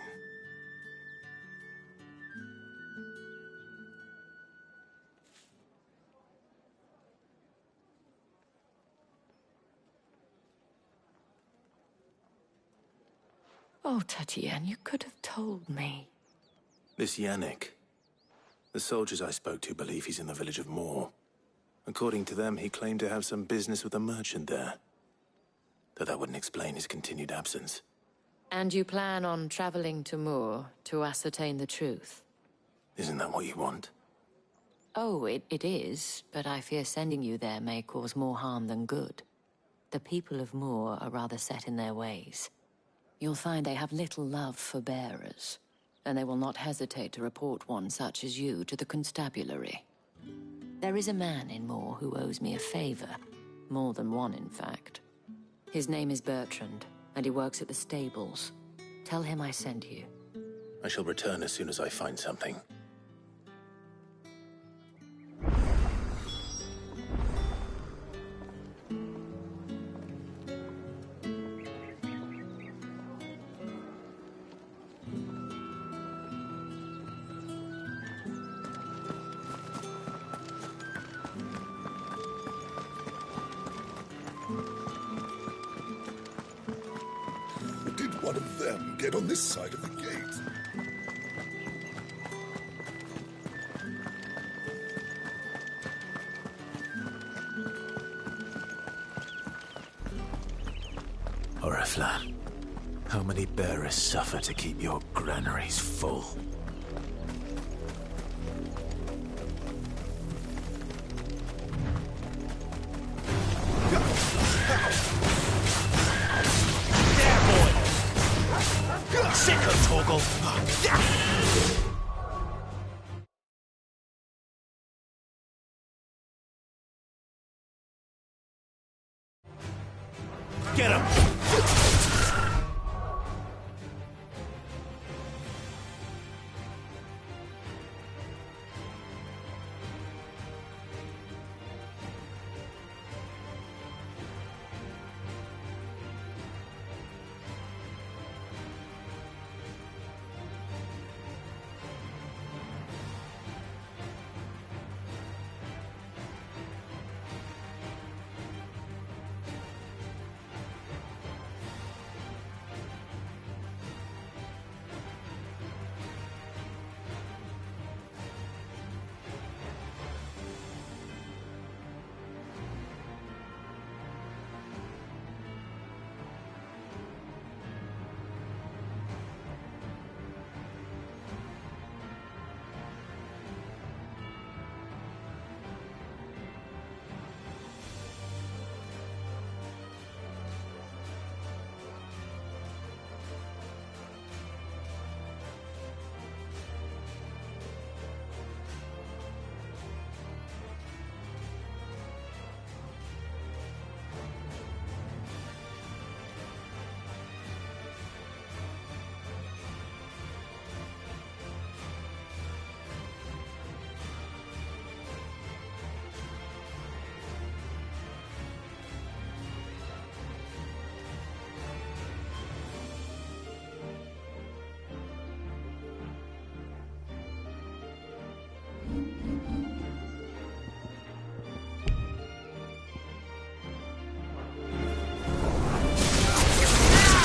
Oh, Tatienne, you could have told me. This Yannick. The soldiers I spoke to believe he's in the village of Moor. According to them, he claimed to have some business with a merchant there. Though that wouldn't explain his continued absence. And you plan on traveling to Moor to ascertain the truth? Isn't that what you want? Oh, it is, but I fear sending you there may cause more harm than good. The people of Moor are rather set in their ways. You'll find they have little love for bearers, and they will not hesitate to report one such as you to the constabulary. There is a man in Moor who owes me a favor. More than one, in fact. His name is Bertrand, and he works at the stables. Tell him I sent you. I shall return as soon as I find something. Did one of them get on this side of the gate? How many bearers suffer to keep your granaries full? Sicko, Torgal! Get him!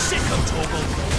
Sicko, Torgal!